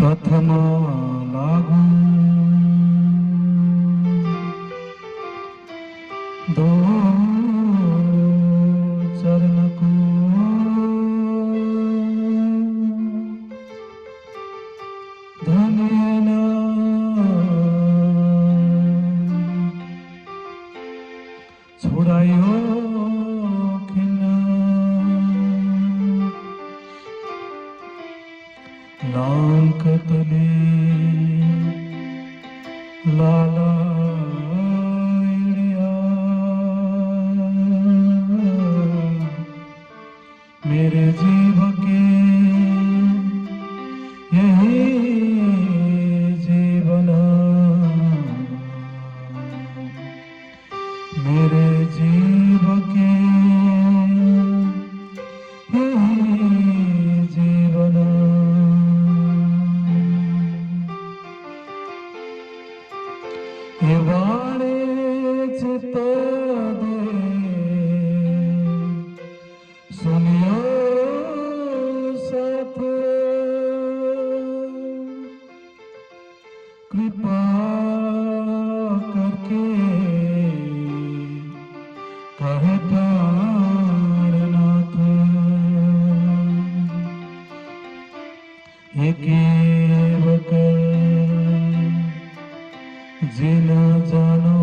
प्रथमा लागू दो चरण को धन्य छुड़ायो लांक तले लाला मेरे जीव के यही जीवन मेरे जीव के यही जीवन वाणे चित दे सुनियो साथ कृपा करके कहे प्राणनाथ एक कर जिन जानो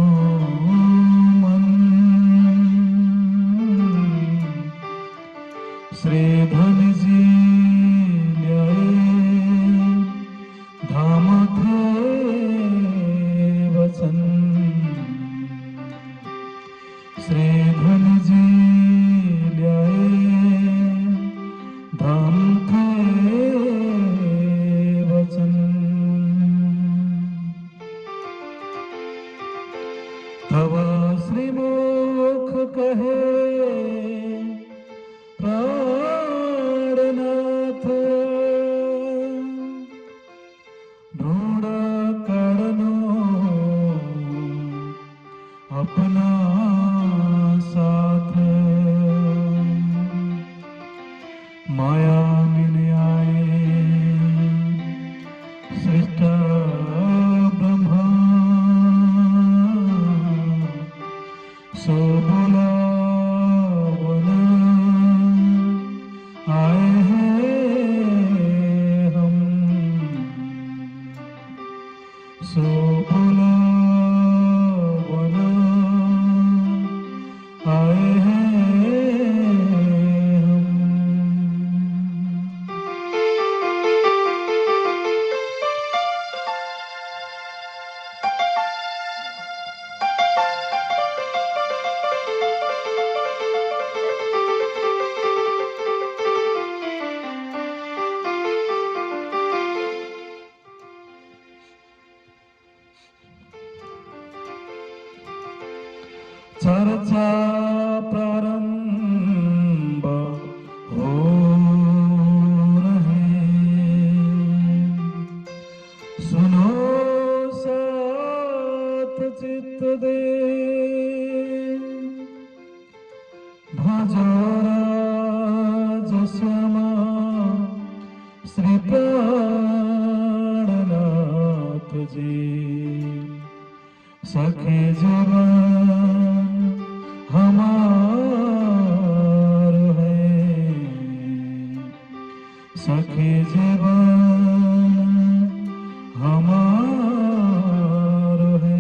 मन श्री धन जी ल्याए धाम थे वचन श्री धन जी ल्याए धाम थे वचन तव श्रीमुख कहे प्राणनाथ ढूंढ करनो अपना साथ माया मिल आए सृष्टा ब्रह्मा सो बुलावन आए हैं हम सो बुलावन आए हैं हम चर्चा प्रारंभ हो रहे सुनो साथ चित्त दे भजो राज श्यामा श्री प्राणनाथ जी सखे जीवन हमार है सखी जीवन हमार है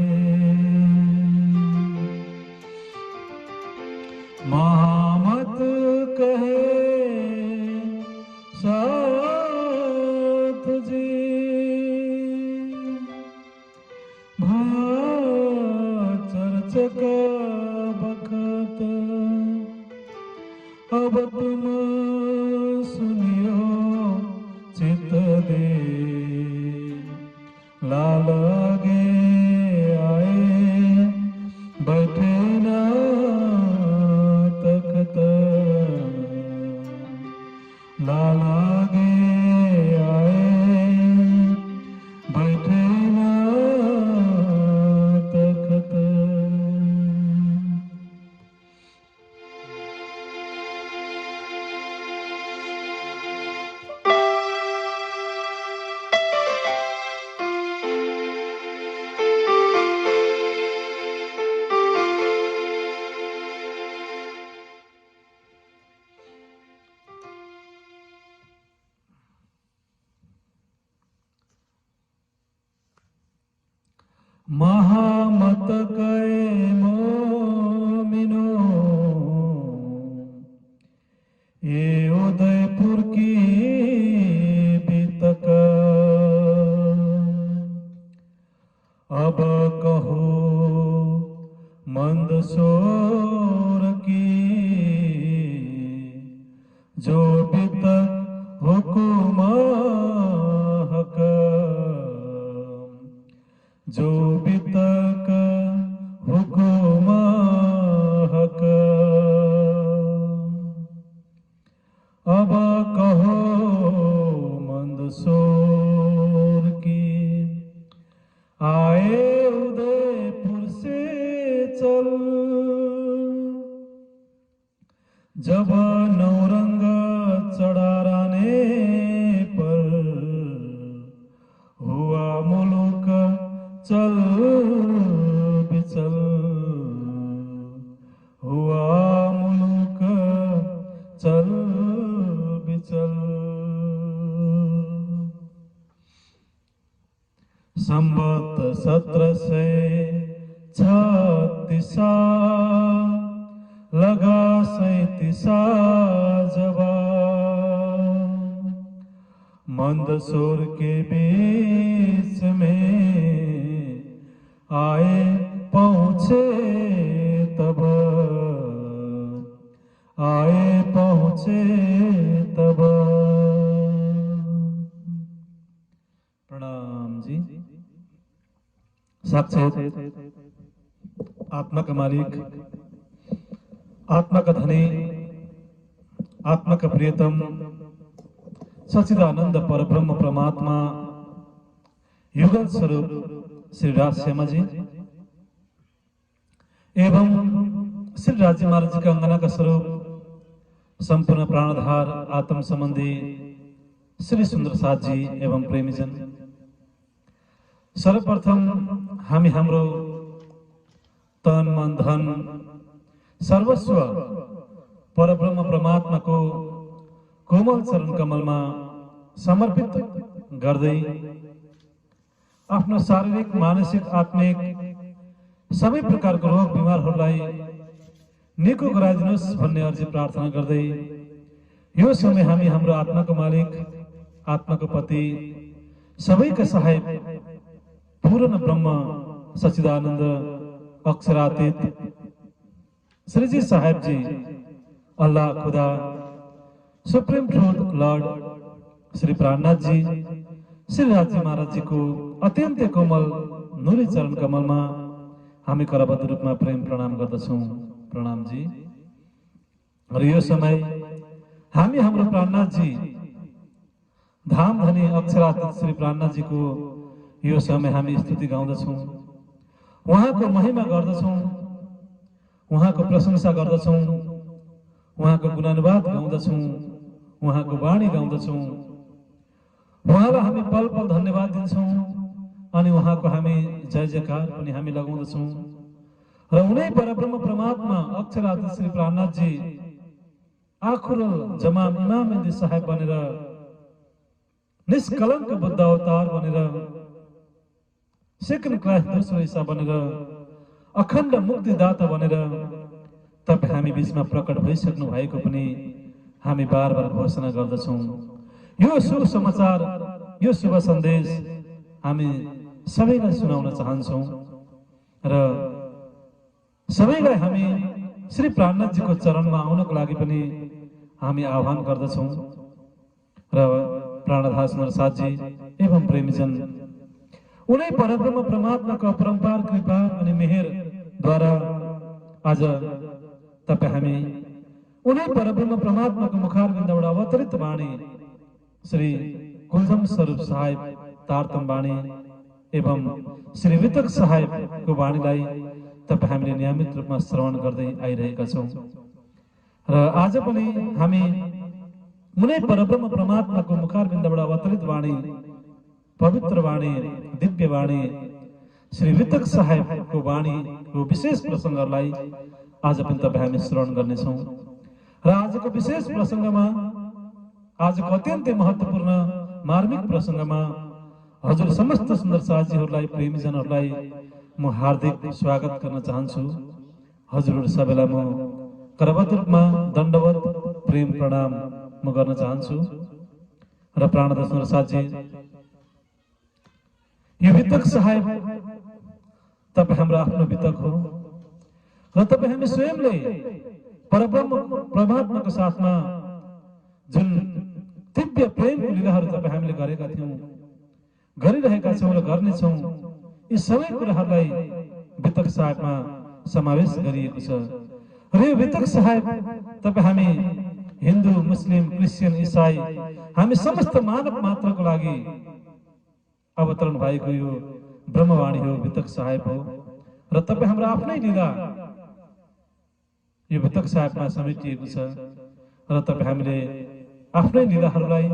महामत कहे साथ जी चर्च का बखत अब तुम सुनियो चित दे महामत गए मोमिनो, ये उदयपुर की बीतक अब कहो मंदसौर की, जो बीतक हुकुम हकम, जो बीतक हुकुम हकम। अब कहो मंदसौर की, आए उदयपुर से चल, जब नौरंग चढ़ाने पर हुआ मुल्क चल बिचल, हुआ मुल्क चल बिचल। संवत 1736 लगा 37 जवान, मंदसौर के बीच में आए पहुँचे तब, आए पहुँचे तब। प्रणाम जी। साक्षात आत्मा का मालिक, आत्मा का धनी, आत्मा का प्रियतम सच्चिदानंद परब्रह्म परमात्मा युगल स्वरूप श्री राज श्यामा जी एवं श्री राज्य महाराज जी का अंगना का स्वरूप संपूर्ण प्राणधार आत्म संबंधी श्री सुंदर साथ जी एवं प्रेमीजन, सर्वप्रथम हामी हाम्रो तन मन धन सर्वस्व परब्रह्म परमात्मा को कोमल चरण कमल में समर्पित गर्दै आफ्नो शारीरिक मानसिक आत्मिक सबै प्रकारको रोग बिमारहरूलाई निको गराइदिनुहोस् भन्ने अर्जी प्रार्थना गर्दै यो समय हामी हाम्रो आत्माको मालिक, आत्माको पति, सबैका सहायक पूर्ण ब्रह्म सच्चिदानंद अक्षरातीत श्रीजी साहेब जी, अल्लाह खुदा, सुप्रीम ट्रूथ लॉर्ड श्री प्राणनाथ जी, श्री राज्य महाराज जी को अत्यंत कोमल नूरी चरण कमल में हामी करबद्ध रूप में प्रेम प्रणाम गर्दछौं। प्रणाम जी। और यो समय हामी हाम्रो प्राणनाथ जी, धाम धनी अक्षरातीत श्री प्राणनाथ जी को यो समय हामी स्तुति गाउँदछौं, उहाँको महिमा गर्दछौं, उहाँको प्रशंसा गर्दछौं, उहाँको गुणानुवाद गाउँदछौं, उहाँको वाणी गाउँदछौं, उहाँलाई हामी पल पल धन्यवाद दिन्छौं अनि उहाँको हामी जय जयकार पनि हामी लगाउँदछौं। र उनै परब्रह्म परमात्मा अक्षरातीत श्री प्राणनाथ जी आखुरल जमाम इमाम मेहदी साहेब बनेर निष्कलङ्क बुद्ध अवतार बनेर सेकेन्ड क्लास दोस्रो ईसा बनेर अखण्ड मुक्तिदाता बनेर तपाईं हामी बीचमा प्रकट भइसक्नु भएको पनि हामी बार बार घोषणा गर्दछौं। यो शुभ समाचार, यो शुभ सन्देश हामी सबैलाई सुनाउन चाहन्छौं र सबैलाई हामी श्री प्राणनाथ जी को चरणमा आउनको लागि पनि हामी आह्वान गर्दछौं। र प्राणधार साथ जी एवं प्रेमीजन, उनै परब्रह्म परमात्माको अपरम्पार कृपा अनि मेहेर द्वारा आज तपाईं हामी उनै परब्रह्म परमात्माको मुखारविन्दबाट अवतरित वाणी श्री कुलजम स्वरूप साहेब तारतम वाणी एवं श्री वितक साहेब को वाणीलाई तपाईं हामीले नियमित रूपमा श्रवण गर्दै आइरहेका छौं। र आज पनि हामी उनै परब्रह्म परमात्माको मुखारविन्दबाट अवतरित वाणी, पवित्र वाणी, दिव्य वाणी श्री वितक साहेब को वाणी को विशेष प्रसंगहरूलाई आज पनि तपाईं हामी श्रवण गर्नेछौं। र आजको विशेष प्रसंगमा, आजको अत्यन्तै महत्त्वपूर्ण मार्मिक प्रसंगमा हजुर समस्त सुन्दर साथीहरूलाई, प्रेमीजनहरूलाई म हार्दिक स्वागत गर्न चाहन्छु। हजुरहरू सबैलाई म करबद्ध रूपमा दण्डवत प्रेम प्रणाम म गर्न चाहन्छु। र प्राणदर्शन साथी यो वितक साहेब तपाईँ हाम्रो आफ्नो वितक हो र तपाईँ हामी स्वयंले परब्रह्म परमात्माको साथमा जुन दिव्य प्रेमको लीलाहरू तपाईँ हामीले गरेका थियौँ, गरिरहेका छौँ र गर्नेछौँ, यी सबै कुराहरूलाई वितक साहेबमा समावेश गरिएको छ। र यो वितक साहेब तपाईँ हामी हिन्दू, मुस्लिम, क्रिस्चियन, इसाई हामी समस्त मानव मात्रको लागि अवतरण भएको यो ब्रह्मवाणी हो, वितक साहेब हो। र तपाईँ हाम्रो आफ्नै लीला यो वितक साहेबमा समेटिएको छ। र तपाईँ हामीले आफ्नै लीलाहरूलाई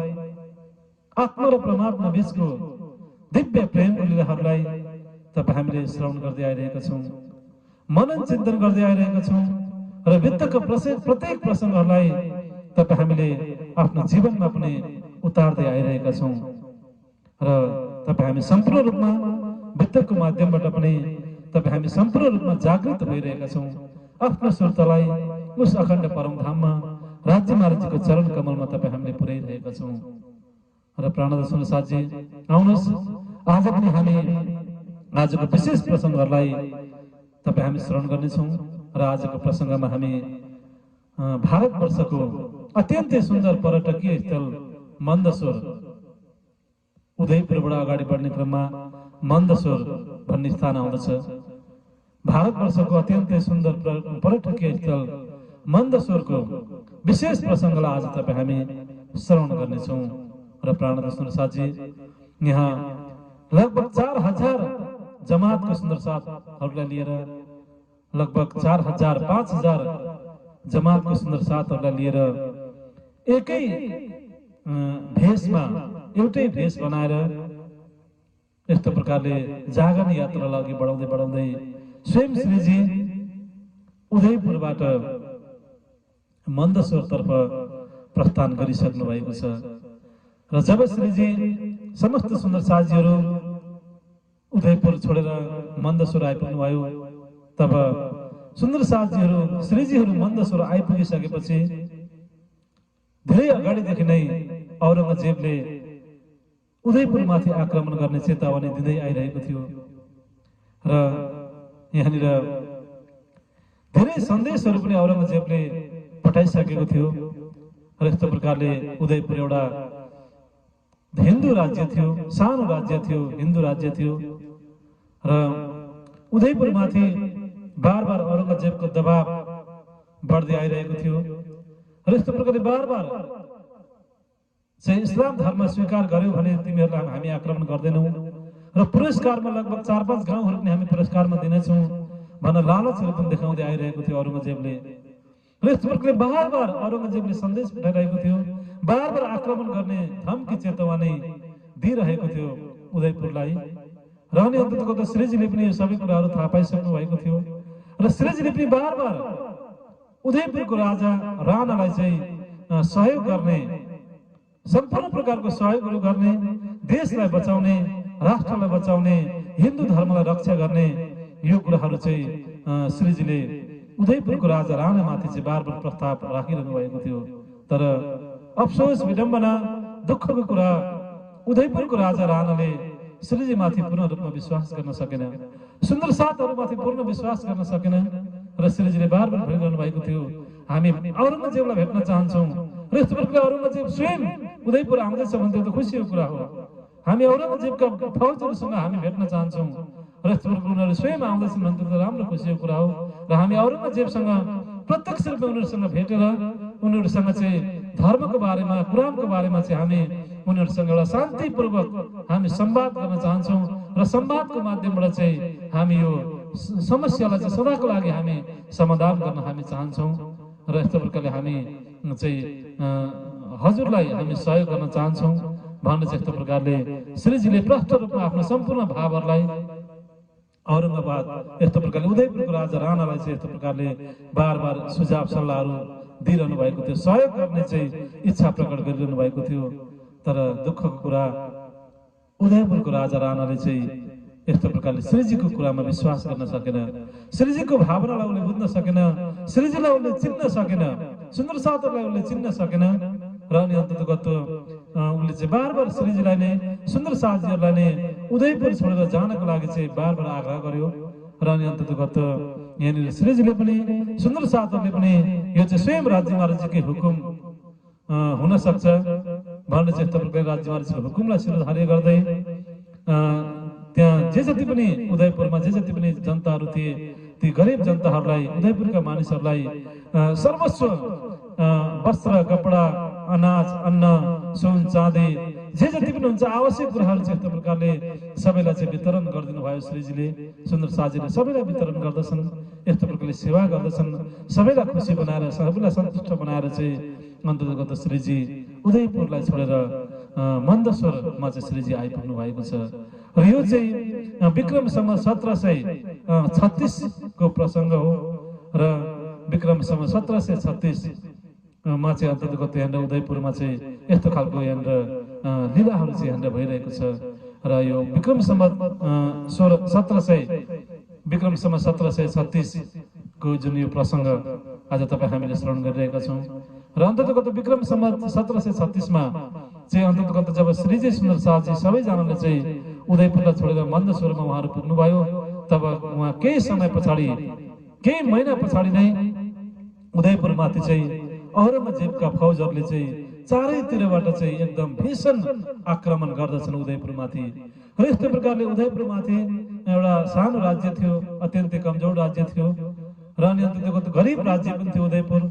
आत्मा र परमात्मा बीचको दिव्य प्रेमको लीलाहरूलाई तपाईँ हामीले श्रवण गर्दै आइरहेका छौँ, मनन चिन्तन गर्दै आइरहेका छौँ। र वितकको प्रत्येक प्रसङ्गहरूलाई तपाईँ हामीले आफ्नो जीवनमा पनि उतार्दै आइरहेका छौँ। र तपाईँ हामी सम्पूर्ण रूपमा वितकको माध्यमबाट पनि तपाईँ हामी सम्पूर्ण रूपमा जागृत भइरहेका छौँ। आफ्नो श्रोतालाई उस अखण्ड परमधाममा राज्य महाराजको चरण कमलमा तपाईँ हामीले पुर्याइरहेका छौँ। र प्राणदर्शन साथी आउनुहोस्, आज पनि हामी आजको विशेष प्रसङ्गहरूलाई तपाईँ हामी श्रवण गर्नेछौँ। र आजको प्रसङ्गमा हामी भारतवर्षको अत्यन्तै सुन्दर पर्यटकीय स्थल मन्दसोर, उदयपुरबाट अगाडि बढ्ने क्रममा मन्दसोर भन्ने स्थान आउँदछ। भारतवर्षको अत्यन्तै सुन्दर पर्यटकीय स्थल मन्दसोरको विशेष प्रसङ्गलाई आज तपाईँ हामी श्रवण गर्नेछौँ। र प्राणदर्शन साथी यहाँ लगभग 4000 जमातको सुन्दर साथहरूलाई लिएर, लगभग 4000 5000 जमातको सुन्दर साथहरूलाई लिएर एकै भेषमा, एउटै भेष बनाएर यस्तो प्रकारले जागरण यात्रालाई अघि बढाउँदै बढाउँदै स्वयं श्रीजी उदयपुरबाट मन्दसोरतर्फ प्रस्थान गरिसक्नु भएको छ। र जब श्रीजी समस्त सुन्दर साथीहरू उदयपुर छोडेर मन्दसोर आइपुग्नु भयो, तब सुन्दर साथीहरू श्रीजीहरू मन्दसोर आइपुगिसकेपछि धेरै अगाडिदेखि नै औरङ्गजेबले उदयपुरमाथि आक्रमण गर्ने चेतावनी दिँदै आइरहेको थियो। र यहाँनिर धेरै सन्देशहरू पनि औरङ्गजेबले पठाइसकेको थियो। र यस्तो प्रकारले उदयपुर एउटा हिन्दू राज्य थियो, सानो राज्य थियो, हिन्दू राज्य थियो। र उदयपुरमाथि बार बार औरङ्गजेबको दबाव बढ्दै आइरहेको थियो। र यस्तो प्रकारले बार बार चाहिँ इस्लाम धर्म स्वीकार गर्यो भने तिमीहरूलाई हामी आक्रमण गर्दैनौँ र पुरस्कारमा लगभग 4-5 गाउँहरू पनि हामी पुरस्कारमा दिनेछौँ भनेर लालचहरू पनि देखाउँदै आइरहेको थियो औरङ्गजेबले। र यस्तो प्रकारले बार बार औरङ्गजेबले सन्देश पठाइरहेको थियो, बार बार आक्रमण गर्ने धम्की चेतावनी दिइरहेको थियो उदयपुरलाई। र अनि अन्ततको त श्रीजीले पनि यो सबै कुराहरू थाहा पाइसक्नु भएको थियो। र श्रीजीले पनि बार बार उदयपुरको राजा राणालाई चाहिँ सहयोग गर्ने, सम्पूर्ण प्रकारको सहयोगहरू गर्ने, देशलाई बचाउने, राष्ट्रलाई बचाउने, हिन्दू धर्मलाई रक्षा गर्ने यो कुराहरू चाहिँ श्रीजीले उदयपुरको राजा राणामाथि चाहिँ बार बार प्रस्ताव राखिरहनु भएको थियो। तर अफसोस, विडम्बना, दुःखको कुरा, उदयपुरको राजा राणाले श्रीजीमाथि पूर्ण रूपमा विश्वास गर्न सकेन, सुन्दर साथहरूमाथि पूर्ण विश्वास गर्न सकेन। र श्रीजीले बार बार भनिरहनु भएको थियो, हामी औरङ्गजेबलाई भेट्न चाहन्छौँ। र यस्तो प्रकारले औरङ्गजेब स्वयं उदयपुर आउँदैछ भने त खुसीको कुरा हो, हामी औरङ्गजेबका फौजहरूसँग हामी भेट्न चाहन्छौँ। र यस्तो प्रकारले उनीहरू स्वयं आउँदैछन् भने त राम्रो खुसीको कुरा हो। र हामी औरङ्गजेबसँग प्रत्यक्ष रूपमा उनीहरूसँग भेटेर उनीहरूसँग चाहिँ धर्मको बारेमा, कुरानको बारेमा चाहिँ हामी उनीहरूसँग एउटा शान्तिपूर्वक हामी संवाद गर्न चाहन्छौँ। र संवादको माध्यमबाट चाहिँ हामी यो समस्यालाई चाहिँ सदाको लागि हामी समाधान गर्न हामी चाहन्छौँ। र यस्तो प्रकारले हामी चाहिँ हजुरलाई हामी सहयोग गर्न चाहन्छौँ भन्ने चाहिँ यस्तो प्रकारले श्रीजीले प्रष्ट रूपमा आफ्नो सम्पूर्ण भावहरूलाई औरङ्गाबाद यस्तो प्रकारले उदयपुरको राजा राणालाई चाहिँ यस्तो प्रकारले बार बार सुझाव सल्लाहहरू दिइरहनु भएको थियो, सहयोग गर्ने चाहिँ इच्छा प्रकट गरिरहनु भएको थियो। तर दुःखको कुरा, उदयपुरको राजा राणाले चाहिँ यस्तो प्रकारले श्रीजीको कुरामा विश्वास गर्न सकेन, श्रीजीको भावनालाई उसले बुझ्न सकेन, श्रीजीलाई उसले चिन्न सकेन, सुन्दर साथलाई उसले चिन्न सकेन र अनि अन्ततगत उसले चाहिँ बार श्रीजीलाई नै सुन्दर साथीहरूलाई नै उदयपुर छोडेर जानको लागि चाहिँ बार आग्रह गर्यो र अनि अन्ततगत यहाँनिर श्रीजीले पनि सुन्दर साथहरूले पनि यो चाहिँ स्वयं राज्य महाराजकै हुकुम हुन सक्छ भन्ने चाहिँ यस्तो प्रकारले राज्य महाराजको हुकुमलाई शिरधार्य गर्दै त्यहाँ जे जति पनि उदयपुरमा जे जति पनि जनताहरू थिए ती गरिब जनताहरूलाई उदयपुरका मानिसहरूलाई सर्वस्व वस्त्र कपडा अनाज अन्न सुन चाँदी जे जति पनि हुन्छ आवश्यक कुराहरू चाहिँ यस्तो प्रकारले सबैलाई चाहिँ वितरण गरिदिनु भयो श्रीजीले, सुन्दर साथीले सबैलाई वितरण गर्दछन्, यस्तो प्रकारले सेवा गर्दछन्, सबैलाई खुसी बनाएर सबैलाई सन्तुष्ट बनाएर चाहिँ अन्तर्गत श्रीजी उदयपुरलाई छोडेर मन्दसौरमा चाहिँ श्रीजी आइपुग्नु भएको छ र यो चाहिँ विक्रमसम्म 1736 को प्रसङ्ग हो र विक्रमसम्म 1736 मा चाहिँ अन्तर्गत यहाँनिर उदयपुरमा चाहिँ यस्तो खालको यहाँनिर लीलाहरू चाहिँ यहाँनिर भइरहेको छ र यो विक्रमसम्म 1736 को जुन यो प्रसङ्ग आज तपाईँ हामीले श्रवण गरिरहेका छौँ र अन्तर्गत विक्रमसम्म 1736 मा चाहिँ अन्तर्गत जब श्रीजी सुन्दर साथजी सबैजनाले चाहिँ उदयपुरलाई छोडेर मन्दसौरमा उहाँहरू पुग्नुभयो तब उहाँ केही समय पछाडि केही महिना पछाडि नै उदयपुरमाथि चाहिँ औरङ्गजेबका फौजहरूले चाहिँ चारैतिरबाट चाहिँ एकदम भीषण आक्रमण गर्दछन् उदयपुरमाथि र यस्तो प्रकारले उदयपुरमाथि एउटा सानो राज्य थियो, अत्यन्तै कमजोर राज्य थियो र अनि अन्तर्गत गरिब राज्य पनि थियो उदयपुर।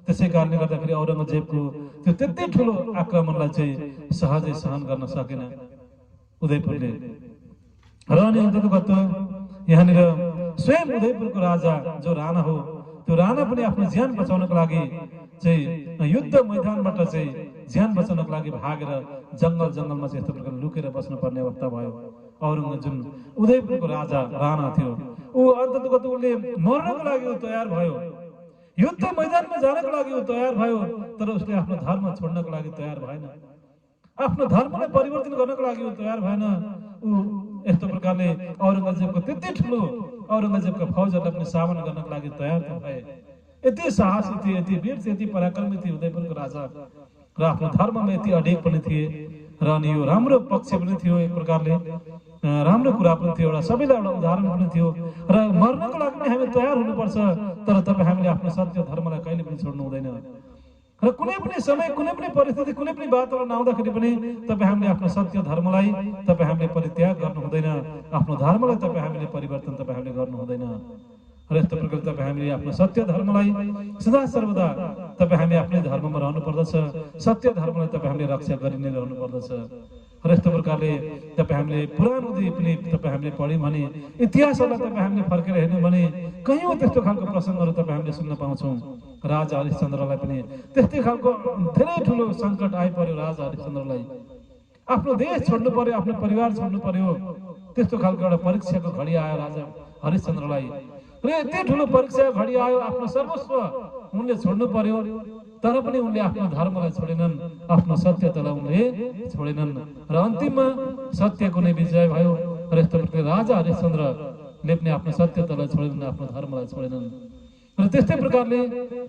त्यसै कारणले गर्दाखेरि औरङ्गजेबको त्यो त्यति ठुलो आक्रमणलाई चाहिँ सहजै सहन गर्न सकेन उदयपुरले र अनि अन्तर्गत यहाँनिर स्वयं उदयपुरको राजा जो राणा हो त्यो राणा पनि आफ्नो ज्यान बचाउनको लागि चाहिँ युद्ध मैदानबाट चाहिँ ज्यान बचाउनको लागि भागेर जङ्गलमा चाहिँ यस्तो प्रकारले लुकेर बस्नुपर्ने अवस्था भयो। जुन उदयपुरको राजा राणा थियो ऊ अन्ततगत उसले मर्नको लागि तयार भयो, युद्ध मैदानमा जानको लागि तयार भयो, तर उसले आफ्नो धर्म छोड्नको लागि तयार भएन, आफ्नो धर्मलाई परिवर्तन गर्नको लागि तयार भएन। ऊ यस्तो प्रकारले औरङ्गजेबको त्यति ठुलो औरङ्गजेबका फौजहरूलाई पनि सामना गर्नको लागि तयार भए। यति साहसी थिए, यति वीर थिए, यति पराक्रमी थिए उदयपुरको राजा र आफ्नो धर्ममा यति अडिग पनि थिए र अनि यो राम्रो पक्ष पनि थियो, एक प्रकारले राम्रो कुरा पनि थियो, एउटा सबैलाई एउटा उदाहरण पनि थियो र मर्नको लागि पनि हामी तयार हुनुपर्छ, तर तपाईँ हामीले आफ्नो सत्य धर्मलाई कहिले पनि छोड्नु हुँदैन र कुनै पनि समय कुनै पनि परिस्थिति कुनै पनि वातावरण आउँदाखेरि पनि तपाईँ हामीले आफ्नो सत्य धर्मलाई तपाईँ हामीले परित्याग गर्नु हुँदैन, आफ्नो धर्मलाई तपाईँ हामीले परिवर्तन तपाईँ हामीले गर्नु हुँदैन र यस्तो प्रकारले तपाईँ हामीले आफ्नो सत्य धर्मलाई सदा सर्वदा तपाईँ हामी आफ्नै धर्ममा रहनु पर्दछ, सत्य धर्मलाई तपाईँ हामीले रक्षा गरि नै रहनु पर्दछ र यस्तो प्रकारले तपाईँ हामीले पुरानो पनि तपाईँ हामीले पढ्यौँ भने इतिहासहरूलाई तपाईँ हामीले फर्केर हेर्यौँ भने कयौँ त्यस्तो खालको प्रसङ्गहरू तपाईँ हामीले सुन्न पाउँछौँ। राजा हरिश्चन्द्रलाई पनि त्यस्तै खालको धेरै ठुलो सङ्कट आइपर्यो, राजा हरिश्चन्द्रलाई आफ्नो देश छोड्नु पर्यो, आफ्नो परिवार छोड्नु पर्यो, त्यस्तो खालको एउटा परीक्षाको घडी आयो राजा हरिश्चन्द्रलाई र यति ठुलो परीक्षा घडी आयो, आफ्नो सर्वस्व उनले छोड्नु पर्यो, तर पनि उनले आफ्नो धर्मलाई छोडेनन्, आफ्नो सत्यतालाई उनले छोडेनन् र अन्तिममा सत्यको नै विजय भयो र यस्तो प्रकारले राजा हरिश्चन्द्रले पनि आफ्नो सत्यतालाई छोडेनन्, आफ्नो धर्मलाई छोडेनन् र त्यस्तै प्रकारले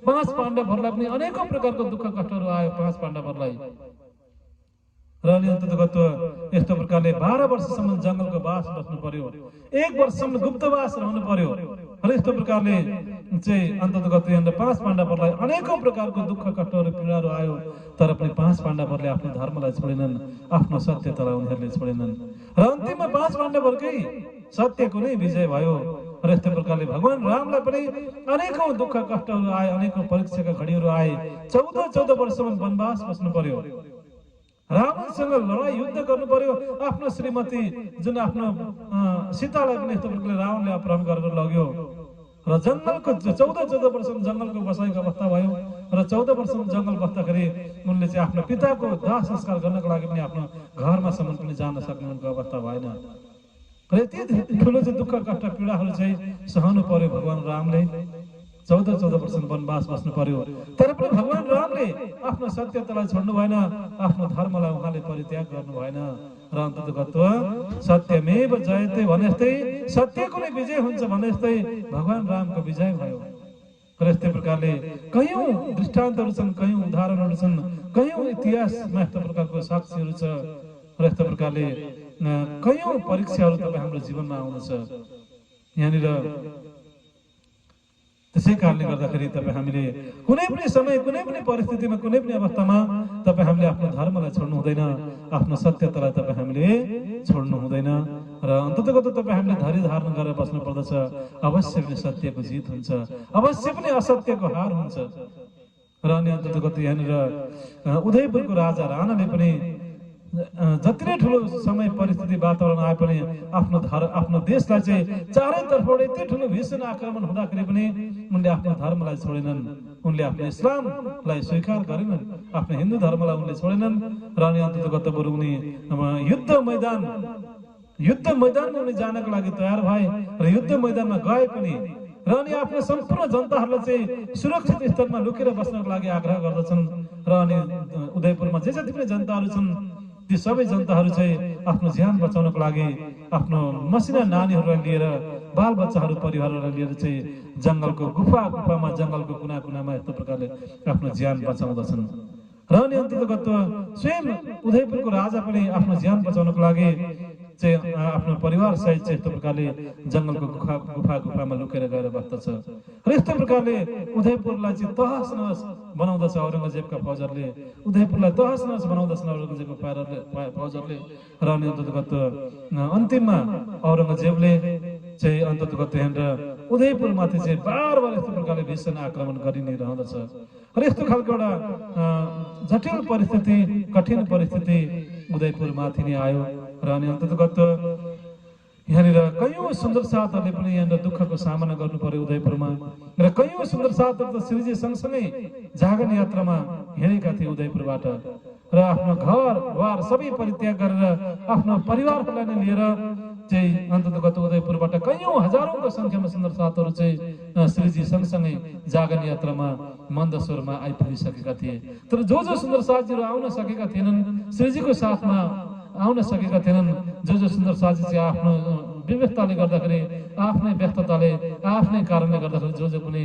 5 पाण्डवहरूलाई पनि अनेकौं प्रकारको दुःख कष्टहरू आयो 5 पाण्डवहरूलाई र अनि अन्ततगत यस्तो प्रकारले 12 वर्षसम्म जङ्गलको बास बस्नु पर्यो, 1 वर्षसम्म गुप्तवास रहनु पर्यो र यस्तो प्रकारले चाहिँ अन्ततगत 5 पाण्डवहरूलाई अनेकौं प्रकारको दुःख कष्टहरू पीडाहरू आयो, तर पनि 5 पाण्डवहरूले आफ्नो धर्मलाई छोडेनन्, आफ्नो सत्यतालाई उनीहरूले छोडेनन् र अन्तिममा 5 पाण्डवहरूकै सत्यको नै विजय भयो र यस्तो प्रकारले भगवान रामलाई पनि अनेकौं दुःख कष्टहरू आए, अनेकौं परीक्षाका घडीहरू आए, 14 वर्षसम्म वनवास बस्नु पर्यो, रावणसँग लडाई युद्ध गर्नु पर्यो, आफ्नो श्रीमती जुन आफ्नो सीतालाई पनि यस्तो प्रकारले रावणले अपहरण गरेर लग्यो र जङ्गलको 14 वर्षसम्म जङ्गलको बसाइको अवस्था भयो र 14 वर्षसम्म जङ्गल बस्दाखेरि उनले चाहिँ आफ्नो पिताको दाह संस्कार गर्नको लागि पनि आफ्नो घरमासम्म पनि जान सक्ने उनको अवस्था भएन र यति ठुलो चाहिँ दुःख कष्ट पीडाहरू चाहिँ सहनु पर्यो भगवान रामले 14 वर्ष वनवास बस्नु पर्यो। तर पनि भगवान रामले आफ्नो सत्यतालाई छोड्नु भएन, आफ्नो धर्मलाई उहाँले परित्याग गर्नु भएन र अन्ततगत्व सत्यमेव जयते भने जस्तै सत्यको नै विजय हुन्छ भने जस्तै भगवान रामको विजय भयो। र यस्तै प्रकारले कयौं दृष्टान्तहरू छन्, कयौं उदाहरणहरू छन्, कयौं इतिहासमा यस्तो प्रकारको साक्षीहरू छ र यस्तो प्रकारले कयौं परीक्षाहरू तपाईँ हाम्रो जीवनमा आउँदछ। यहाँनिर त्यसै कारणले गर्दाखेरि तपाईँ हामीले कुनै पनि समय, कुनै पनि परिस्थितिमा, कुनै पनि अवस्थामा तपाईँ हामीले आफ्नो धर्मलाई छोड्नु हुँदैन, आफ्नो सत्यतालाई तपाईँ हामीले छोड्नु हुँदैन र अन्ततगत तपाईँ हामीले धैर्य धारण गरेर बस्नु पर्दछ। अवश्य पनि सत्यको जित हुन्छ, अवश्य पनि असत्यको हार हुन्छ। र अनि अन्ततगत यहाँनिर उदयपुरको राजा राणाले पनि जति नै ठुलो समय परिस्थिति वातावरण आए पनि आफ्नो देशलाई चाहिँ चारैतर्फबाट यति ठुलो भीषण आक्रमण हुँदाखेरि पनि उनले आफ्नो धर्मलाई छोडेनन्, उनले आफ्नो इस्लामलाई स्वीकार गरेनन्, आफ्नो हिन्दू धर्मलाई उनले छोडेनन् र अनि अन्ततगत बरु उनी युद्ध मैदानमा उनी जानको लागि तयार भए र युद्ध मैदानमा गए पनि र अनि आफ्नो सम्पूर्ण जनताहरूलाई चाहिँ सुरक्षित स्थलमा लुकेर बस्नको लागि आग्रह गर्दछन् र अनि उदयपुरमा जे जति पनि जनताहरू छन् ती सबै जनताहरू चाहिँ आफ्नो ज्यान बचाउनको लागि आफ्नो मसिना नानीहरूलाई लिएर, बालबच्चाहरू परिवारहरूलाई लिएर चाहिँ जङ्गलको गुफामा, जङ्गलको कुना कुनामा यस्तो प्रकारले आफ्नो ज्यान बचाउँदछन्। र अनि अन्ततगत स्वयं उदयपुरको राजा पनि आफ्नो ज्यान बचाउनको लागि चाहिँ आफ्नो परिवार सहित चाहिँ यस्तो प्रकारले जङ्गलको गुफामा लुकेर गएर बस्दछ र यस्तो प्रकारले उदयपुरलाई चाहिँ तहस नहस बनाउँदछ औरङ्गजेबका फौजहरूले, उदयपुरलाई तहस नहस बनाउँदछन् औरङ्गजेबको फौजहरूले र अनि अन्ततगत अन्तिममा औरङ्गजेबले चाहिँ अन्ततगत यहाँनिर उदयपुरमाथि चाहिँ बार यस्तो प्रकारले भीषण आक्रमण गरि नै रहँदछ र यस्तो खालको एउटा जटिल परिस्थिति, कठिन परिस्थिति उदयपुरमाथि नै आयो र अनि अन्ततगत यहाँनिर कयौं सुन्दर साथहरूले पनि यहाँनिर दुःखको सामना गर्नु पर्यो उदयपुरमा र कयौं सुन्दर साथहरू त श्रीजी सँगसँगै जागरण यात्रामा हिँडेका थिए उदयपुरबाट र आफ्नो घरबार सबै परित्याग गरेर आफ्नो परिवारहरूलाई नै लिएर चाहिँ अन्ततगत उदयपुरबाट कयौं हजारौंको संख्यामा सुन्दर साथहरू चाहिँ श्रीजी सँगसँगै जागरण यात्रामा मन्दसोरमा आइपुगिसकेका थिए। तर जो सुन्दर साथीहरू आउन सकेका थिएनन्, श्रीजीको साथमा आउन सकेका थिएनन्, जो सुन्दर साथी चाहिँ आफ्नो व्यवस्थाले गर्दाखेरि, आफ्नै व्यस्तताले, आफ्नै कारणले गर्दाखेरि जो पनि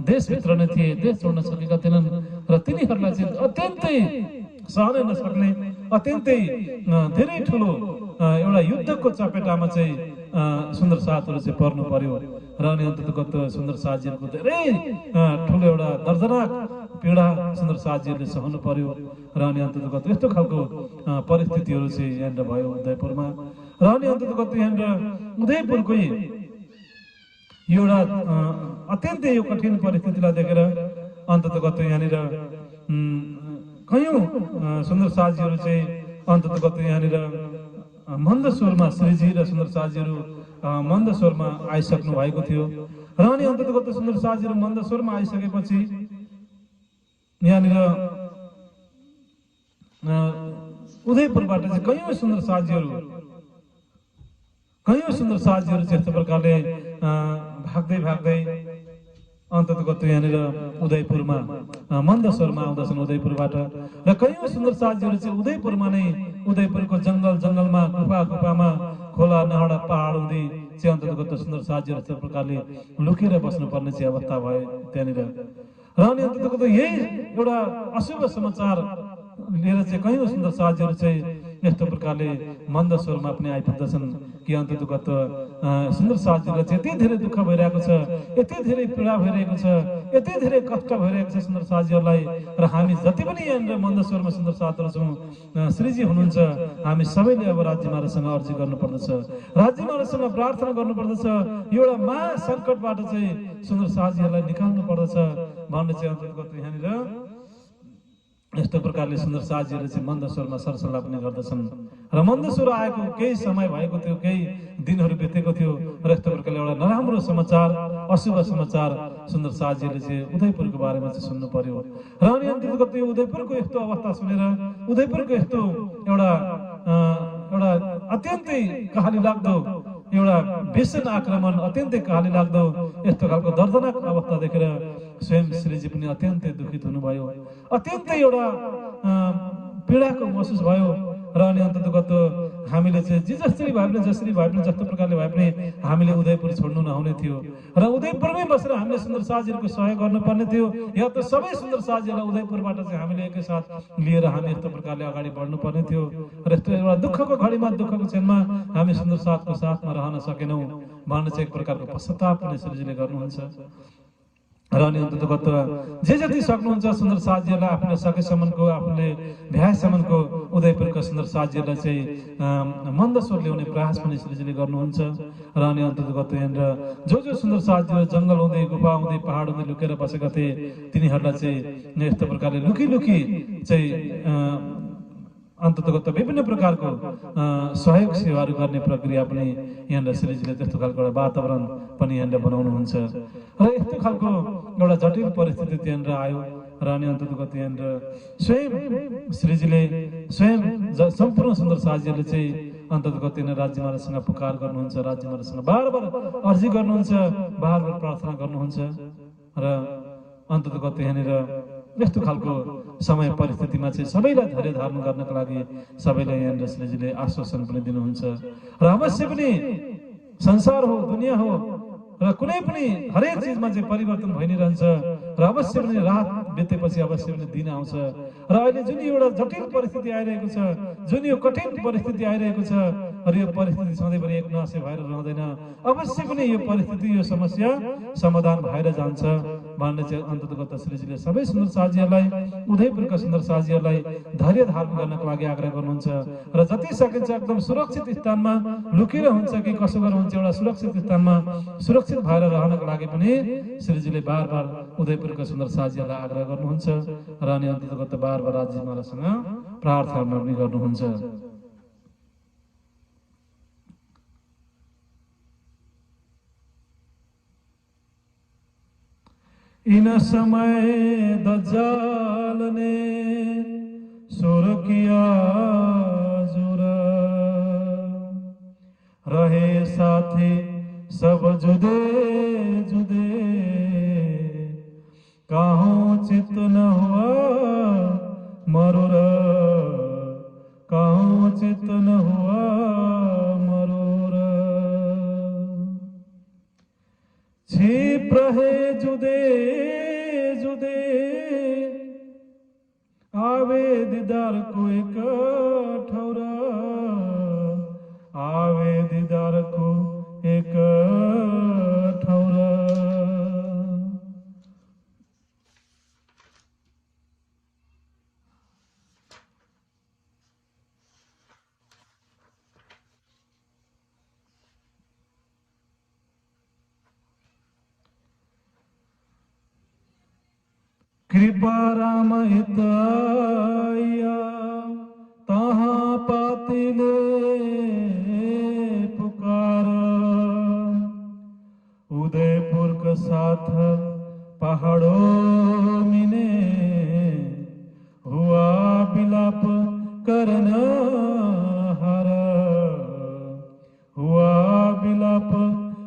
देशभित्र नै थिए, देश छोड्न सकेका थिएनन् र तिनीहरूलाई चाहिँ अत्यन्तै सहन नसक्ने, अत्यन्तै धेरै ठुलो एउटा युद्धको चपेटामा चाहिँ सुन्दर साथहरू चाहिँ पर्नु पर्यो र अनि अन्ततगत सुन्दर साथीहरूको धेरै ठुलो एउटा दर्दनाक पीडा सुन्दर साथीहरूले सहनु पर्यो र अनि अन्ततगत यस्तो खालको परिस्थितिहरू चाहिँ यहाँनिर भयो उदयपुरमा र अनि अन्ततगत यहाँनिर उदयपुरकै एउटा अत्यन्तै यो कठिन परिस्थितिलाई देखेर अन्ततगत यहाँनिर कयौं सुन्दर साथीहरू चाहिँ अन्ततगत यहाँनिर मन्दसोरमा श्रीजी र सुन्दर साथीहरू मन्दसोरमा आइसक्नु भएको थियो र अनि अन्ततगत सुन्दर साथीहरू मन्दसोरमा आइसकेपछि यहाँनिर उदयपुरबाट चाहिँ कयौं सुन्दर साथीहरू चाहिँ यस्तो प्रकारले भाग्दै अन्ततगत यहाँनिर उदयपुरमा मन्दसोरमा आउँदछन् उदयपुरबाट र कयौं सुन्दर साथीहरू चाहिँ उदयपुरमा नै उदयपुरको जङ्गलमा गुफामा खोला नहडा पहाड हुँदै चाहिँ अन्ततगत सुन्दर साथीहरू यस्तो प्रकारले लुकेर बस्नुपर्ने चाहिँ अवस्था भयो त्यहाँनिर र अनि अन्ततगत यही एउटा अशुभ समाचार लिएर चाहिँ कयौं सुन्दर साथीहरू चाहिँ यस्तो प्रकारले मन्दसोरमा पनि आइपुग्दछन् कि अन्ततगत सुन्दर साथीहरूलाई चाहिँ यति धेरै दुःख भइरहेको छ, यति धेरै पीडा भइरहेको छ, यति धेरै कष्ट भइरहेको छ सुन्दर साथीहरूलाई र हामी जति पनि यहाँनिर मन्दसोरमा सुन्दर साथीहरू छौँ, श्रीजी हुनुहुन्छ, हामी सबैले अब राज्य महाराजसँग अर्जी गर्नुपर्दछ, राज्य महाराजसँग प्रार्थना गर्नुपर्दछ, यो एउटा महासङ्कटबाट चाहिँ सुन्दर साथीहरूलाई निकाल्नु पर्दछ भन्ने चाहिँ अन्ततगत यहाँनिर यस्तो प्रकारले सुन्दर साथीहरूले चाहिँ मन्दसोरमा सरसल्लाह पनि गर्दछन् र मन्दसोर आएको केही समय भएको थियो, केही दिनहरू बितेको थियो र यस्तो प्रकारले एउटा नराम्रो समाचार, अशुभ समाचार सुन्दर साथीहरूले चाहिँ उदयपुरको बारेमा चाहिँ सुन्नु पर्यो र अनि अन्ततगत यो उदयपुरको यस्तो अवस्था सुनेर उदयपुरको यस्तो एउटा अत्यन्तै कहाली लाग्दो एउटा भीषण आक्रमण अत्यन्तै काली लाग्दो यस्तो खालको दर्दनाक अवस्था देखेर स्वयं श्रीजी पनि अत्यन्तै दुखित हुनुभयो, अत्यन्तै एउटा पीडाको महसुस भयो। र अनि अन्ततगत हामीले चाहिँ जसरी भए पनि जसरी भए पनि जस्तो प्रकारले भए पनि हामीले उदयपुर छोड्नु नहुने थियो र उदयपुरमै बसेर हामीले सुन्दर साजीहरूको सहयोग गर्नुपर्ने थियो, या त सबै सुन्दर साजीहरूलाई उदयपुरबाट चाहिँ हामीले एकैसाथ लिएर हामी यस्तो प्रकारले अगाडि बढ्नुपर्ने थियो। र यस्तो एउटा दुःखको घडीमा दुःखको क्षणमा हामी सुन्दर साथको साथमा रहन सकेनौँ भन्ने चाहिँ एक प्रकारको पश्चाताप पनि श्रीजीले गर्नुहुन्छ। र अनि अन्ततगत जे जति सक्नुहुन्छ सुन्दर साजीहरूलाई आफूले सकेसम्मको आफूले भ्याएसम्मको उदयपुरका सुन्दर साजीहरूलाई चाहिँ मन्दस्वर ल्याउने प्रयास पनि श्रीजीले गर्नुहुन्छ। र अनि अन्ततगत यहाँनिर जो सुन्दर साजीहरू जङ्गल हुँदै गुफा हुँदै पहाड हुँदै लुकेर बसेका थिए तिनीहरूलाई चाहिँ यस्तो प्रकारले लुकी लुकी चाहिँ अन्ततगत विभिन्न प्रकारको सहयोग सेवाहरू गर्ने प्रक्रिया पनि यहाँनिर श्रीजीले त्यस्तो खालको एउटा वातावरण पनि यहाँनिर बनाउनुहुन्छ। र यस्तो खालको एउटा जटिल परिस्थिति त्यहाँनिर आयो। र अनि अन्ततगत यहाँनिर स्वयं श्रीजीले स्वयं सम्पूर्ण सुन्दर साजीहरूले चाहिँ अन्ततगत यहाँनिर राज्य महाराजसँग पुकार गर्नुहुन्छ, राज्य महाराजसँग बार बार अर्जी गर्नुहुन्छ, बार बार प्रार्थना गर्नुहुन्छ। र अन्ततगत यहाँनिर यस्तो खालको समय परिस्थितिमा चाहिँ सबैलाई धैर्य धारण गर्नको लागि सबैलाई यहाँनिर श्रीजीले आश्वासन पनि दिनुहुन्छ। र अवश्य पनि संसार हो, दुनियाँ हो र कुनै पनि हरेक चिजमा चाहिँ परिवर्तन भइ नै रहन्छ र अवश्य पनि रात बितेपछि अवश्य पनि दिन आउँछ। र अहिले जुन एउटा जटिल परिस्थिति आइरहेको छ, जुन यो कठिन परिस्थिति आइरहेको छ, र यो परिस्थिति सधैँभरि एक नासे भएर रहँदैन, अवश्य पनि यो परिस्थिति यो समस्या समाधान भएर जान्छ भन्ने चाहिँ अन्ततगत श्रीजीले सबै सुन्दर साजीहरूलाई उदयपुरका सुन्दर साजीहरूलाई धैर्य धारण गर्नको लागि आग्रह गर्नुहुन्छ। र जति सकिन्छ एकदम सुरक्षित स्थानमा लुकेर हुन्छ कि कसो गरेर हुन्छ एउटा सुरक्षित स्थानमा सुरक्षित भएर रहनको लागि पनि श्रीजीले बार बार उदयपुरका सुन्दर साजीहरूलाई आग्रह गर्नुहुन्छ। र अनि अन्ततगत बार बार राज्य महाराजसँग प्रार्थना पनि गर्नुहुन्छ। इन समय दज्जाल ने सुर किया जुरा, रहे साथी सब जुदे जुदे, काहूं चित न हुआ मरुरा, काहूं चित न हुआ मरुरा। छिप रहे जुदे जुदे, आवे दीदार को एक ठौरा, आवे दीदार को एक ठौरा। कृपा राम हिताया तहाँ पातिले पुकार, उदयपुर का साथ पहाड़ों मिने, हुआ बिलाप करना हरा, हुआ बिलाप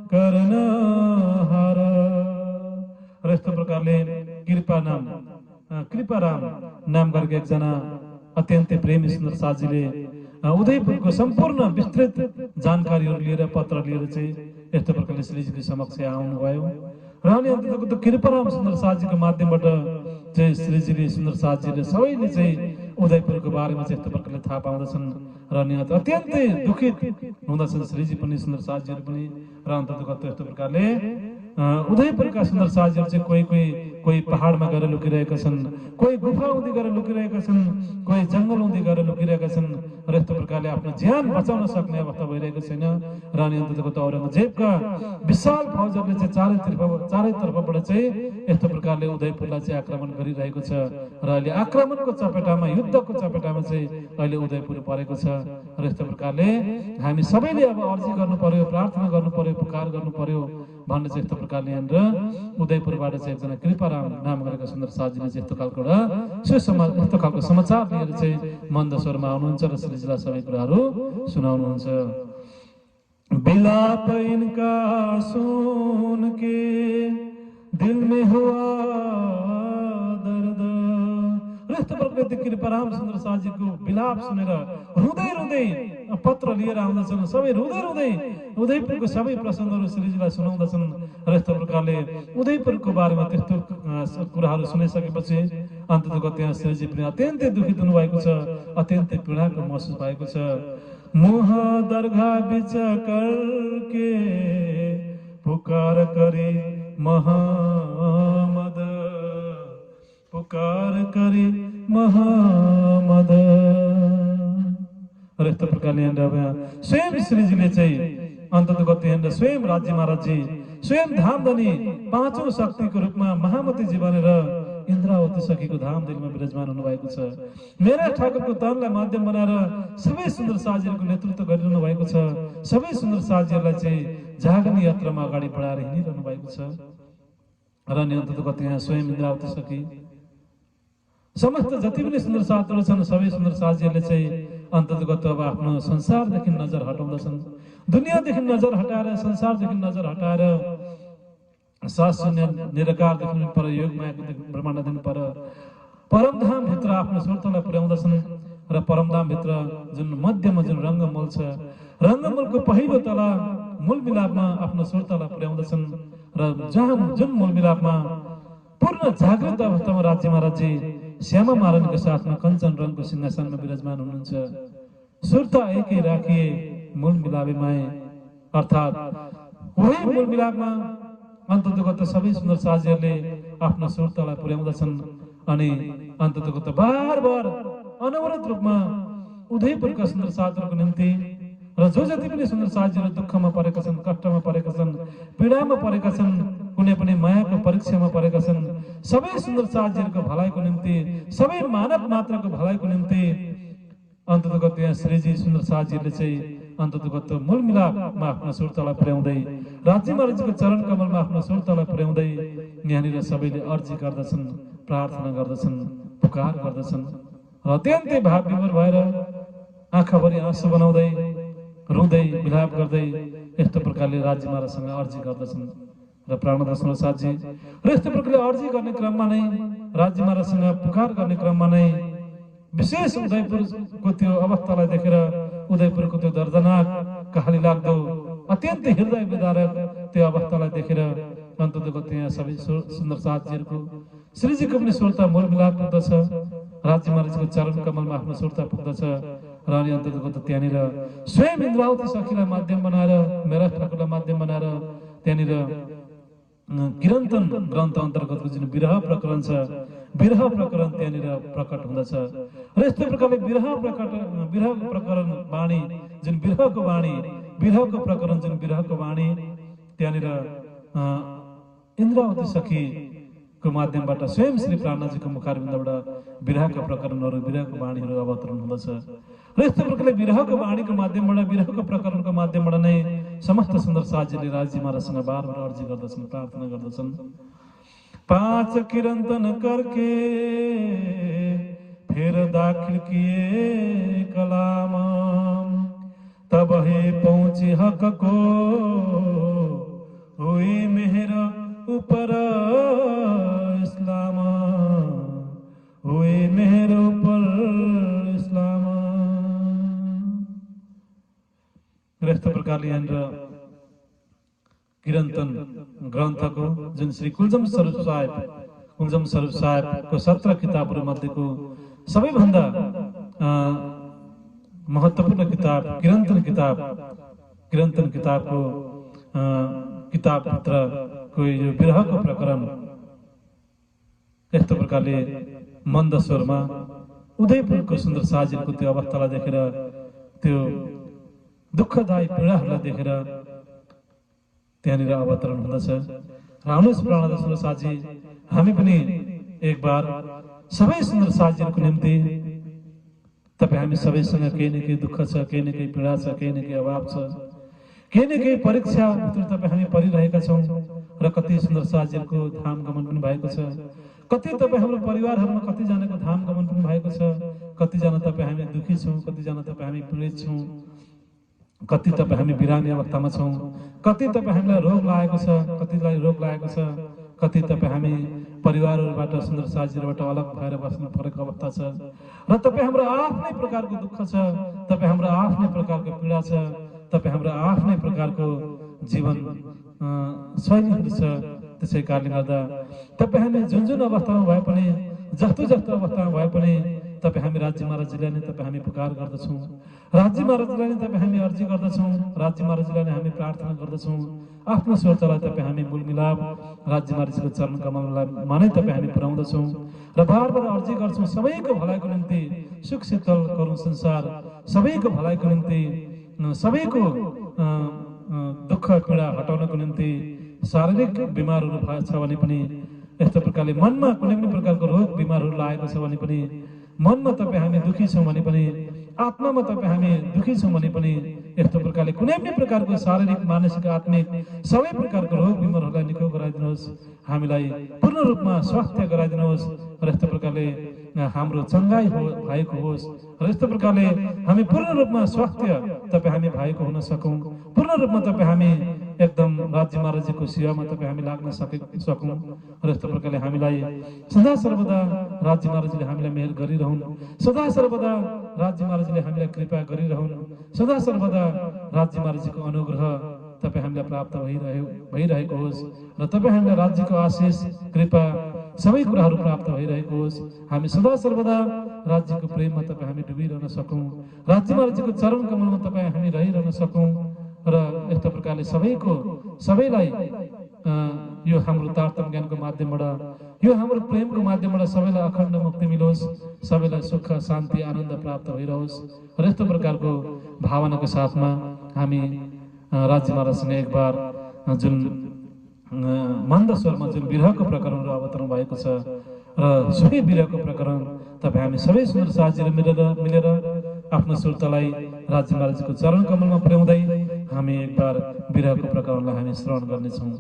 करना हरा। र यस्तो प्रकारले कृपाराम नाम गरेको एकजना अत्यन्तै प्रेमी सुन्दर साजीले उदयपुरको सम्पूर्ण विस्तृत जानकारीहरू लिएर पत्र लिएर चाहिँ यस्तो प्रकारले श्रीजीको समक्ष आउनुभयो। र अनि अन्ततगत कृपाराम सुन्दर साजीको माध्यमबाट चाहिँ श्रीजीले सुन्दर साजीले सबैले चाहिँ उदयपुरको बारेमा चाहिँ यस्तो प्रकारले थाहा पाउँदछन्। र अनि अत्यन्तै दुखित हुँदछन् श्रीजी पनि सुन्दर साजीहरू पनि। र अन्ततगत यस्तो प्रकारले उदयपुरका सुन्दर साजीहरू चाहिँ कोही पहाडमा गएर लुकिरहेका छन्, कोही गुफा हुँदै गएर लुकिरहेका छन्, कोही जङ्गल हुँदै गएर लुकिरहेका छन्। र यस्तो प्रकारले आफ्नो ज्यान बचाउन सक्ने अवस्था भइरहेको छैन। र अनि अन्ततगत औरङ्गजेबका विशाल फौजहरूले चाहिँ चारैतर्फबाट चाहिँ यस्तो प्रकारले उदयपुरलाई चाहिँ आक्रमण गरिरहेको छ। र अहिले आक्रमणको चपेटामा युद्धको चपेटामा चाहिँ अहिले उदयपुर परेको छ। र यस्तो प्रकारले हामी सबैले अब अर्जी गर्नु पर्यो, प्रार्थना गर्नु पर्यो, पुकार गर्नु पर्यो भन्ने चाहिँ यस्तो प्रकारले यहाँनिर उदयपुरबाट चाहिँ एकजना कृपाराम नाम गरेका सुन्दर साजीले चाहिँ यस्तो खालको यस्तो खालको समाचार लिएर चाहिँ मन्दस्वरमा आउनुहुन्छ र श्रीजीलाई सबै कुराहरू सुनाउनुहुन्छ। बिलाप इनका सुन के दिल में हुआ दर्द। यस्तो प्रकृति कृपाराम सुन्दर साजीको बिलाप सुनेर रुँदै रुँदै पत्र लिएर आउँदछन्। सबै रुँदै रुँदै उदयपुरको सबै प्रसङ्गहरू श्रीजीलाई सुनाउँदछन्। र यस्तो प्रकारले उदयपुरको बारेमा त्यस्तो कुराहरू सुनिसकेपछि अन्ततः त्यहाँ श्रीजी पनि अत्यन्तै दुखित हुनुभएको छ, अत्यन्तै पीडाको महसुस भएको छ। मुह दरगाह बिच करके पुकार करे महमद, पुकार करे महमद। र यस्तो प्रकारले यहाँनिर स्वयं श्रीजीले चाहिँ अन्ततः यहाँनिर स्वयं राज्य महाराजजी स्वयं धामधनी पाँचौं शक्तिको रूपमा महामतीजी बनेर इन्द्रावती सखीको धामधनीमा विराजमान हुनुभएको छ। मेरा ठाकुरको तनलाई माध्यम बनाएर सबै सुन्दर साजीहरूको नेतृत्व गरिरहनु भएको छ। सबै सुन्दर साजीहरूलाई चाहिँ जागरण यात्रामा अगाडि बढाएर हिँडिरहनु भएको छ। र नि अन्ततः त्यहाँ स्वयं इन्द्रावती सखी समस्त जति पनि सुन्दर साथीहरू छन् सबै सुन्दर साथीहरूले चाहिँ अन्ततः अब आफ्नो संसारदेखि नजर हटाउँदछन्। दुनियाँदेखि नजर हटाएर संसारदेखि नजर हटाएर शास्त्र निराकार देख्नु पर, योग मायाको ब्रह्माण्ड दिनु पर, परमधाम भित्र आफ्नो सुरतलाई पुर्याउँदछन्। र परमधाम भित्र जुन मध्यमा जुन रङ्गमूल छ, रङ्गमूलको पहिलो तला मूल मिलापमा आफ्नो सुरतलाई पुर्याउँदछन्। र जहाँ जुन मूल मिलापमा पूर्ण जागृत अवस्थामा राज्य महाराजजी श्यामा महारानीको साथमा कञ्चन रङको सिंहासनमा विराजमान हुनुहुन्छ। सुरता एकै राखिए मूल मिलापमाए, अर्थात् वही मूल मिलापमा अन्ततः सबै सुन्दर साजीहरूले आफ्नो सुरतालाई पुर्याउँदछन्। अनि अन्ततः बार बार अनवरत रूपमा उदयपुरका सुन्दर साथीहरूको निम्ति र जो जति पनि सुन्दर साजीहरू दुःखमा परेका छन्, कष्टमा परेका छन्, पीडामा परेका छन्, कुनै पनि मायाको परीक्षामा परेका छन्, सबै सुन्दर साजीहरूको भलाइको निम्ति, सबै मानव मात्रको भलाइको निम्ति अन्ततः त्यहाँ श्रीजी सुन्दर साजीहरूले चाहिँ अन्ततः मूल मिलापमा आफ्नो सुरतालाई पुर्याउँदै, राज्य महाराजको चरण कमलमा आफ्नो सुरतालाई पुर्याउँदै यहाँनिर सबैले अर्जी गर्दछन्, प्रार्थना गर्दछन्, पुकार गर्दछन्। र अत्यन्तै भाव विभोर भएर आँखाभरि आँसु बनाउँदै रुँदै विलाप गर्दै यस्तो प्रकारले राज्य महाराजसँग अर्जी गर्दछन्। र प्राणदास साथी र यस्तो प्रकारले अर्जी गर्ने क्रममा नै, राज्य महाराजसँग पुकार गर्ने क्रममा नै विशेष उदयपुरको त्यो अवस्थालाई देखेर, उदयपुरको त्यो दर्दनाक कहाली लाग्दो अत्यन्तै हृदय विदारक त्यो अवस्थालाई देखेर अन्ततः त्यहाँ सबै सुन्दर साथीहरूको श्रीजीको पनि सुरता मूल मिलाप पुग्दछ। राज्य महाराजको चरण कमलमा आफ्नो सुरता पुग्दछ। र अनि अन्ततः त्यहाँनिर स्वयं इन्द्रावती सखीलाई माध्यम बनाएर, मेरा ठाकुरलाई माध्यम बनाएर त्यहाँनिर किरन्तन ग्रन्थ अन्तर्गतको जुन विरह प्रकरण छ, विरह प्रकरण त्यहाँनिर प्रकट हुँदछ। र यस्तो प्रकारले विरहको प्रकरण वाणी, जुन विरहको वाणी, विरहको प्रकरण जुन विरहको वाणी त्यहाँनिर इन्द्रावती सखीको माध्यमबाट स्वयं श्री प्राणनाथजीको मुखारविन्दबाट विरहका प्रकरणहरू, विरहको वाणीहरू अवतरण हुँदछ। र यस्तो प्रकारले विरहको वाणीको माध्यमबाट, विरहको प्रकरणको माध्यमबाट नै समस्त सुन्दर साजीले राज्य महाराजसँग बार बार अर्जी गर्दछन्, प्रार्थना गर्दछन्। पाँच किरंतन करके फिर दाखिल किए कलाम, तब ही पहुंची हक को हुई मेहर ऊपर इस्लाम, हुई मेहर ऊपर इस्लाम। यस्तो प्रकारले यहाँनिर किरन्तन ग्रन्थको जुन श्री कुलजम स्वरूप साहेबको 17 किताबहरू मध्येको सबैभन्दा महत्त्वपूर्ण किताब किरन्तन किताबको किताबभित्रको यो विरहको प्रकरण यस्तो प्रकारले मन्द स्वरमा उदयपुरको सुन्दर साजीको त्यो अवस्थालाई देखेर, त्यो दुःखदायी पीडाहरूलाई देखेर त्यहाँनिर अवतरण हुँदछ। र आउनुहोस् प्राणदास सुन्दर साजी, हामी पनि एक बार सबै सुन्दर साजीहरूको निम्ति, तपाईँ हामी सबैसँग केही न केही दुःख छ, केही न केही पीडा छ, केही न केही अभाव छ, केही न केही परीक्षाभित्र तपाईँ हामी परिरहेका छौँ। र कति सुन्दर साजीहरूको धाम गमन पनि भएको छ, कति तपाईँ हाम्रो परिवारहरूमा कतिजनाको धाम गमन पनि भएको छ, कतिजना तपाईँ हामी दुखी छौँ, कतिजना तपाईँ हामी पीडित छौँ। कति तपाईँ हामी बिरामी अवस्थामा छौँ, कति तपाईँ हामीलाई रोग लागेको छ, कतिलाई रोग लागेको छ, कति तपाईँ हामी परिवारहरूबाट सुन्दर साथीहरूबाट अलग भएर बस्नु परेको अवस्था छ र तपाईँ हाम्रो आफ्नै प्रकारको दुःख छ, तपाईँ हाम्रो आफ्नै प्रकारको पीडा छ, तपाईँ हाम्रो आफ्नै प्रकारको जीवन शैलीहरू छ। त्यसै कारणले गर्दा तपाईँ हामी जुन जुन अवस्थामा भए पनि, जस्तो जस्तो अवस्थामा भए पनि तपाईँ हामी राज्य महाराजजीलाई नै तपाईँ हामी पुकार गर्दछौँ, राज्य महाराजजीलाई नै तपाईँ हामी अर्जी गर्दछौँ, राज्य महाराजजीलाई नै हामी प्रार्थना गर्दछौँ। आफ्नो सोचलाई तपाईँ हामी मूल मिलाप राज्य महाराजजीको चरण कमलमा नै तपाईँ हामी पुर्याउँदछौँ र बार बार अर्जी गर्छौँ सबैको भलाइको निम्ति, सुख शीतल करुण संसार सबैको भलाइको निम्ति, सबैको दुःख पीडा हटाउनको निम्ति। शारीरिक बिमारहरू भएको छ भने पनि, यस्तो प्रकारले मनमा कुनै पनि प्रकारको रोग बिमारहरू लागेको छ भने पनि, मनमा तपाईँ हामी दुखी छौँ भने पनि, आत्मामा तपाईँ हामी दुखी छौँ भने पनि, यस्तो प्रकारले कुनै पनि प्रकारको शारीरिक मानसिक आत्मिक सबै प्रकारको रोग बिमारहरूलाई निको गराइदिनुहोस्, हामीलाई पूर्ण रूपमा स्वास्थ्य गराइदिनुहोस् र यस्तो प्रकारले हाम्रो चङ्गाई भएको होस् र यस्तो प्रकारले हामी पूर्ण रूपमा स्वास्थ्य तपाईँ हामी भएको हुन सकौँ, पूर्ण रूपमा तपाईँ हामी एकदम राज्य महाराजजीको सेवामा तपाईँ हामी लाग्न सकौँ र यस्तो प्रकारले हामीलाई सदा सर्वदा राज्य महाराजजीले हामीलाई मेहर गरिरहन्, सदा सर्वदा राज्य महाराजजीले हामीलाई कृपा गरिरहन्, सदा सर्वदा राज्य महाराजजीको अनुग्रह तपाईँ हामीलाई प्राप्त भइरहेको होस् र तपाईँ हामीलाई राज्यको आशिष कृपा सबै कुराहरू प्राप्त भइरहेको होस्। हामी सदा सर्वदा राज्यको प्रेममा तपाईँ हामी डुबिरहन सकौँ, राज्य महाराजजीको चरण कमलमा तपाईँ हामी रहिरहन सकौँ र यस्तो प्रकारले सबैलाई यो हाम्रो तारतम्य ज्ञानको माध्यमबाट, यो हाम्रो प्रेमको माध्यमबाट सबैलाई अखण्ड मुक्ति मिलोस्, सबैलाई सुख शान्ति आनन्द प्राप्त भइरहोस् र यस्तो प्रकारको भावनाको साथमा हामी राज्य महाराजसँग एक बार जुन मन्द स्वरमा जुन विरहको प्रकरणहरू अवतरण भएको छ र सोही विरहको प्रकरण तपाईँ हामी सबै सुन्दर साथीहरू मिलेर आफ्नो सुरतालाई राज्य महाराजको चरण कमलमा पुर्याउँदै हामी एक बार विरहको प्रकरणलाई हामी श्रवण गर्नेछौँ।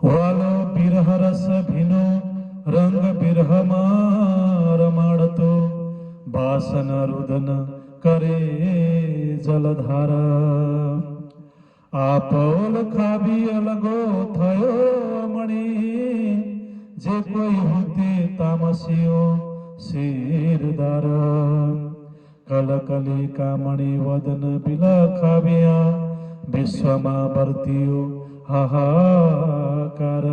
वालो विरह रस भिनो रंग विरहमा रमाडतो, वासना रुदन करे जलधारा, आपौल खाबी अलगो थयो मणि, जे कोही हुते तामसियो शिरदार, कलकली कामणी वदन बिलखाबिया, विश्वमा बर्तियो हाहाकार,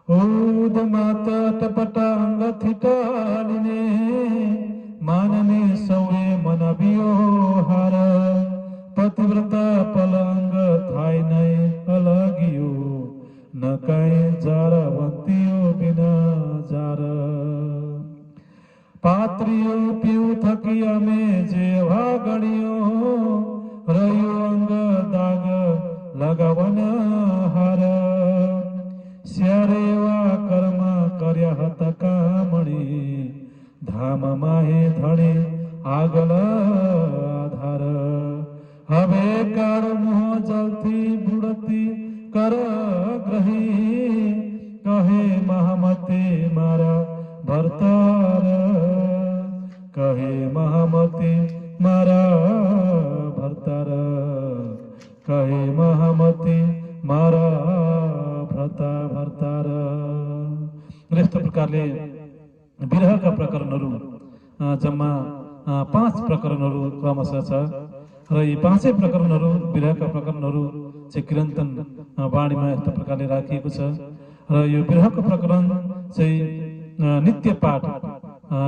ऊद माता टपटांग थिटालिने, मानने सौए मनबियो हार, पतिव्रता पलंग थाई नै अलगियो, न काई जारवंतियो बिना जार, पात्रियो पिउ थकिया में जे भागणियो, रयो अंग दाग लगावन हार, स्यारेवा कर्म कर्या हत कामणी, धाम माहे धणे आगल आधार, हवे कार मुह जलती बुड़ती कर ग्रही, कहे महामते मारा भरतार, कहे महामते मारा भरतार, कहे महामते मारा भरतार। यस्तो प्रकारले विरहका प्रकरणहरू जम्मा 5 प्रकरणहरू क्रमशः छ र यी 5 प्रकरणहरू विरहका प्रकरणहरू चाहिँ किरन्तन वाणीमा यस्तो प्रकारले राखिएको छ र यो विरहको प्रकरण चाहिँ नित्य पाठ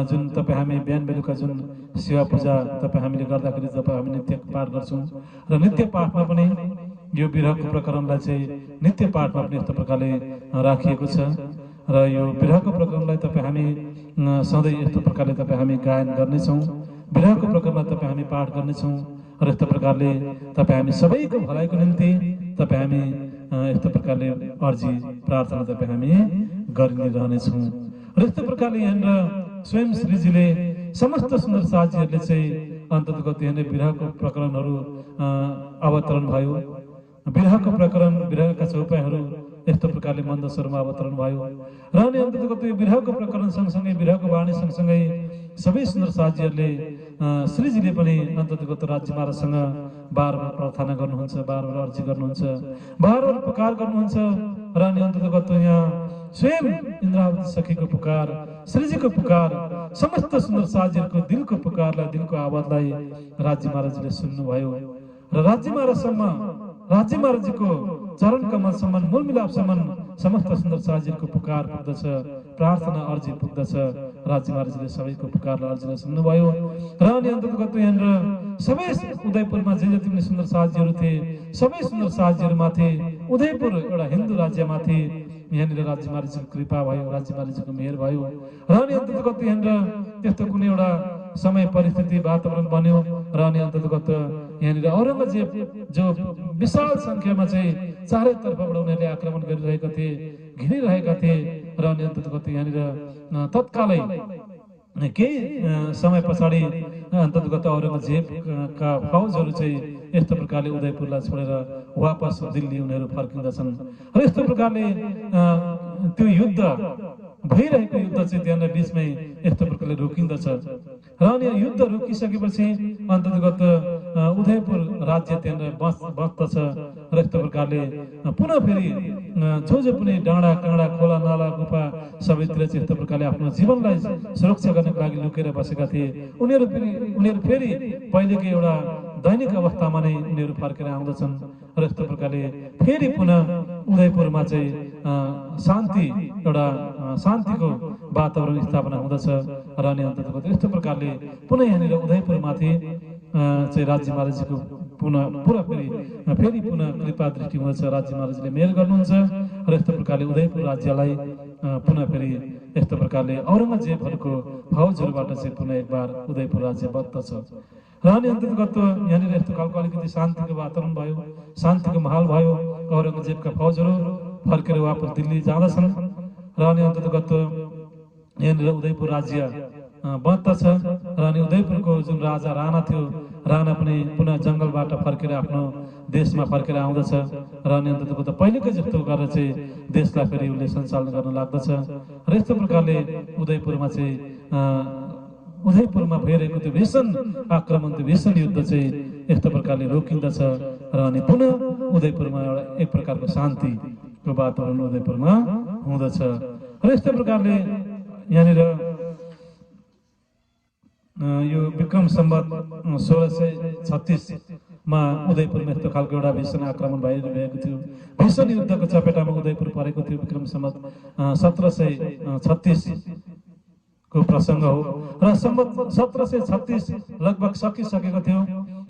जुन तपाईँ हामी बिहान बेलुका जुन सेवा पूजा तपाईँ हामीले गर्दाखेरि जब हामी नित्य पाठ गर्छौँ र नित्य पाठमा पनि यो विरहको प्रकरणलाई चाहिँ नित्य पाठमा पनि यस्तो प्रकारले राखिएको छ र यो विरहको प्रकरणलाई तपाईँ हामी सधैँ यस्तो प्रकारले तपाईँ हामी गायन गर्नेछौँ, विरहको प्रकरणलाई तपाईँ हामी पाठ गर्नेछौँ र यस्तो प्रकारले तपाईँ हामी सबैको भलाइको निम्ति तपाईँ हामी यस्तो प्रकारले अर्जी प्रार्थना तपाईँ हामी गरिरहनेछौँ र यस्तो प्रकारले यहाँनिर स्वयं श्रीजीले समस्त सुन्दर साथीहरूले चाहिँ अन्ततगत यहाँनिर विरहको प्रकरणहरू अवतरण भयो। विरहको प्रकरण, विरहका चौपाइहरू यस्तो प्रकारले मन्द स्वरमा अवतरण भयो र अनि अन्ततको त्यो विरहको प्रकरण सँगसँगै विरहको वाणी सँगसँगै सबै सुन्दर साथीहरूले श्रीजीले पनि अन्ततको राज्य महाराजसँग बारबार प्रार्थना गर्नुहुन्छ, बारबार अर्जी गर्नुहुन्छ, बारबार पुकार गर्नुहुन्छ र अनि अन्ततको यहाँ स्वयं इन्द्रावती सखीको पुकार, श्रीजीको पुकार, समस्त सुन्दर साथीहरूको दिलको पुकारलाई, दिलको आवाजलाई राज्य महाराजले सुन्नुभयो र राज्य महाराजसम्म, राज्य महाराजजीको चरण कमलसम्म, मूल मिलापसम्म समस्त सुन्दर साथीहरूको पुकार पुग्दछ, प्रार्थना अर्जी पुग्दछ। राज्य महाराजले सबैको पुकारलाई अर्जीलाई सुन्नुभयो र अनि अन्ततको यहाँनिर सबै उदयपुरमा जे जति पनि सुन्दर साथीहरू थिए, सबै सुन्दर साथीहरूमाथि उदयपुर एउटा हिन्दू राज्यमाथि यहाँनिर राज्य महाराजको कृपा भयो, राज्य महाराजको मेहर भयो र अनि अन्ततको यहाँनिर त्यस्तो कुनै एउटा समय परिस्थिति वातावरण बन्यो र अनि अन्ततगत यहाँनिर औरङ्गजेब जो विशाल संख्यामा चाहिँ चारैतर्फबाट उनीहरूले आक्रमण गरिरहेका थिए, घिरिरहेका थिए र अनि अन्ततगत यहाँनिर तत्कालै केही समय पछाडि अन्ततगत औरङ्गजेबका फौजहरू चाहिँ यस्तो प्रकारले उदयपुरलाई छोडेर वापस दिल्ली उनीहरू फर्किँदछन् र यस्तो प्रकारले त्यो युद्ध भइरहेको युद्ध चाहिँ त्यहाँनिर बिचमै यस्तो प्रकारले रोकिँदछ र अनि युद्ध रोकिसकेपछि अन्ततगत उदयपुर राज्य त्यहाँनिर बस्दछ र यस्तो प्रकारले पुनः फेरि जो पनि डाँडा काँडा खोला नाला गुफा सबैतिर चाहिँ यस्तो प्रकारले आफ्नो जीवनलाई सुरक्षा गर्नको लागि लुकेर बसेका थिए। उनीहरू फेरि पहिलेकै एउटा दैनिक अवस्थामा नै उनीहरू फर्केर आउँदछन् र यस्तो प्रकारले फेरि पुनः उदयपुरमा चाहिँ शान्ति, एउटा शान्तिको वातावरण स्थापना हुँदछ र अनि अन्ततको यस्तो प्रकारले पुनः यहाँनिर उदयपुरमाथि चाहिँ राज्य महाराजजीको पुरा फेरि पुनः कृपा दृष्टि हुँदछ। राज्य महाराजले मेहर गर्नुहुन्छ र यस्तो प्रकारले उदयपुर राज्यलाई पुनः फेरि यस्तो प्रकारले औरङ्गजेबहरूको फौजहरूबाट चाहिँ पुनः एक बार उदयपुर राज्य बग्दछ र अनि अन्तर्गत यहाँनिर यस्तो खालको अलिकति शान्तिको वातावरण भयो, शान्तिको माहौल भयो। औरङ्गजेबका फौजहरू फर्केर वापस दिल्ली जाँदछन् र अनि अन्तर्गत यहाँनिर उदयपुर राज्य बग्दछ र अनि उदयपुरको जुन राजा राणा थियो, राणा पनि पुनः जङ्गलबाट फर्केर आफ्नो देशमा फर्केर आउँदछ र अनि अन्ततको पहिलेकै जस्तो गरेर चाहिँ देशलाई फेरि उसले सञ्चालन गर्न लाग्दछ र यस्तो प्रकारले उदयपुरमा चाहिँ उदयपुरमा भइरहेको त्यो भीषण आक्रमण, त्यो भीषण युद्ध चाहिँ यस्तो प्रकारले रोकिँदछ र अनि पुनः उदयपुरमा एउटा एक प्रकारको शान्तिको वातावरण उदयपुरमा हुँदछ र यस्तो प्रकारले यहाँनिर यो विक्रम सम्वत 1636मा उदयपुरमा यस्तो खालको एउटा भीषण आक्रमण भइरहेको थियो। भीषण युद्धको चपेटामा उदयपुर परेको थियो। विक्रम सम्वत 1736 को प्रसंग हो र सम्वत 1736 लगभग सकिसकेको थियो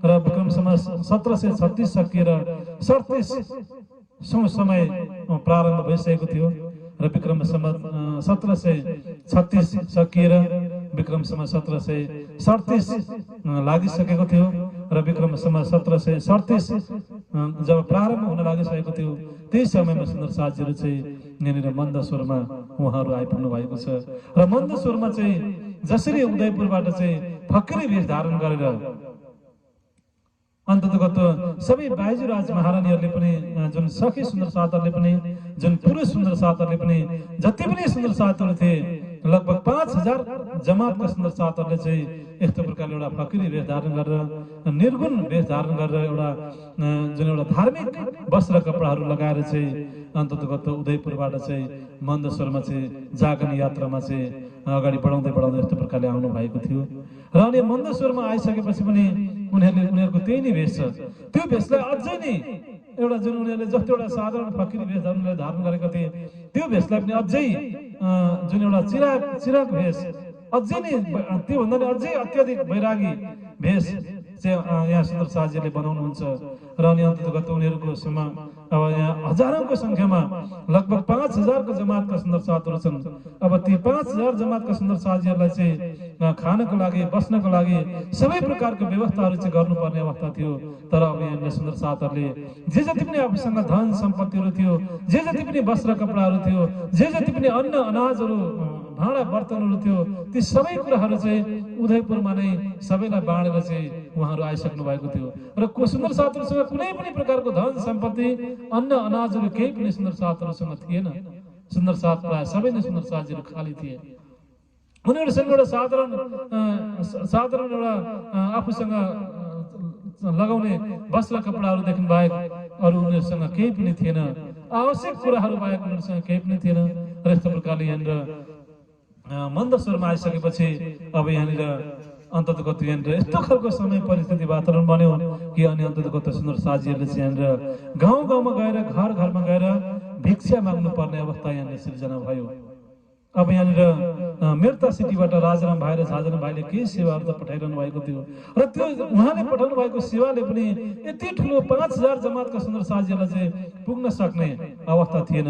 र विक्रम सम्वत 1736 सकिएर 37 समय प्रारम्भ भइसकेको थियो र विक्रम सम्वत 1736 सकिएर विक्रम सम्वत 1737 लागिसकेको थियो र विक्रम सम्वत 1737 जब प्रारम्भ हुन लागिसकेको थियो त्यही समयमा सुन्दर साथीहरू चाहिँ यहाँनिर मन्दस्वरमा उहाँहरू आइपुग्नु भएको छ र मन्दस्वरमा चाहिँ जसरी उदयपुरबाट चाहिँ फक्री वेश धारण गरेर अन्ततगत सबै बाइजु राज महारानीहरूले पनि, जुन सखी सुन्दर साथहरूले पनि, जुन पुरुष सुन्दर साथहरूले पनि, जति पनि सुन्दर साथहरू थिए लगभग 5000 जमातका सुन्दर साथहरूले चाहिँ यस्तो प्रकारले एउटा फक्री वेश धारण गरेर, निर्गुण वेश धारण गरेर एउटा जुन एउटा धार्मिक वस्त्र कपडाहरू लगाएर चाहिँ अन्ततगत उदयपुरबाट चाहिँ मन्दस्वरमा चाहिँ जागरण यात्रामा चाहिँ अगाडि बढाउँदै यस्तो प्रकारले आउनु भएको थियो र अनि मन्दस्वरमा आइसकेपछि पनि उनीहरूको त्यही नै भेष छ। त्यो भेषलाई अझै नै एउटा जुन उनीहरूले जस्तो एउटा साधारण फकिरी भेष धारण गरेका थिए त्यो भेषलाई पनि अझै जुन एउटा चिराग भेष, अझै नै त्योभन्दा नि अझै अत्याधिक वैरागी भेष चाहिँ यहाँ सुन्दर साथीहरूले बनाउनुहुन्छ र अनि अन्ततगत उनीहरूको अब यहाँ हजारौंको संख्यामा लगभग 5000 को जमातका सुन्दर साथहरू छन्। अब ती 5000 जमातका सुन्दर साथीहरूलाई चाहिँ खानको लागि, बस्नको लागि सबै प्रकारको व्यवस्थाहरू चाहिँ गर्नुपर्ने अवस्था थियो। तर अब यहाँ सुन्दर साथहरूले जे जति पनि आफूसँग धन सम्पत्तिहरू थियो, जे जति पनि वस्त्र कपडाहरू थियो, जे जति पनि अन्न अनाजहरू भाँडा बर्तनहरू थियो, ती सबै कुराहरू चाहिँ उदयपुरमा नै सबैलाई बाँडेर चाहिँ उहाँहरू आइसक्नु भएको थियो। र सुन्दर साथहरूसँग कुनै पनि प्रकारको धन सम्पत्ति अन्न अनाजहरू केही पनि सुन्दर साथहरूसँग थिएन। सुन्दर साथ प्राय सबै नै सुन्दर साथीहरू खाली थिए। उनीहरूसँग एउटा साधारण एउटा आफूसँग लगाउने वस्त्र कपडाहरूदेखि बाहेक अरू उनीहरूसँग केही पनि थिएन। आवश्यक कुराहरू बाहेक उनीहरूसँग केही पनि थिएन। र यस्तो प्रकारले यहाँनिर मन्द स्वरमा आइसकेपछि अब यहाँनिर अन्ततगत यहाँनिर यस्तो खालको समय परिस्थिति वातावरण बन्यो कि अनि अन्ततगत सुन्दर साथीहरूले चाहिँ यहाँनिर गाउँ गाउँमा गएर घर घरमा गएर भिक्षा माग्नु पर्ने अवस्था यहाँनिर सिर्जना भयो। अब यहाँनिर मेर्ता सिटीबाट राजाराम भाइ र झाजाराम भाइले केही सेवाहरू त पठाइरहनु भएको थियो र त्यो उहाँले पठाउनु भएको सेवाले पनि यति ठुलो 5000 जमातका सुन्दर साथीहरूलाई चाहिँ पुग्न सक्ने अवस्था थिएन।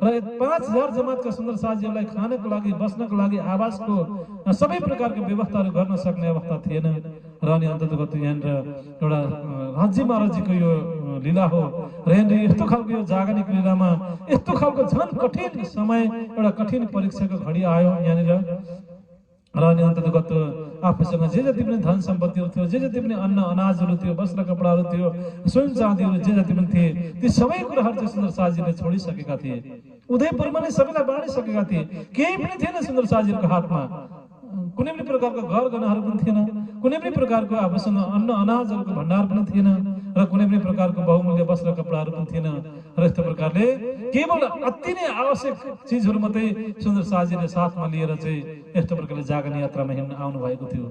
र 5000 जमातका सुन्दर साथीहरूलाई खानको लागि बस्नको लागि आवासको सबै प्रकारको व्यवस्थाहरू गर्न सक्ने अवस्था थिएन। र अनि अन्ततगत यहाँनिर एउटा राज्य महाराजीको यो लीला हो र यहाँनिर यस्तो खालको यो जागनिक लीलामा यस्तो खालको झन् कठिन समय एउटा कठिन परीक्षाको घडी आयो यहाँनिर। र अनि अन्ततगत आफूसँग जे जति पनि धन सम्पत्तिहरू थियो, जे जति पनि अन्न अनाजहरू थियो, वस्त्र कपडाहरू थियो, स्वयं चाँदीहरू जे जति पनि थिए, ती सबै कुराहरू चाहिँ सुन्दर साथीले छोडिसकेका थिए। उदयपुरमा नै सबैलाई बाँडिसकेका थिए। केही पनि थिएन सुन्दर साथीहरूको हातमा। कुनै पनि प्रकारको घर गहनाहरू पनि थिएन, कुनै पनि प्रकारको आफूसँग अन्न अनाजहरूको भण्डार पनि थिएन र कुनै पनि प्रकारको बहुमूल्य वस्त्र कपडाहरू पनि थिएन। र यस्तो प्रकारले केवल अति नै आवश्यक चिजहरू मात्रै सुन्दर साथीले साथमा लिएर चाहिँ यस्तो प्रकारले जागरण यात्रामा हिँड्न आउनु भएको थियो।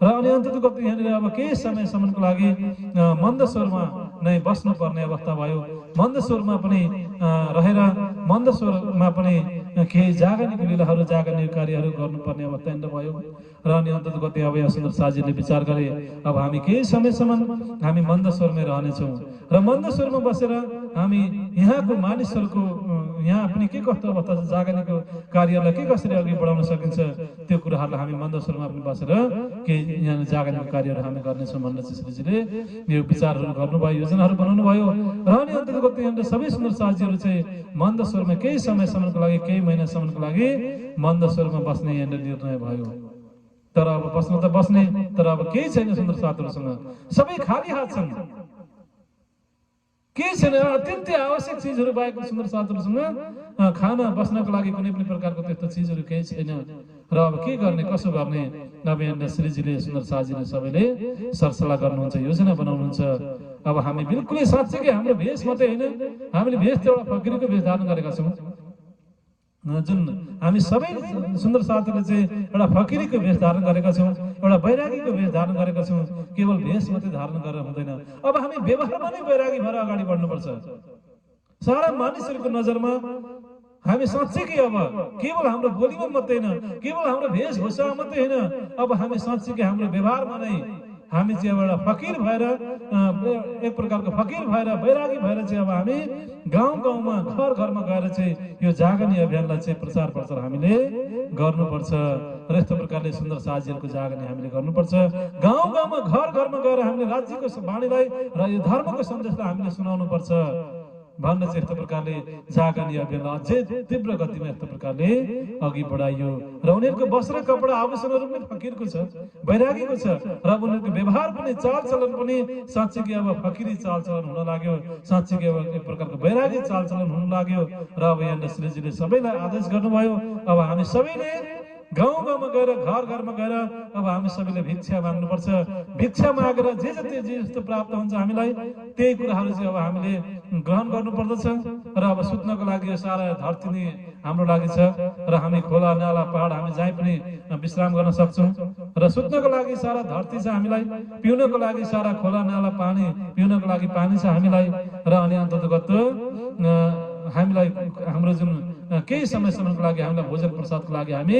र अनि अन्ततगत यहाँनिर अब केही समयसम्मको लागि मन्दस्वरमा नै बस्नुपर्ने अवस्था भयो। मन्दस्वरमा पनि रहेर मन्दस्वरमा पनि केही जागरणको लीलाहरू जागरणीय कार्यहरू गर्नुपर्ने अवस्था यहाँनिर भयो। र अनि अन्ततगत अब यहाँ सुन्दर साथीले विचार गरे अब हामी केही समयसम्म हामी मन्दस्वरमै रहनेछौँ र मन्दस्वरमा बसेर हामी यहाँको मानिसहरूको यहाँ पनि के कस्तो अवस्था छ, जागरणीको कार्यलाई के कसरी अघि बढाउन सकिन्छ, त्यो कुराहरूलाई हामी मन्दस्वरमा पनि बसेर केही यहाँ जागरणीको कार्यहरू हामी गर्नेछौँ भनेर चाहिँ श्रीजीले यो विचारहरू गर्नुभयो, योजनाहरू बनाउनु भयो। र अनि अन्तर्गत यहाँनिर सबै सुन्दर साथीहरू चाहिँ मन्दस्वरमा केही समयसम्मको लागि केही महिनासम्मको लागि मन्दस्वरमा बस्ने यहाँनिर निर्णय भयो। तर अब बस्न त बस्ने, तर अब केही छैन सुन्दर साथीहरूसँग, सबै खाली हात छन्, केही छैन। अत्यन्तै आवश्यक चिजहरू बाहेक सुन्दर साथीहरूसँग खाना बस्नको लागि कुनै पनि प्रकारको त्यस्तो चिजहरू केही छैन। र अब के गर्ने, कसो गर्ने, अब यहाँनिर श्रीजीले सुन्दर साथीले सबैले सरसल्लाह गर्नुहुन्छ, योजना बनाउनुहुन्छ। अब हामी बिल्कुलै साँच्चै हाम्रो भेष मात्रै होइन, हामीले भेष त एउटा फकिरीको भेष धारण गरेका छौँ। जुन हामी सबै सुन्दर साथीहरूले चाहिँ एउटा फकिरीको भेष धारण गरेका छौँ, एउटा बैरागीको भेष धारण गरेका छौँ। केवल भेष मात्रै धारण गरेर हुँदैन, अब हामी व्यवहारमा नै बैरागी भएर अगाडि बढ्नुपर्छ। सारा मानिसहरूको नजरमा हामी साँच्चै अब केवल हाम्रो बोलीमा मात्रै होइन, केवल हाम्रो वेशभूषामा मात्रै होइन, अब हामी साँच्चै हाम्रो व्यवहारमा नै हामी चाहिँ एउटा फकीर भएर एक प्रकारको फकीर भएर बैरागी भएर चाहिँ अब हामी गाउँ गाउँमा घर घरमा गएर चाहिँ यो जागरणी अभियानलाई चाहिँ प्रचार प्रसार हामीले गर्नुपर्छ। र यस्तो प्रकारले सुन्दर साथीहरूको जागरणी हामीले गर्नुपर्छ। गाउँ गाउँमा घर घरमा गएर हामीले राज्यको वाणीलाई र यो धर्मको सन्देशलाई हामीले सुनाउनु पर्छ भन्न चाहिँ यस्तो प्रकारले जागरणी अभियानलाई अझै तीव्र गतिमा यस्तो प्रकारले अघि बढाइयो। र उनीहरूको वस्त्र कपडा आभूषणहरू पनि फकीरको छ, बैरागीको छ, र उनीहरूको व्यवहार पनि चालचलन पनि साँच्चै अब फकीरी चालचलन हुन लाग्यो, साँच्चै अब एक प्रकारको बैरागी चालचलन हुन लाग्यो। र अब यहाँ श्रीजीले सबैलाई आदेश गर्नुभयो, अब हामी सबैले गाउँ गाउँमा गएर घर घरमा गएर अब हामी सबैले भिक्षा माग्नुपर्छ। भिक्षा मागेर जे जस्तो प्राप्त हुन्छ हामीलाई त्यही कुराहरू चाहिँ अब हामीले ग्रहण गर्नुपर्दछ। र अब सुत्नको लागि यो सारा धरती नै हाम्रो लागि छ र हामी खोला नाला पहाड हामी जहीँ पनि विश्राम गर्न सक्छौँ। र सुत्नको लागि सारा धरती छ हामीलाई, पिउनको लागि सारा खोला नाला पानी पिउनको लागि पानी छ हामीलाई। र अनि अन्ततगत हामीलाई हाम्रो जुन केही समयसम्मको लागि हामीलाई भोजन प्रसादको लागि हामी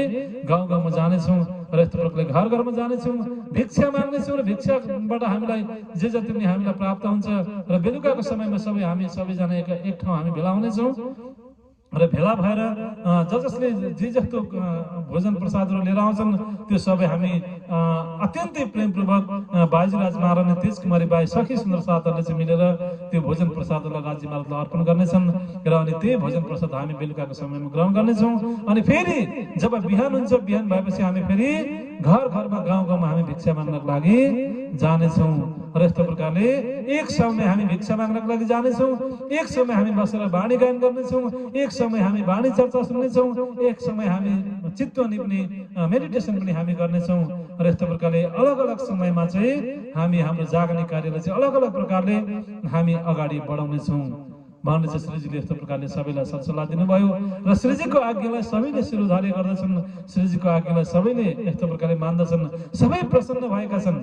गाउँ गाउँमा जानेछौँ र यस्तो प्रकारले घर घरमा जानेछौँ, भिक्षा माग्नेछौँ र भिक्षाबाट हामीलाई जे जति पनि हामीलाई प्राप्त हुन्छ र बेलुकाको समयमा हामी सबैजना एक ठाउँ हामी भेला हुनेछौँ। र भेला भएर जसले जे जस्तो भोजन प्रसादहरू लिएर आउँछन् त्यो सबै हामी अत्यन्तै प्रेमपूर्वक बाजी राजकुमार अनि तेजकुमारी बाई सखी सुन्दर साथहरूले चाहिँ मिलेर त्यो भोजन प्रसादहरूलाई राज्य महाराजलाई अर्पण गर्नेछन् र अनि त्यही भोजन प्रसाद हामी बेलुकाको समयमा ग्रहण गर्नेछौँ। अनि फेरि जब बिहान हुन्छ, बिहान भएपछि हामी फेरि घर घरमा गाउँ गाउँमा हामी भिक्षा माग्नको लागि जानेछौँ। र यस्तो प्रकारले एक समय हामी भिक्षा माग्नको लागि जानेछौँ, एक समय हामी बसेर वाणी गायन गर्नेछौँ, एक समय हामी वाणी चर्चा सुन्नेछौँ, एक समय हामी चित्त निप्ने मेडिटेसन पनि हामी गर्नेछौँ। र यस्तो प्रकारले अलग अलग समयमा चाहिँ हामी हाम्रो जागने कार्यलाई चाहिँ अलग अलग प्रकारले हामी अगाडि बढाउनेछौँ। भन्ने चाहिँ श्रीजीले यस्तो प्रकारले सबैलाई सल्लाह दिनुभयो र श्रीजीको आज्ञालाई सबैले शिरोधार्य गर्दछन्। श्रीजीको आज्ञालाई सबैले यस्तो प्रकारले मान्दछन्, सबै प्रसन्न भएका छन्।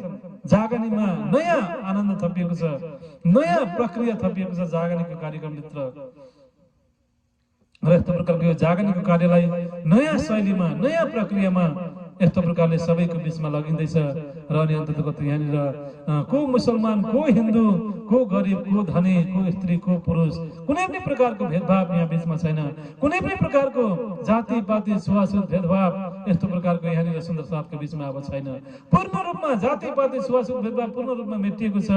जागनीमा नयाँ आनन्द थपिएको छ, नयाँ प्रक्रिया थपिएको छ जागनीको कार्यक्रमभित्र। र यस्तो प्रकारको यो जागनीको कार्यलाई नयाँ शैलीमा, नयाँ प्रक्रियामा यस्तो प्रकारले सबैको बीचमा लगिँदैछ। र अनि अन्ततको यहाँनिर को मुसलमान, को हिन्दू, को गरिब, को धनी, को स्त्री, को पुरुष, कुनै पनि प्रकारको भेदभाव यहाँ बीचमा छैन। कुनै पनि प्रकारको जाति पाति छुवाछुत भेदभाव यस्तो प्रकारको यहाँनिर सुन्दर साथको बीचमा अब छैन। पूर्ण रूपमा जाति पाति छुवाछुत भेदभाव पूर्ण रूपमा मेटिएको छ।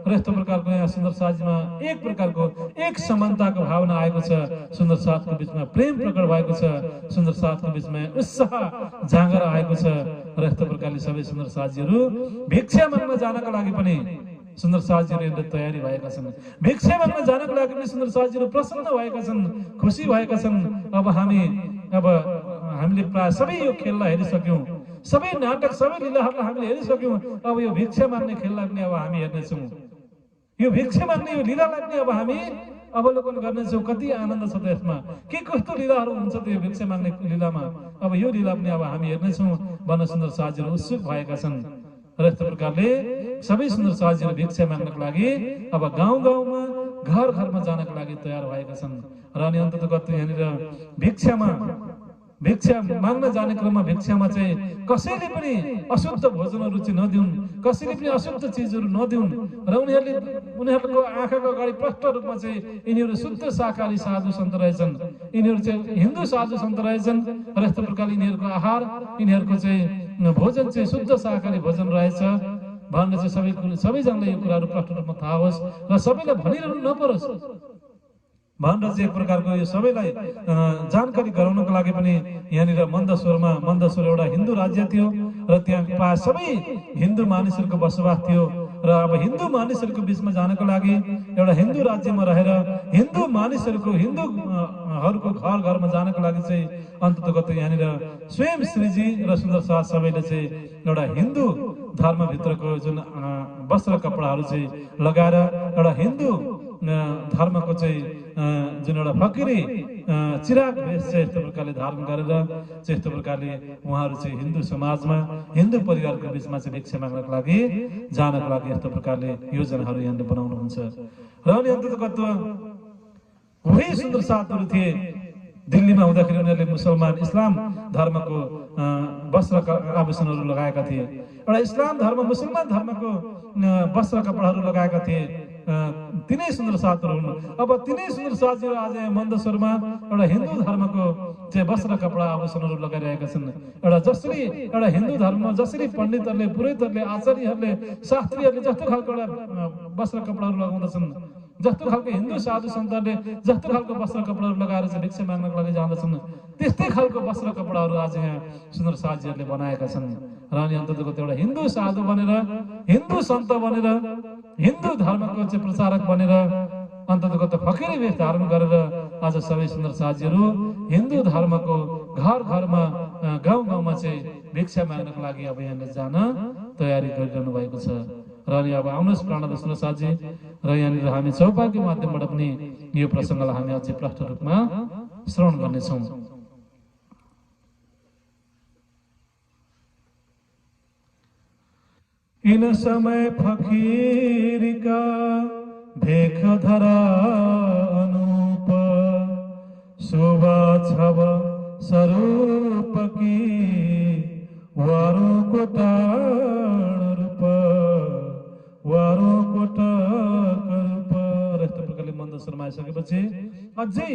र यस्तो प्रकारको यहाँ सुन्दर साथमा एक प्रकारको एक समानताको भावना आएको छ। सुन्दर साथको बीचमा प्रेम प्रकट भएको छ। सुन्दर साथको बीचमा उत्साह जाँगर आएको छ। र यस्तो प्रकारले सबै सुन्दर साथीहरू भिक्षा माग्न जानको लागि पनि सुन्दर साथीहरू तयारी भएका छन्। भिक्षा माग्न जानको लागि पनि सुन्दर साथीहरू प्रसन्न भएका छन्, खुसी भएका छन्। अब हामीले प्राय सबै यो खेललाई हेरिसक्यौँ, सबै नाटक, सबै लीलाहरूलाई हामीले हेरिसक्यौँ। अब यो भिक्षा माग्ने खेललाई पनि अब हामी हेर्नेछौँ। यो भिक्षा माग्ने यो लीलालाई पनि अब हामी अवलोकन गर्नेछौँ। कति आनन्द छ त यसमा, के कस्तो लीलाहरू हुन्छ त यो भिक्षा माग्ने लीलामा। अब यो लीला पनि अब हामी हेर्नेछौँ भन्न सुन्दर साथीहरू उत्सुक भएका छन्। र यस्तो प्रकारले सबै सुन्दर साथीहरू भिक्षा माग्नको लागि अब गाउँ गाउँमा, घर घरमा जानको लागि तयार भएका छन्। र अनि अन्ततः यहाँनिर भिक्षा माग्न जाने क्रममा भिक्षामा चाहिँ कसैले पनि अशुद्ध भोजनहरू चाहिँ नदिउन्, कसैले पनि अशुद्ध चिजहरू नदिउन्। र उनीहरूको आँखाको अगाडि प्रष्ट रूपमा चाहिँ यिनीहरू शुद्ध शाकाहारी साधु सन्त रहेछन्, यिनीहरू चाहिँ हिन्दू साधु सन्त रहेछन्। र यस्तो प्रकारले यिनीहरूको आहार, यिनीहरूको चाहिँ भोजन चाहिँ शुद्ध शाकाहारी भोजन रहेछ भनेर चाहिँ सबैजनालाई यो कुराहरू प्रष्ट रूपमा थाहा होस् र सबैलाई भनिरहनु नपरोस् भनेर चाहिँ एक प्रकारको यो सबैलाई जानकारी गराउनको लागि पनि यहाँनिर मन्दसोर एउटा हिन्दू राज्य थियो र त्यहाँ प्राय सबै हिन्दू मानिसहरूको बसोबास थियो। र अब हिन्दू मानिसहरूको बीचमा जानको लागि एउटा हिन्दू राज्यमा रहेर हिन्दू मानिसहरूको, हिन्दूहरूको घर घरमा जानको लागि चाहिँ अन्ततगत यहाँनिर स्वयं श्रीजी र सुन्दर साथ सबैले चाहिँ एउटा हिन्दू धर्मभित्रको जुन वस्त्र कपडाहरू चाहिँ लगाएर एउटा हिन्दू धर्मको चाहिँ जुन एउटा फकिरी चिराग भेष चाहिँ यस्तो प्रकारले धारण गरेर चाहिँ यस्तो प्रकारले उहाँहरू चाहिँ हिन्दू समाजमा, हिन्दू परिवारको बिचमा चाहिँ भिक्षा माग्नको लागि जानको लागि यस्तो प्रकारले योजनाहरू यहाँले बनाउनुहुन्छ। र अनि अन्ततः वही सुन्दर साथहरू थिए दिल्लीमा हुँदाखेरि उनीहरूले मुसलमान इस्लाम धर्मको वस्त्र आभूषणहरू लगाएका थिए। एउटा इस्लाम धर्म, मुसलमान धर्मको वस्त्र कपडाहरू लगाएका थिए। तिनै सुन्दर साथहरू हुन्। अब तिनै सुन्दर साथीहरू आज मन्दसोरमा एउटा हिन्दू धर्मको चाहिँ वस्त्र कपडा आभूषणहरू लगाइरहेका छन्। एउटा हिन्दू धर्म जसरी पण्डितहरूले, पुरोहितहरूले, आचार्यहरूले, शास्त्रीहरूले जस्तो खालको एउटा वस्त्र कपडाहरू लगाउँदछन्, जस्तो खालको हिन्दू साधु सन्तहरूले जस्तो खालको वस्त्र कपडाहरू लगाएर चाहिँ भिक्षा माग्नको लागि जाँदछन्, त्यस्तै खालको वस्त्र कपडाहरू आज यहाँ सुन्दर साथीहरूले बनाएका छन्। र अनि अन्ततको एउटा हिन्दू साधु बनेर, हिन्दू सन्त बनेर, हिन्दू धर्मको चाहिँ प्रचारक बनेर अन्ततको फकिरी वेश धारण गरेर आज सबै सुन्दर साथीहरू हिन्दू धर्मको घर घरमा, गाउँ गाउँमा चाहिँ भिक्षा माग्नको लागि अब यहाँले जान तयारी गरिरहनु भएको छ। र अनि अब आउनुहोस् प्राणद सुन्दर साथी, र यहाँनिर हामी चौपाको माध्यमबाट पनि यो प्रसङ्गलाई हामी अझै प्रष्ट रूपमा श्रवण गर्नेछौँ। इन समय फकीरी का भेख धरा अनूप, शोभा छव स्वरूप की वारों को टाण रूप, वारों को टाक रूप। यस्तो प्रकारले मन्दसोरमा आइसकेपछि अझै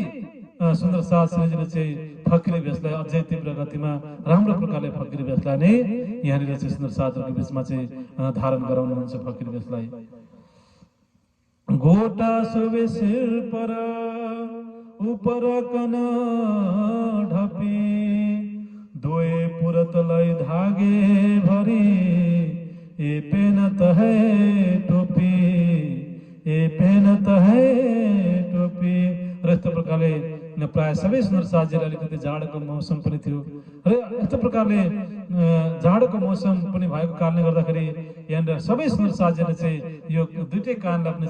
सुन्दर साज श्रीजीले चाहिँ फकिरी भेषलाई अझै तीव्र गतिमा राम्रो प्रकारले फकिरी भेषलाई नै यहाँनिर चाहिँ सुन्दर साजहरूको बिचमा चाहिँ धारण गराउनुहुन्छ फकिरी भेषलाई। गोटा सोबे सिर पर ऊपर कन ढपी दोए पुरतलाई धागे भरी ए पेनत है टोपी ए पेनत है टोपी। र यस्तो प्रकारले प्राय सबै सुन्दर साजीले अलिकति जाडोको मौसम पनि थियो र यस्तो प्रकारले जाडोको मौसम पनि भएको कारणले गर्दाखेरि यहाँनिर सबै सुन्दर साजीले चाहिँ यो दुईटै कान लाग्ने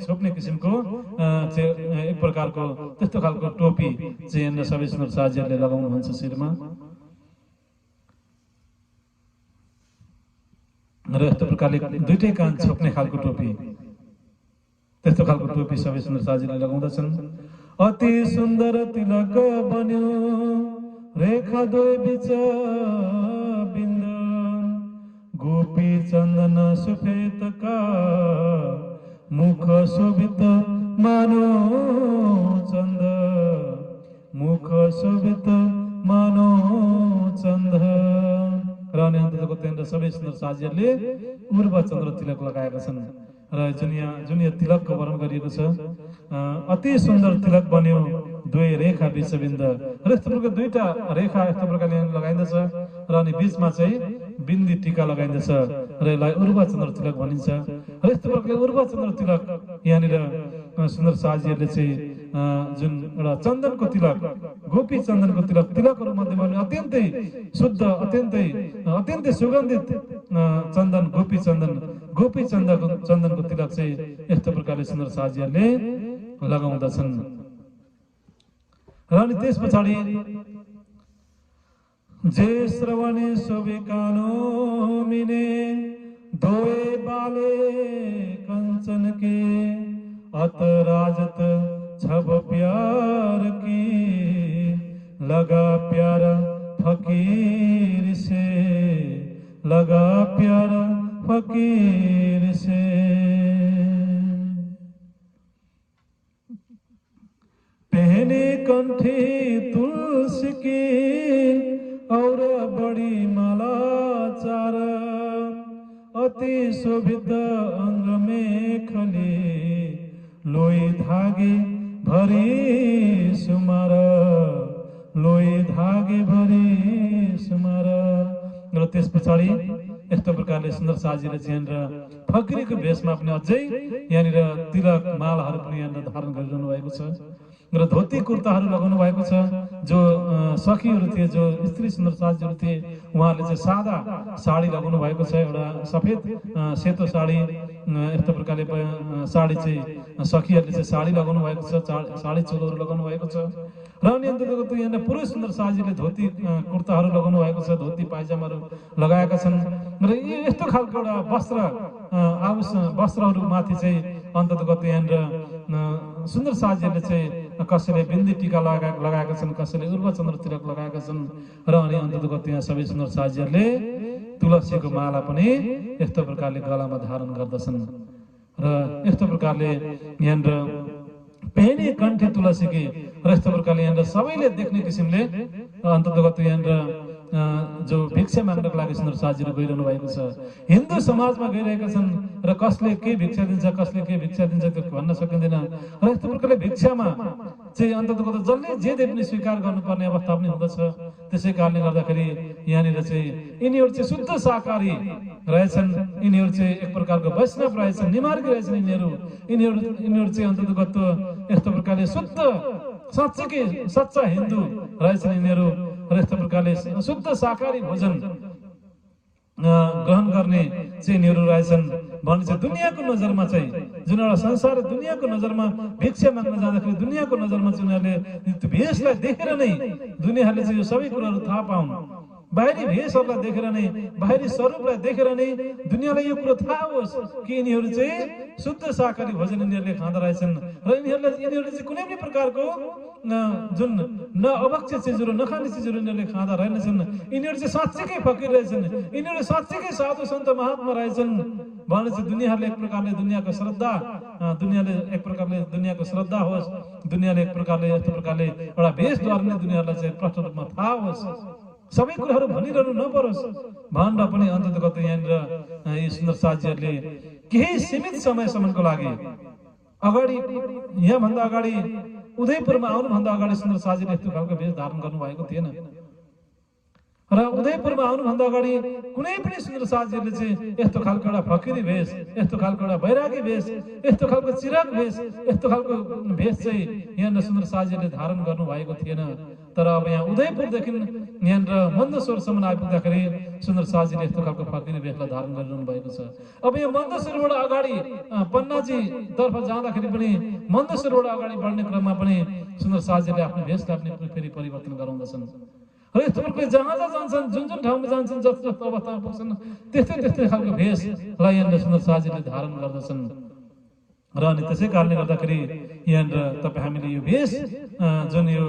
छोप्ने किसिमको चाहिँ एक प्रकारको त्यस्तो खालको टोपी चाहिँ यहाँनिर सबै सुन्दर साजीहरूले लगाउनुहुन्छ शिरमा। र यस्तो प्रकारले दुईटै कान छोप्ने खालको टोपी त्यस्तो खालको टोपी सबै सुन्दर साजीले लगाउँदछन्। अति सुन्दर तिलक बन्यो रेखा दुई बिच बिन्द गोपी चन्दन सुफेतका मुख शोभित मानो चन्द मुख शोभित मानो चन्द। र अनि अन्तको त्यहाँनिर सबै सुन्दर साजीहरूले उर्व चन्द्र तिलक लगाएका छन् र जुन यो तिलकको वर्णन गरिएको छ अति सुन्दर तिलक बन्यो दुई रेखा बीचबिन्द। र यस्तो प्रकारको दुईटा रेखा यस्तो प्रकारले लगाइँदछ र अनि बीचमा चाहिँ बिन्दी टीका लगाइँदछ र यसलाई उर्व चन्द्र तिलक भनिन्छ। र यस्तो प्रकारले उर्व चन्द्र तिलक यहाँनिर सुन्दर साजीहरूले चाहिँ जुन एउटा चन्दनको तिलक गोपी चन्दनको तिलक तिलकहरू मध्ये भने अत्यन्तै शुद्ध अत्यन्तै सुगन्धित चन्दन गोपी चन्दनको तिलक चाहिँ यस्तो प्रकारले सुन्दर साजीहरूले लगाउँदछन्। र अनि त्यस पछाडि जे श्रवणे शोभे कानो मिने दोए बाले कंचन के अत राजत छब प्यार की लगा प्यार फकीर से लगा प्यार फकीर से। पहने कंठी तुलसी की और बड़ी माला चार अति शोभित अंग में खली लोई धागे भरी सुमार लोई धागे भरी सुमार। र त्यस पछाडि यस्तो प्रकारले सुन्दर साजीले चाहिँ यहाँनिर फकिरीको भेषमा पनि अझै यहाँनिर तिलक मालाहरू पनि यहाँनिर धारण गरिरहनु भएको छ र धोती कुर्ताहरू लगाउनु भएको छ। जो सखीहरू थिए जो स्त्री सुन्दर साजीहरू थिए उहाँहरूले चाहिँ सादा साडी लगाउनु भएको छ एउटा सफेद सेतो साडी यस्तो प्रकारले साडी चाहिँ सखीहरूले चाहिँ साडी लगाउनु भएको छ साडी चोलोहरू लगाउनु भएको छ। र अनि अन्तर्गत यहाँनिर पुरुष सुन्दर साजीले धोती कुर्ताहरू लगाउनु भएको छ धोती पाइजामाहरू लगाएका छन् र यस्तो खालको एउटा वस्त्रहरू माथि चाहिँ अन्तर्गत यहाँनिर सुन्दर साजीहरूले चाहिँ कसैले बिन्दी टीका लगाएका छन् कसैले उर्व चन्द्र तिलक लगाएका छन् र अनि अन्तर्गत यहाँ सबै सुन्दर साजीहरूले तुलसीको माला पनि यस्तो प्रकारले गलामा धारण गर्दछन्। र यस्तो प्रकारले यहाँनिर पेहने कण्ठी तुलसीकी र यस्तो प्रकारले यहाँनिर सबैले देख्ने किसिमले अन्तर्गत यहाँनिर जो भिक्षा माग्नको लागि सुन्दर साजीहरू गइरहनु भएको छ। हिन्दू समाजमा गइरहेका छन् र कसले के भिक्षा दिन्छ कसले के भिक्षा दिन्छ त्यो भन्न सकिँदैन। र यस्तो प्रकारले भिक्षामा चाहिँ अन्तर्गत जसले जे दे पनि स्वीकार गर्नुपर्ने अवस्था पनि हुँदछ। त्यसै कारणले गर्दाखेरि यहाँनिर चाहिँ यिनीहरू चाहिँ शुद्ध शाकाहारी रहेछन् यिनीहरू चाहिँ एक प्रकारको वैष्णव रहेछन् निमार्गी रहेछन् यिनीहरू चाहिँ अन्तर्गत यस्तो प्रकारले शुद्ध साँच्चै सच्चा हिन्दू रहेछन् यिनीहरू। र यस्तो प्रकारले शुद्ध शाकाहारी भोजन ग्रहण गर्ने चाहिँ यिनीहरू रहेछन् भने चाहिँ दुनियाँको नजरमा चाहिँ जुन एउटा संसार दुनियाँको नजरमा भिक्षा माग्न जाँदाखेरि दुनियाँको नजरमा चाहिँ उनीहरूले भेषलाई देखेर नै दुनियाँहरूले चाहिँ यो सबै कुराहरू थाहा पाउन् बाहिरी भेषहरूलाई देखेर नै बाहिरी स्वरूपलाई देखेर नै दुनियाँलाई यो कुरो थाहा होस् कि यिनीहरू चाहिँ शुद्ध शाकाहारी भोजन यिनीहरूले खाँदा रहेछन् र यिनीहरूले चाहिँ कुनै पनि प्रकारको जुन अभक्ष्य चिजहरू नखाने चिजहरू यिनीहरूले खाँदा रहेनछन्। यिनीहरू चाहिँ साँच्चैकै फकिर रहेछन् यिनीहरू साँच्चैकै साधु सन्त महात्मा रहेछन् भने चाहिँ दुनियाँहरूले एक प्रकारले दुनियाँको श्रद्धा दुनियाँले एक प्रकारले दुनियाँको श्रद्धा होस्, दुनियाँले एक प्रकारले यस्तो प्रकारले एउटा भेषद्वारा नै दुनियाँलाई चाहिँ प्रष्ट रूपमा थाहा होस्, सबै कुराहरू भनिरहनु नपरोस् भनेर पनि अन्ततगत यहाँनिर यी सुन्दर साथीहरूले केही सीमित समयसम्मको लागि अगाडि, यहाँभन्दा अगाडि उदयपुरमा आउनुभन्दा अगाडि सुन्दर साथीले यस्तो खालको भेष धारण गर्नुभएको थिएन र उदयपुरमा आउनुभन्दा अगाडि कुनै पनि सुन्दर साथीहरूले चाहिँ यस्तो खालको एउटा फकिरी भेष, यस्तो खालको एउटा बैरागी भेष, यस्तो खालको चिराग भेष, यस्तो खालको भेष चाहिँ यहाँनिर सुन्दर साथीहरूले धारण गर्नुभएको थिएन। तर अब यहाँ उदयपुरदेखि यहाँनिर मन्दसौरसम्म आइपुग्दाखेरि सुन्दर साथीले यस्तो खालको फकिरी भेषलाई धारण गरिरहनु भएको छ। अब यहाँ मन्दसौरबाट अगाडि पन्नाजी तर्फ जाँदाखेरि पनि मन्दसौरबाट अगाडि बढ्ने क्रममा पनि सुन्दर साथीले आफ्नो भेषलाई पनि फेरि परिवर्तन गराउँदछन् र यस्तो प्रकारले जहाँ जहाँ जान्छन्, जुन जुन ठाउँमा जान्छन्, जस्तो जस्तो अवस्थामा पुग्छन् त्यस्तै त्यस्तै खालको भेषलाई यहाँनिर सुन्दर साथीले धारण गर्दछन्। र अनि त्यसै कारणले गर्दाखेरि यहाँनिर तपाईँ हामीले यो भेष जुन यो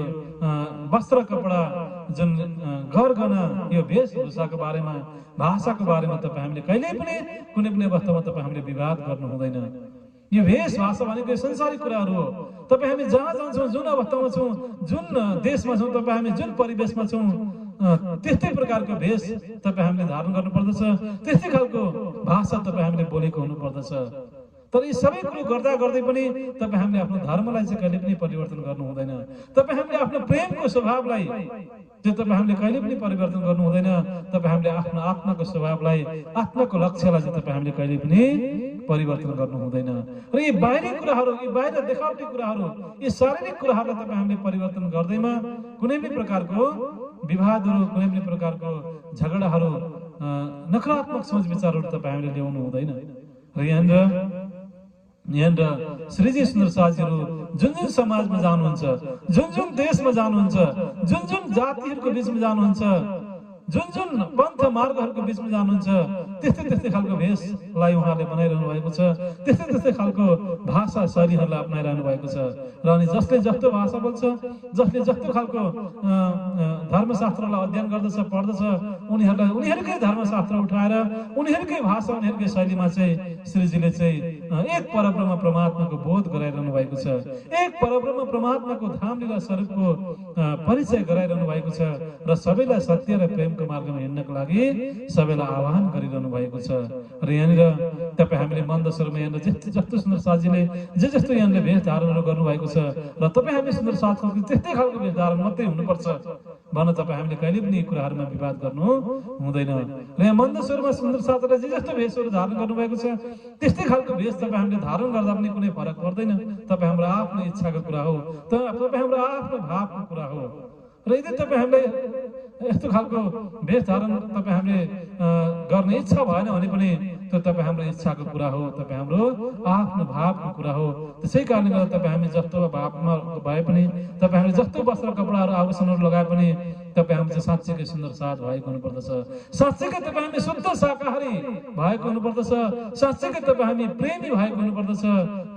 वस्त्र कपडा जुन गरगहना यो वेशभूषाको बारेमा, भाषाको बारेमा तपाईँ हामीले कहिल्यै पनि कुनै पनि अवस्थामा तपाईँ हामीले विवाद गर्नु हुँदैन। यो भेष भाषा भनेको संसारिक कुराहरू हो। तपाईँ हामी जहाँ जान्छौँ, जुन अवस्थामा छौँ, जुन देशमा छौँ, तपाईँ हामी जुन परिवेशमा छौँ, त्यस्तै प्रकारको भेष तपाईँ हामीले धारण गर्नुपर्दछ, त्यस्तै खालको भाषा तपाईँ हामीले बोलेको हुनुपर्दछ। तर यी सबै कुरो गर्दा गर्दै पनि तपाईँ हामीले आफ्नो धर्मलाई चाहिँ कहिले पनि परिवर्तन गर्नु हुँदैन। तपाईँ हामीले आफ्नो प्रेमको स्वभावलाई चाहिँ तपाईँ हामीले कहिले पनि परिवर्तन गर्नु हुँदैन। तपाईँ हामीले आफ्नो आत्माको स्वभावलाई, आत्माको लक्ष्यलाई चाहिँ तपाईँ हामीले कहिले पनि परिवर्तन गर्नु हुँदैन। र यी बाहिरी कुराहरू, यी बाहिर देखावटी कुराहरू, यी शारीरिक कुराहरूलाई तपाईँ हामीले परिवर्तन गर्दैमा कुनै पनि प्रकारको विवादहरू, कुनै पनि प्रकारको झगडाहरू, नकारात्मक सोच विचारहरू तपाईँ हामीले ल्याउनु हुँदैन। र यहाँनिर श्रीजी सुन्दर साथीहरू जुन जुन समाजमा जानुहुन्छ, जुन जुन देशमा जानुहुन्छ, जुन जुन जातिहरूको बिचमा जानुहुन्छ, जुन जुन पन्थ मार्गहरूको बिचमा जानुहुन्छ, त्यस्तै त्यस्तै खालको भेषलाई उहाँले बनाइरहनु भएको छ, त्यस्तै त्यस्तै खालको भाषा शैलीहरूलाई अप्नाइरहनु भएको छ। र अनि जसले जस्तो भाषा बोल्छ, जसले जस्तो खालको धर्मशास्त्रलाई अध्ययन गर्दछ, पढ्दछ, उनीहरूलाई उनीहरूकै धर्मशास्त्र उठाएर उनीहरूकै भाषा, उनीहरूकै शैलीमा चाहिँ श्रीजीले चाहिँ एक परब्रह्म परमात्माको बोध गराइरहनु भएको छ, एक परब्रह्म परमात्माको धाम लीला स्वरूपको परिचय गराइरहनु भएको छ र सबैलाई सत्य र प्रेमको मार्गमा हिँड्नको लागि सबैलाई आह्वान गरिरहनु भएको छ। र यहाँनिर तपाईँ हामीले मन्दसौरमा यहाँनिर जस्तो सुन्दर साथीले जस्तो यहाँले भेष धारणहरू गर्नुभएको छ र तपाईँ हामी सुन्दर साथको त्यस्तै खालको भेष धारण मात्रै हुनुपर्छ भन्न तपाईँ हामीले कहिले पनि यी कुराहरूमा विवाद गर्नु हुँदैन। र यहाँ मन्दसौरमा सुन्दर साथीले जस्तो भेषहरू धारण गर्नुभएको छ त्यस्तै खालको भेष तपाईँ हामीले धारण गर्दा पनि कुनै फरक पर्दैन। तपाईँ हाम्रो आफ्नो इच्छाको कुरा हो, तपाईँ हाम्रो आफ्नो भावको कुरा हो। र यदि तपाईँ हामीले यस्तो खालको भेष धारण तपाईँ हामीले गर्ने इच्छा भएन भने पनि त्यो तपाईँ हाम्रो इच्छाको कुरा हो, तपाईँ हाम्रो आफ्नो भावको कुरा हो। त्यसै कारणले गर्दा तपाईँ हामी जस्तो भावमा भए पनि, तपाईँ हामीले जस्तो वस्त्र कपडाहरू आभूषणहरू लगाए पनि तपाईँ हामी चाहिँ साँच्चैकै सुन्दर साथ भएको हुनुपर्दछ, साँच्चैकै तपाईँ हामी शुद्ध शाकाहारी भएको हुनुपर्दछ, साँच्चैकै तपाईँ हामी प्रेमी भएको हुनुपर्दछ,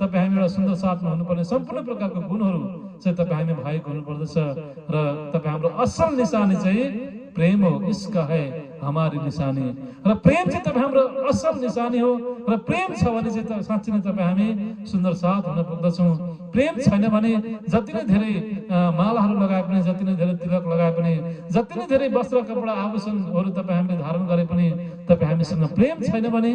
तपाईँ हामी एउटा सुन्दर साथमा हुनुपर्ने सम्पूर्ण प्रकारको गुणहरू चाहिँ तपाईँ हामी भएको हुनुपर्दछ। र तपाईँ हाम्रो असल निशानी चाहिँ प्रेम हो, इसका है हमारी निशानी। र प्रेम चाहिँ तपाईँ हाम्रो असल निशानी हो। र प्रेम छ भने चाहिँ साँच्चै नै तपाईँ हामी सुन्दर साथ हुन पुग्दछौँ। प्रेम छैन भने जति नै धेरै मालाहरू लगाए पनि, जति नै धेरै तिलक लगाए पनि, जति नै धेरै वस्त्र कपडा आभूषणहरू तपाईँ हामीले धारण गरे पनि तपाईँ हामीसँग प्रेम छैन भने,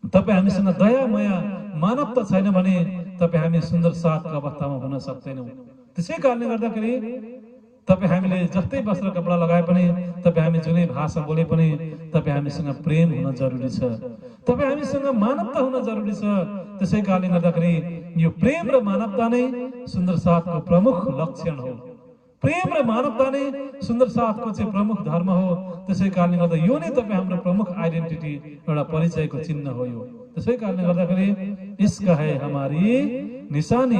तपाईँ हामीसँग दया माया मानवता छैन भने तपाईँ हामी सुन्दर साथको अवस्थामा हुन सक्दैनौँ। त्यसै कारणले गर्दाखेरि तपाईँ हामीले जस्तै वस्त्र कपडा लगाए पनि, तपाईँ हामी जुनै भाषा बोले पनि तपाईँ हामीसँग प्रेम हुन जरुरी छ, तपाईँ हामीसँग मानवता हुन जरुरी छ। त्यसै कारणले गर्दाखेरि यो प्रेम र मानवता नै सुन्दर साथको प्रमुख लक्षण हो। प्रेम र मानवता नै सुन्दर साथको चाहिँ प्रमुख धर्म हो। त्यसै कारणले गर्दा यो नै तपाईँ हाम्रो प्रमुख आइडेन्टिटी, एउटा परिचयको चिन्ह हो यो। त्यसै कारणले गर्दाखेरि इश्क है हमारी निशानी,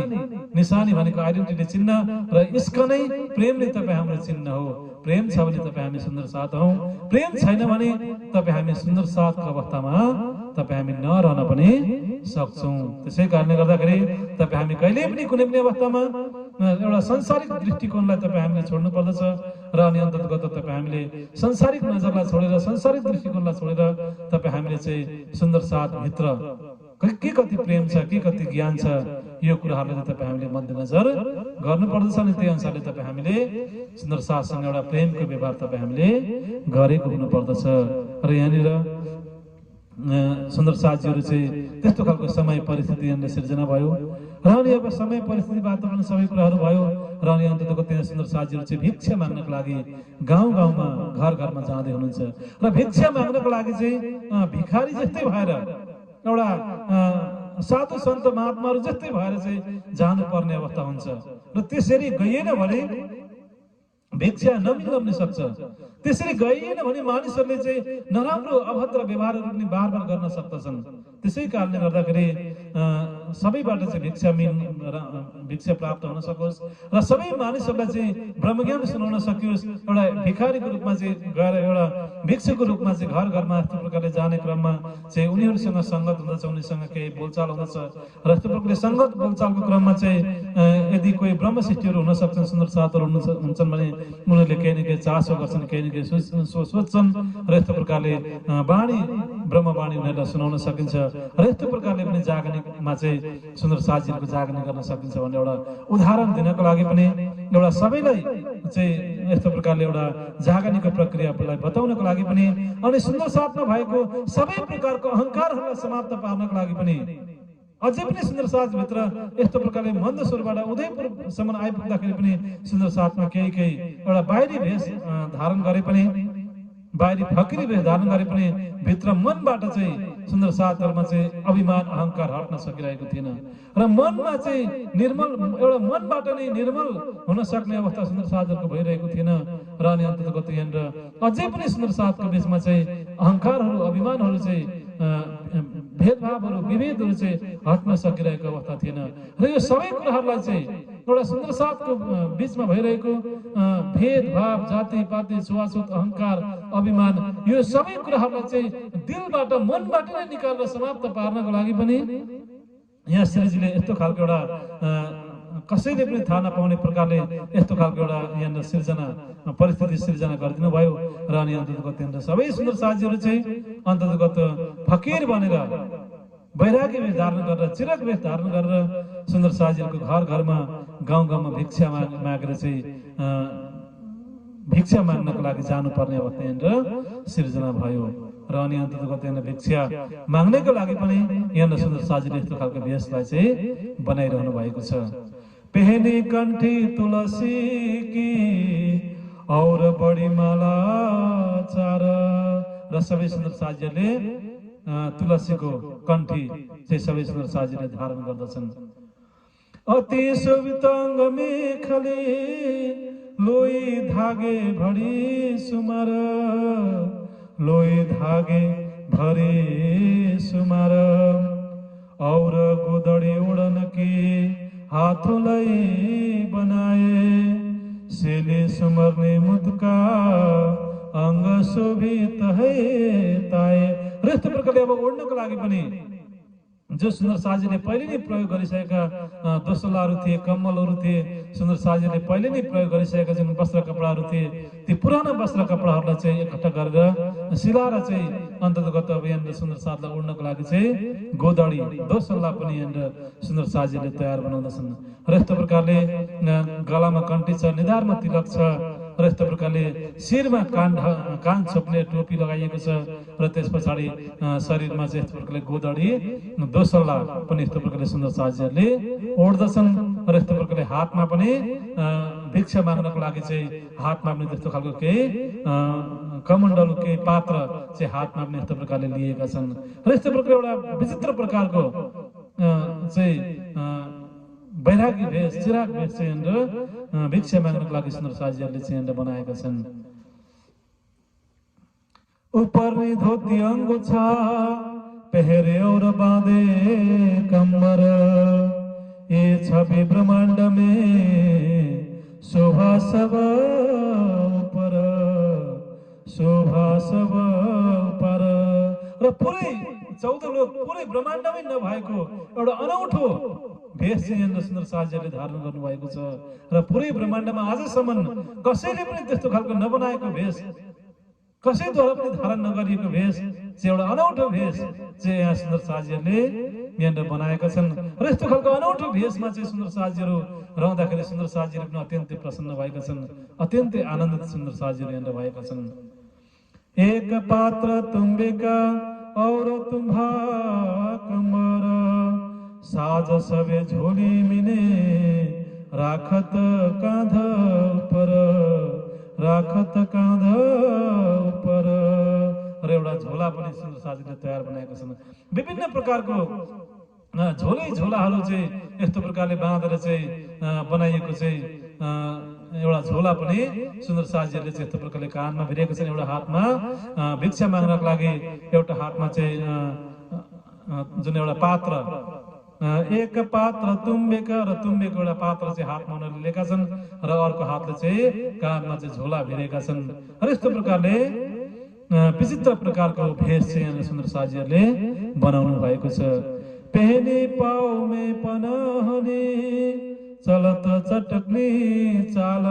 निशानी भनेको आइडेन्टिटी चिन्ह र इश्क नै प्रेम नै तपाईँ हाम्रो चिन्ह हो। प्रेम छ भने तपाईँ हामी सुन्दर साथ हौ, प्रेम छैन भने तपाईँ हामी सुन्दर साथको अवस्थामा तपाईँ हामी नरहन पनि सक्छौँ। त्यसै कारणले गर्दाखेरि तपाईँ हामी कहिल्यै पनि कुनै पनि अवस्थामा एउटा सांसारिक दृष्टिकोणलाई तपाईँ हामीले छोड्नु पर्दछ। र अनि अन्तर्गत तपाईँ हामीले सांसारिक नजरलाई छोडेर, सांसारिक दृष्टिकोणलाई छोडेर तपाईँ हामीले चाहिँ सुन्दर साथ भित्र के कति प्रेम छ, के कति ज्ञान छ, यो कुराहरूलाई तपाईँ हामीले मध्यनजर गर्नुपर्दछ। अनि त्यही अनुसारले तपाईँ हामीले सुन्दर साथसँग एउटा प्रेमको व्यवहार तपाईँ हामीले गरेको हुनुपर्दछ। र यहाँनिर सुन्दर साथीहरू चाहिँ त्यस्तो खालको समय परिस्थिति यहाँनिर सिर्जना भयो र अनि अब समय परिस्थिति वातावरण सबै कुराहरू भयो र अनि अन्ततको त्यहाँ सुन्दर साथीहरू चाहिँ भिक्षा माग्नको लागि गाउँ गाउँमा घर घरमा जाँदै हुनुहुन्छ र भिक्षा माग्नको लागि चाहिँ भिखारी जस्तै भएर एउटा साधु सन्त महात्माहरू जस्तै भएर चाहिँ जानुपर्ने अवस्था हुन्छ र त्यसरी गइएन भने भिक्षा नमिल्न सक्छ। त्यसरी गइएन भने मानिसहरूले चाहिँ नराम्रो अभद्र व्यवहारहरू पनि बार बार गर्न सक्दछन्। त्यसै कारणले गर्दाखेरि सबैबाट चाहिँ भिक्षा प्राप्त हुन सकोस् र सबै मानिसहरूलाई चाहिँ ब्रह्मज्ञान सुनाउन सकियोस्। एउटा भिखारीको रूपमा चाहिँ गएर एउटा भिक्षुको रूपमा चाहिँ घर घरमा यस्तो प्रकारले जाने क्रममा चाहिँ उनीहरूसँग सङ्गत हुँदछ, उनीसँग केही बोलचाल हुँदछ र यस्तो प्रकारले सङ्गत बोलचालको क्रममा चाहिँ यदि कोही ब्रह्मशिष्टीहरू हुन सक्छन्, सुन्दर साथहरू हुन्छन् भने उनीहरूले केही न केही चासो गर्छन्, केही न केही सोच्छन् र यस्तो प्रकारले ब्रह्मवाणी उनीहरूलाई सुनाउन सकिन्छ र यस्तो प्रकारले पनि जागरणमा चाहिँ सुन्दर साथीहरूको जागरण गर्न सकिन्छ भन्ने एउटा उदाहरण दिनको लागि पनि एउटा सबैलाई चाहिँ यस्तो प्रकारले एउटा जागरणको प्रक्रियालाई बताउनको लागि पनि अनि सुन्दर साथमा भएको सबै प्रकारको अहङ्कारहरूलाई समाप्त पार्नको लागि पनि अझै पनि सुन्दर साथभित्र यस्तो प्रकारले मन्द स्वरबाट उदयपुरसम्म आइपुग्दाखेरि पनि सुन्दर साथमा केही एउटा बाहिरी भेष धारण गरे पनि, बाहिरी फकिरी भेष धारण गरे पनि भित्र मनबाट चाहिँ सुन्दर साथहरूमा चाहिँ अभिमान अहङ्कार हट्न सकिरहेको थिएन र मनमा चाहिँ निर्मल एउटा मनबाट नै निर्मल हुन सक्ने अवस्था सुन्दर साथहरूको भइरहेको थिएन र अनि अन्ततको यहाँनिर अझै पनि सुन्दर साथको बिचमा चाहिँ अहङ्कारहरू अभिमानहरू चाहिँ भेदभावहरू विभेदहरू चाहिँ हट्न सकिरहेको अवस्था थिएन र यो सबै कुराहरूलाई चाहिँ एउटा सुन्दर साथको बिचमा भइरहेको भेदभाव जाति पाति छुवाछुत अहङ्कार अभिमान यो सबै कुराहरूलाई चाहिँ दिलबाट मनबाट नै निकालेर समाप्त पार्नको लागि पनि यहाँ श्रीजीले यस्तो खालको एउटा कसैले पनि थाहा नपाउने प्रकारले यस्तो खालको एउटा यहाँनिर सिर्जना परिस्थिति सिर्जना गरिदिनु भयो र अनि अन्ततको त्यहाँनिर सबै सुन्दर साथीहरू चाहिँ अन्ततगत फकिर बनेर वैराग्य वेश धारण गरेर चिरक वेश धारण गरेर सुन्दर साथीहरूको घर घरमा गाउँ गाउँमा भिक्षा मागेर चाहिँ भिक्षा माग्नको लागि जानुपर्ने अवस्था यहाँनिर सिर्जना भयो र अनि अन्ततको त्यहाँनिर भिक्षा माग्नेको लागि पनि यहाँनिर सुन्दर साथीले यस्तो खालको वेशलाई चाहिँ बनाइरहनु भएको छ। पहने कंठी तुलसी की और बड़ी माला चार र सबै सुन्दर साथीहरूले तुलसीको कंठी चाहिँ सबै सुन्दर साथीहरूले धारण गर्दछन्। अति शोभितांग मेखले लोई धागे भरी सुमार, लोई धागे भरी सुमार और गोदड़ी उड़न की हाथोलाई बनाए, सेले सुमरने मुदका अंग शोभित है ताए। र यस्तो प्रकारले अब ओढ्नको लागि पनि जो सुन्दर साथीले पहिले नै प्रयोग गरिसकेका दोसल्लाहरू थिए, कम्मलहरू थिए, सुन्दर साथीले पहिले नै प्रयोग गरिसकेका जुन वस्त्र कपडाहरू थिए ती पुराना वस्त्र कपडाहरूलाई चाहिँ एकट्ठा गरेर सिलाएर चाहिँ अन्तर्गत अब यहाँनिर सुन्दर साथीलाई ओढ्नको लागि चाहिँ गोदडी दोसल्ला पनि यहाँनिर सुन्दर साथीले तयार बनाउँदछन् र यस्तो प्रकारले गलामा कण्ठी छ, निधारमा तिलक छ र यस्तो प्रकारले शिरमा कान छोप्ने टोपी लगाइएको छ र त्यस पछाडि शरीरमा चाहिँ यस्तो प्रकारले गोदडी दोसल्ला पनि यस्तो प्रकारले सुन्दर साथीहरूले ओढ्दछन् र यस्तो प्रकारले हातमा पनि भिक्षा माग्नको लागि चाहिँ हातमा पनि त्यस्तो खालको केही कमण्डल केही पात्र चाहिँ हातमा पनि यस्तो प्रकारले लिएका छन् र यस्तो प्रकारले एउटा विचित्र प्रकारको चाहिँ वैराग्य भेष चिराग भेष चाहिँ यहाँनिर भिक्षा माग्नको लागि सुन्दर साथीहरूले चाहिँ यहाँनिर बनाएका छन्। ऊपरनी धोती अंगोछा पहरे और बांधे कमर, ये छवि ब्रह्मांड में शोभा सब ऊपर, शोभा सब ऊपर र पुरै 14 लोक पुरै ब्रह्माण्डमै नभएको एउटा अनौठो भेष चाहिँ यहाँनिर सुन्दर साथीहरूले धारण गर्नुभएको छ र पुरै ब्रह्माण्डमा आजसम्म कसैले पनि त्यस्तो खालको नबनाएको भेष, कसैद्वारा पनि धारण नगरिएको भेष चाहिँ एउटा अनौठो भेष चाहिँ यहाँ सुन्दर साजीहरूले यहाँनिर बनाएका छन् र यस्तो खालको अनौठो भेषमा चाहिँ सुन्दर साजीहरू रहँदाखेरि सुन्दर साजीहरू पनि अत्यन्तै प्रसन्न भएका छन्, अत्यन्तै आनन्दित सुन्दर साजीहरू यहाँनिर भएका छन्। एक पात्र तुम्बिका और तुम्भा कमर साज सबे झोली मिने राखत काँध ऊपर राखत काँध ऊपर र एउटा झोला पनि सुन्दर साजीले तयार बनाएका छन्। विभिन्न प्रकारको झोलाहरू चाहिँ यस्तो प्रकारले बाँधेर चाहिँ बनाइएको चाहिँ एउटा झोला पनि सुन्दर साजीहरूले चाहिँ यस्तो प्रकारले कानमा भिरेको छन्। एउटा हातमा भिक्षा माग्नको लागि, एउटा हातमा चाहिँ जुन एउटा पात्र, एक पात्र तुम्बेका र तुम्बेको एउटा पात्र चाहिँ हातमा उनीहरूले लिएका छन् र अर्को हातले चाहिँ कानमा चाहिँ झोला भिरेका छन्। र यस्तो प्रकारले विचित्र प्रकारको भेष चाहिँ यहाँ सुन्दर साजीहरूले बनाउनु भएको छ। पहने पाउ में पनाहने चलत चटकनी चाल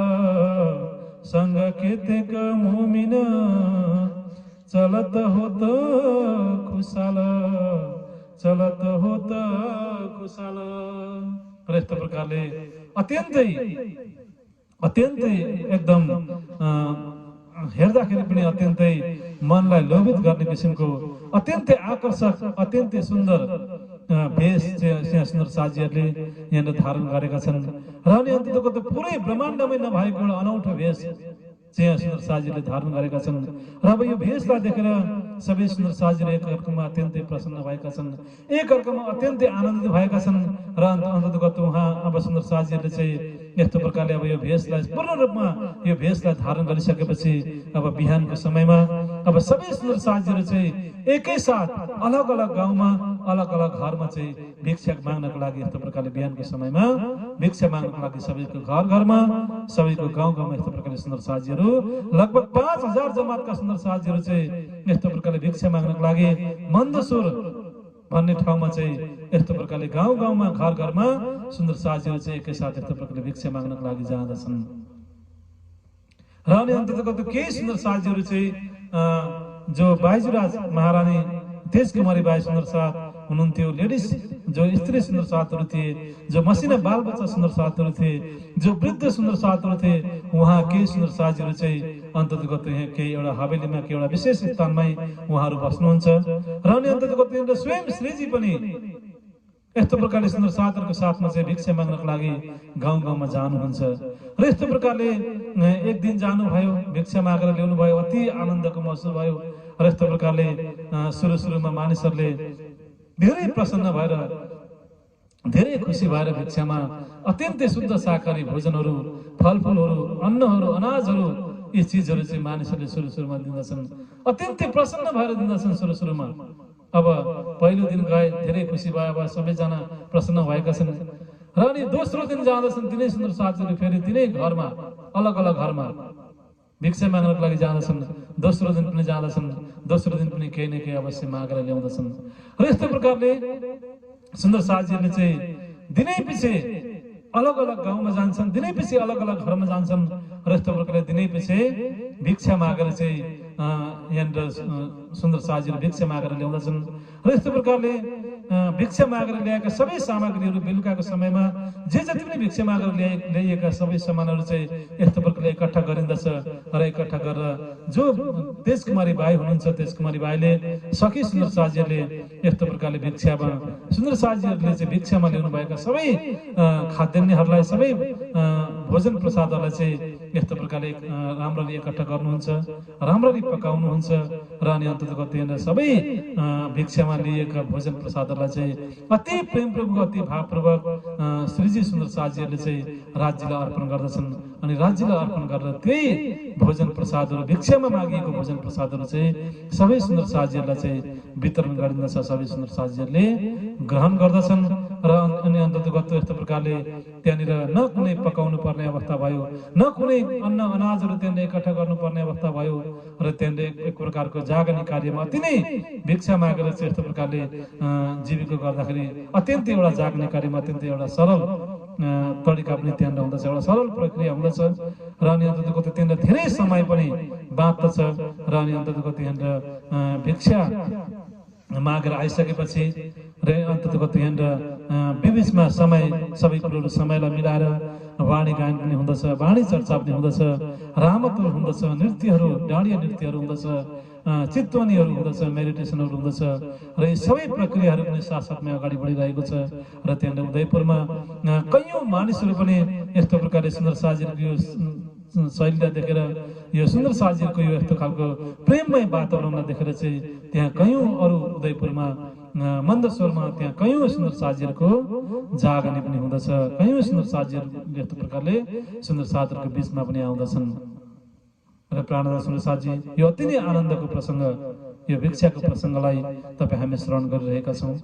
संग केतेक मोमिन चलत होत खुशाल चलत होत खुशाल। र यस्तो प्रकारले अत्यन्तै एकदम हेर्दाखेरि पनि अत्यन्तै मनलाई लोभित गर्ने किसिमको अत्यन्तै आकर्षक अत्यन्तै सुन्दर भेष चाहिँ सुन्दर साजीहरूले यहाँनिर धारण गरेका छन्। र अनि अन्तको त पुरै ब्रह्माण्डमै नभएको एउटा अनौठो भेष चाहिँ सुन्दर साजीहरूले धारण गरेका छन्। र अब यो भेषलाई देखेर सबै सुन्दर साजीहरू एक अर्कामा अत्यन्तै प्रसन्न भएका छन्, एक अर्कामा अत्यन्तै आनन्दित भएका छन्। र अन्ततगत उहाँ अब सुन्दर साजीहरूले चाहिँ यस्तो प्रकारले अब यो भेषलाई पूर्ण रूपमा यो भेषलाई धारण गरिसकेपछि अब बिहानको समयमा अब सबै सुन्दर साजीहरू चाहिँ एकैसाथ अलग अलग गाउँमा अलग अलग घरमा चाहिँ भिक्षा माग्नको लागि यस्तो प्रकारले बिहानको समयमा भिक्षा माग्नको लागि सबैको घर घरमा सबैको गाउँ गाउँमा यस्तो प्रकारले सुन्दर साजीहरू लगभग 5000 जमातका सुन्दर साजीहरू चाहिँ यस्तो प्रकारले भिक्षा माग्नको लागि मन्दसुर भन्ने ठाउँमा चाहिँ यस्तो प्रकारले गाउँ गाउँमा घर घरमा सुन्दर साजीहरू चाहिँ एकैसाथ यस्तो प्रकारले भिक्षा माग्नको लागि जाँदछन्। र अनि अन्ततको केही सुन्दर साजीहरू चाहिँ जो बाइजुराज महारानी तेजकुमारी बाई सुन्दर साथ हुनुहुन्थ्यो, लेडिज जो स्त्री सुन्दर साथहरू थिए, जो मसिना बालबच्चा सुन्दर साथहरू थिए, जो वृद्ध सुन्दर साथहरू थिए, उहाँ केही सुन्दर साथीहरू चाहिँ अन्ततगत यहाँ केही एउटा हवेलीमा केही एउटा विशेष स्थानमै उहाँहरू बस्नुहुन्छ। र अनि अन्ततगत स्वयं श्रीजी पनि यस्तो प्रकारले सुन्दर साथहरूको साथमा चाहिँ भिक्षा माग्नको लागि गाउँ गाउँमा जानुहुन्छ। र यस्तो प्रकारले एक दिन जानुभयो, भिक्षा मागेर ल्याउनु भयो, अति आनन्दको महसुस भयो। र यस्तो प्रकारले सुरुमा मानिसहरूले धेरै प्रसन्न भएर धेरै खुसी भएर भिक्षामा अत्यन्तै शुद्ध शाकाहारी भोजनहरू, फलफुलहरू, अन्नहरू, अनाजहरू यी चिजहरू चाहिँ मानिसहरूले सुरुमा दिँदछन्, अत्यन्तै प्रसन्न भएर दिँदछन् सुरुमा। अब पहिलो दिन गए धेरै खुसी भयो, अब सबैजना प्रसन्न भएका छन्। र अनि दोस्रो दिन जाँदछन्, तिनै सुन्दर साथीहरू फेरि तिनै घरमा अलग अलग घरमा भिक्षा माग्नको लागि जाँदछन्। दोस्रो दिन पनि जाँदछन्, दोस्रो दिन पनि केही न केही अवश्य मागेर ल्याउँदछन्। र यस्तो प्रकारले सुन्दर साथीहरूले चाहिँ दिनै पछि अलग अलग गाउँमा जान्छन्, दिनै पछि अलग अलग घरमा जान्छन्। र यस्तो प्रकारले दिनै पछि भिक्षा मागेर चाहिँ यहाँनिर सुन्दर साथीहरू भिक्षा मागेर ल्याउँदछन्। र यस्तो प्रकारले भिक्षा मागेर ल्याएका सबै सामग्रीहरू बेलुकाको समयमा जे जति पनि भिक्षा मागेर ल्याइएका सबै सामानहरू चाहिँ यस्तो प्रकारले एकट्ठा गरिन्दछ। र एकट्ठा गरेर जो तेजकुमारी बाई हुनुहुन्छ, तेजकुमारी बाईले सखी सुन्दर साथीहरूले यस्तो प्रकारले भिक्षामा सुन्दर साथीहरूले चाहिँ भिक्षामा ल्याउनुभएका सबै खाद्यान्नहरूलाई, सबै भोजन प्रसादहरूलाई चाहिँ यस्तो प्रकारले राम्ररी एकट्ठा गर्नुहुन्छ, राम्ररी पकाउनुहुन्छ। र अनि अन्ततगत त्यहाँनिर सबै भिक्षामा लिएका भोजन प्रसादहरूलाई चाहिँ अति प्रेमपूर्वक अति भावपूर्वक श्रीजी सुन्दर साथीहरूले चाहिँ राज्यलाई अर्पण गर्दछन्। अनि राज्यलाई अर्पण गरेर त्यही भोजन प्रसादहरू, भिक्षामा मागिएको भोजन प्रसादहरू चाहिँ सबै सुन्दर साथीहरूलाई चाहिँ वितरण गरिन्दछ, सबै सुन्दर साथीहरूले ग्रहण गर्दछन्। र अनि अन्ततगत यस्तो प्रकारले त्यहाँनिर न कुनै पकाउनु पर्ने अवस्था भयो, न कुनै अन्न अनाजहरू त्यहाँनिर एकट्ठा गर्नुपर्ने अवस्था भयो। र त्यहाँनिर एक प्रकारको जागने कार्यमा अति नै भिक्षा मागेर चाहिँ यस्तो प्रकारले जीविका गर्दाखेरि अत्यन्तै एउटा जाग्ने कार्यमा अत्यन्तै एउटा सरल तरिका पनि त्यहाँनिर हुँदछ, एउटा सरल प्रक्रिया हुँदछ। र अनि अन्ततको त्यहाँनिर धेरै समय पनि बात त छ र अनि अन्ततको त्यहाँनिर भिक्षा मागेर आइसकेपछि र अन्ततको त्यहाँनिर बिबिचमा समय सबै कुरोहरू समयलाई मिलाएर वाणी गायन पनि हुँदछ, वाणी चर्चा पनि हुँदछ, रामतुल हुँदछ, नृत्यहरू, डाँडिया नृत्यहरू हुँदछ, चितवनीहरू हुँदछ, मेडिटेसनहरू हुँदछ र यी सबै प्रक्रियाहरू पनि साथसाथमै अगाडि बढिरहेको छ। र त्यहाँनिर उदयपुरमा कैयौँ मानिसहरू पनि यस्तो प्रकारले सुन्दर साजीको यो शैलीलाई देखेर, यो सुन्दर साजीको यो यस्तो खालको प्रेममय वातावरणलाई देखेर चाहिँ त्यहाँ कैयौँ अरू उदयपुरमा मन्दसोरमा त्यहाँ कैयौँ सुन्दर साजीहरूको जागने पनि हुँदछ। कैयौँ सुन्दर साजीहरू यस्तो प्रकारले सुन्दर साजीहरूको बिचमा पनि आउँदछन्। र प्राणनाथ सुन्दर साजी, यो अति नै आनन्दको प्रसङ्ग, यो भिक्षाको प्रसङ्गलाई तपाईँ हामी श्रवण गरिरहेका छौँ।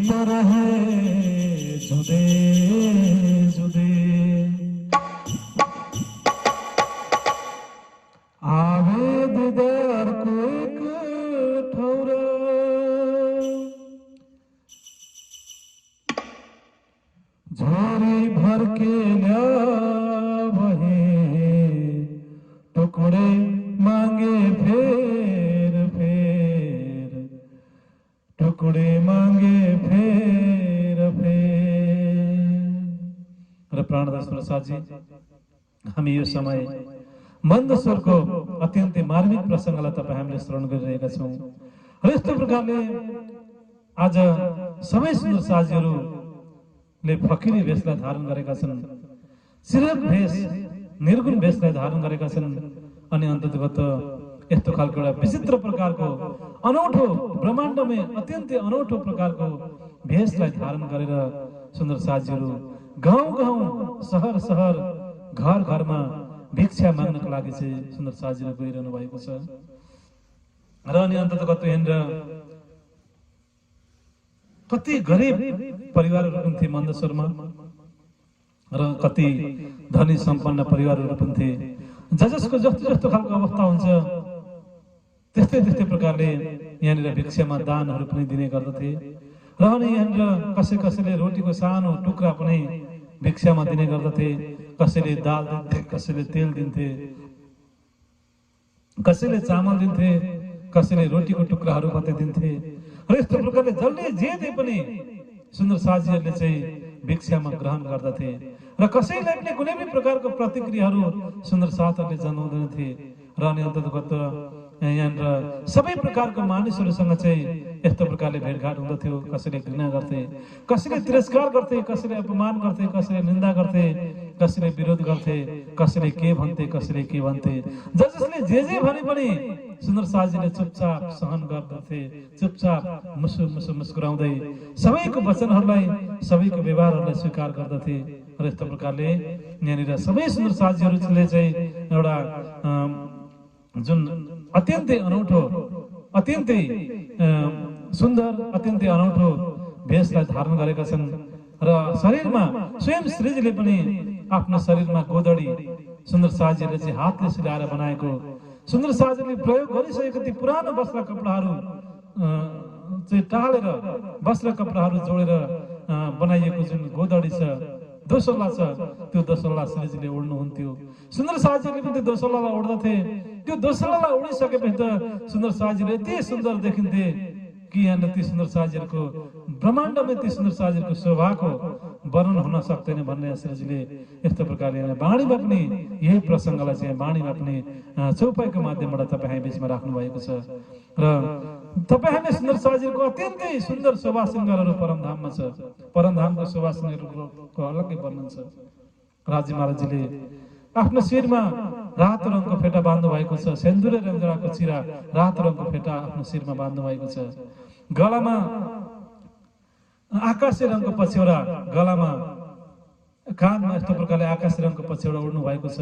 पर है जुदे जुदे आवे दीदार को एक ठौरा झोरी भर के ल्या वही टुकड़े मांगे फेर फेर टुकड़े मांगे फेर फेर। प्राणदास प्रसाद जी हामी यो समय मन्दस्वरको अत्यन्तै मार्मिक प्रसङ्गलाई तपाईँ हामीले श्रवण गरिरहेका छौँ र यस्तो प्रकारले आज सबै सुन्दर साथीहरूले फकिरी भेषलाई धारण गरेका छन्, सिरक भेष निर्गुण भेषलाई धारण गरेका छन् अनि अन्ततगत यस्तो खालको एउटा विचित्र प्रकारको अनौठो ब्रह्माण्डमै अत्यन्तै अनौठो प्रकारको भेषलाई धारण गरेर सुन्दर साथीहरू गाउँ गाउँ सहर सहर घर घरमा भिक्षा माग्नको लागि चाहिँ सुन्दर साथीहरू गइरहनु भएको छ र अनि अन्ततगत यहाँनिर कति गरिब परिवारहरू पनि थिए मन्दस्वरमा र कति धनी सम्पन्न परिवारहरू पनि थिए। जसको जस्तो जस्तो खालको अवस्था हुन्छ त्यस्तै त्यस्तै प्रकारले यहाँनिर भिक्षामा दानहरू पनि दिने गर्दथे र अनि यहाँनिर कसैले रोटीको सानो टुक्रा पनि भिक्षामा दिने गर्दथे, कसैले दाल दिन्थे, कसैले तेल दिन्थे, कसैले चामल दिन्थे, कसैले रोटीको टुक्राहरू मात्रै दिन्थे र यस्तो प्रकारले जसले जे दे पनि सुन्दर साथीहरूले चाहिँ भिक्षामा ग्रहण गर्दथे र कसैलाई पनि कुनै पनि प्रकारको प्रतिक्रियाहरू सुन्दर साथीहरूले जनाउँदैनथे र अनि अन्ततगत यहाँनिर सबै प्रकारको मानिसहरूसँग चाहिँ यस्तो प्रकारले भेटघाट हुँदथ्यो। कसैले घृणा गर्थे, कसैले तिरस्कार गर्थे, कसैले अपमान गर्थे, कसैले निन्दा गर्थे, कसैले विरोध गर्थे, कसैले के भन्थे, कसैले के भन्थे। जसले जे भने पनि सुन्दर साथीले चुपचाप सहन गर्दथे, चुपचाप मुस्कुराउँदै सबैको वचनहरूलाई सबैको व्यवहारहरूलाई स्वीकार गर्दथे र यस्तो प्रकारले यहाँनिर सबै सुन्दर साथीहरूले चाहिँ एउटा जुन अत्यन्तै अनौठो अत्यन्तै सुन्दर अत्यन्तै अनौठो भेषलाई धारण गरेका छन् र शरीरमा स्वयं श्रीजीले पनि आफ्नो शरीरमा गोदडी सुन्दर साथीहरूले चाहिँ हातले सिलाएर बनाएको सुन्दर साथीहरूले प्रयोग गरिसकेको ती पुरानो वस्त्र कपडाहरू चाहिँ टालेर वस्त्र कपडाहरू जोडेर बनाइएको जुन गोदडी छ दोसल्ला छ त्यो दोसल्ला श्रीजीले ओढ्नुहुन्थ्यो। सुन्दर साथीहरूले पनि त्यो दोसल्लालाई ओढ्दथे। त्यो दोसल्लालाई ओढिसकेपछि त सुन्दर साथीहरू यति सुन्दर देखिन्थे कि यहाँनिर ती सुन्दर साथीहरूको ब्रह्माण्डमै ती सुन्दर साथीहरूको शोभाको वर्णन हुन सक्दैन भन्ने श्रीजीले यस्तो प्रकारले वाणीमा पनि यही प्रसङ्गलाई चाहिँ वाणीमा पनि चौपाईको माध्यमबाट तपाईँ हामी बिचमा राख्नु भएको छ र तपाईँ हामी सुन्दर साथीहरूको अत्यन्तै सुन्दर शोभा श्रृङ्गारहरू परमधाममा छ। परमधामको शोभा श्रृङ्गारको अलग्गै वर्णन छ। राजी महाराजजीले आफ्नो शिरमा रातो रङको फेटा बाँध्नु भएको छ, सेन्दुरे रङ्गको चिरा रातो रङको फेटा आफ्नो शिरमा बाँध्नु भएको छ, गलामा आकाशे रङको पछ्यौरा, गलामा कानमा यस्तो प्रकारले आकाशे रङको पछ्यौरा ओढ्नु भएको छ,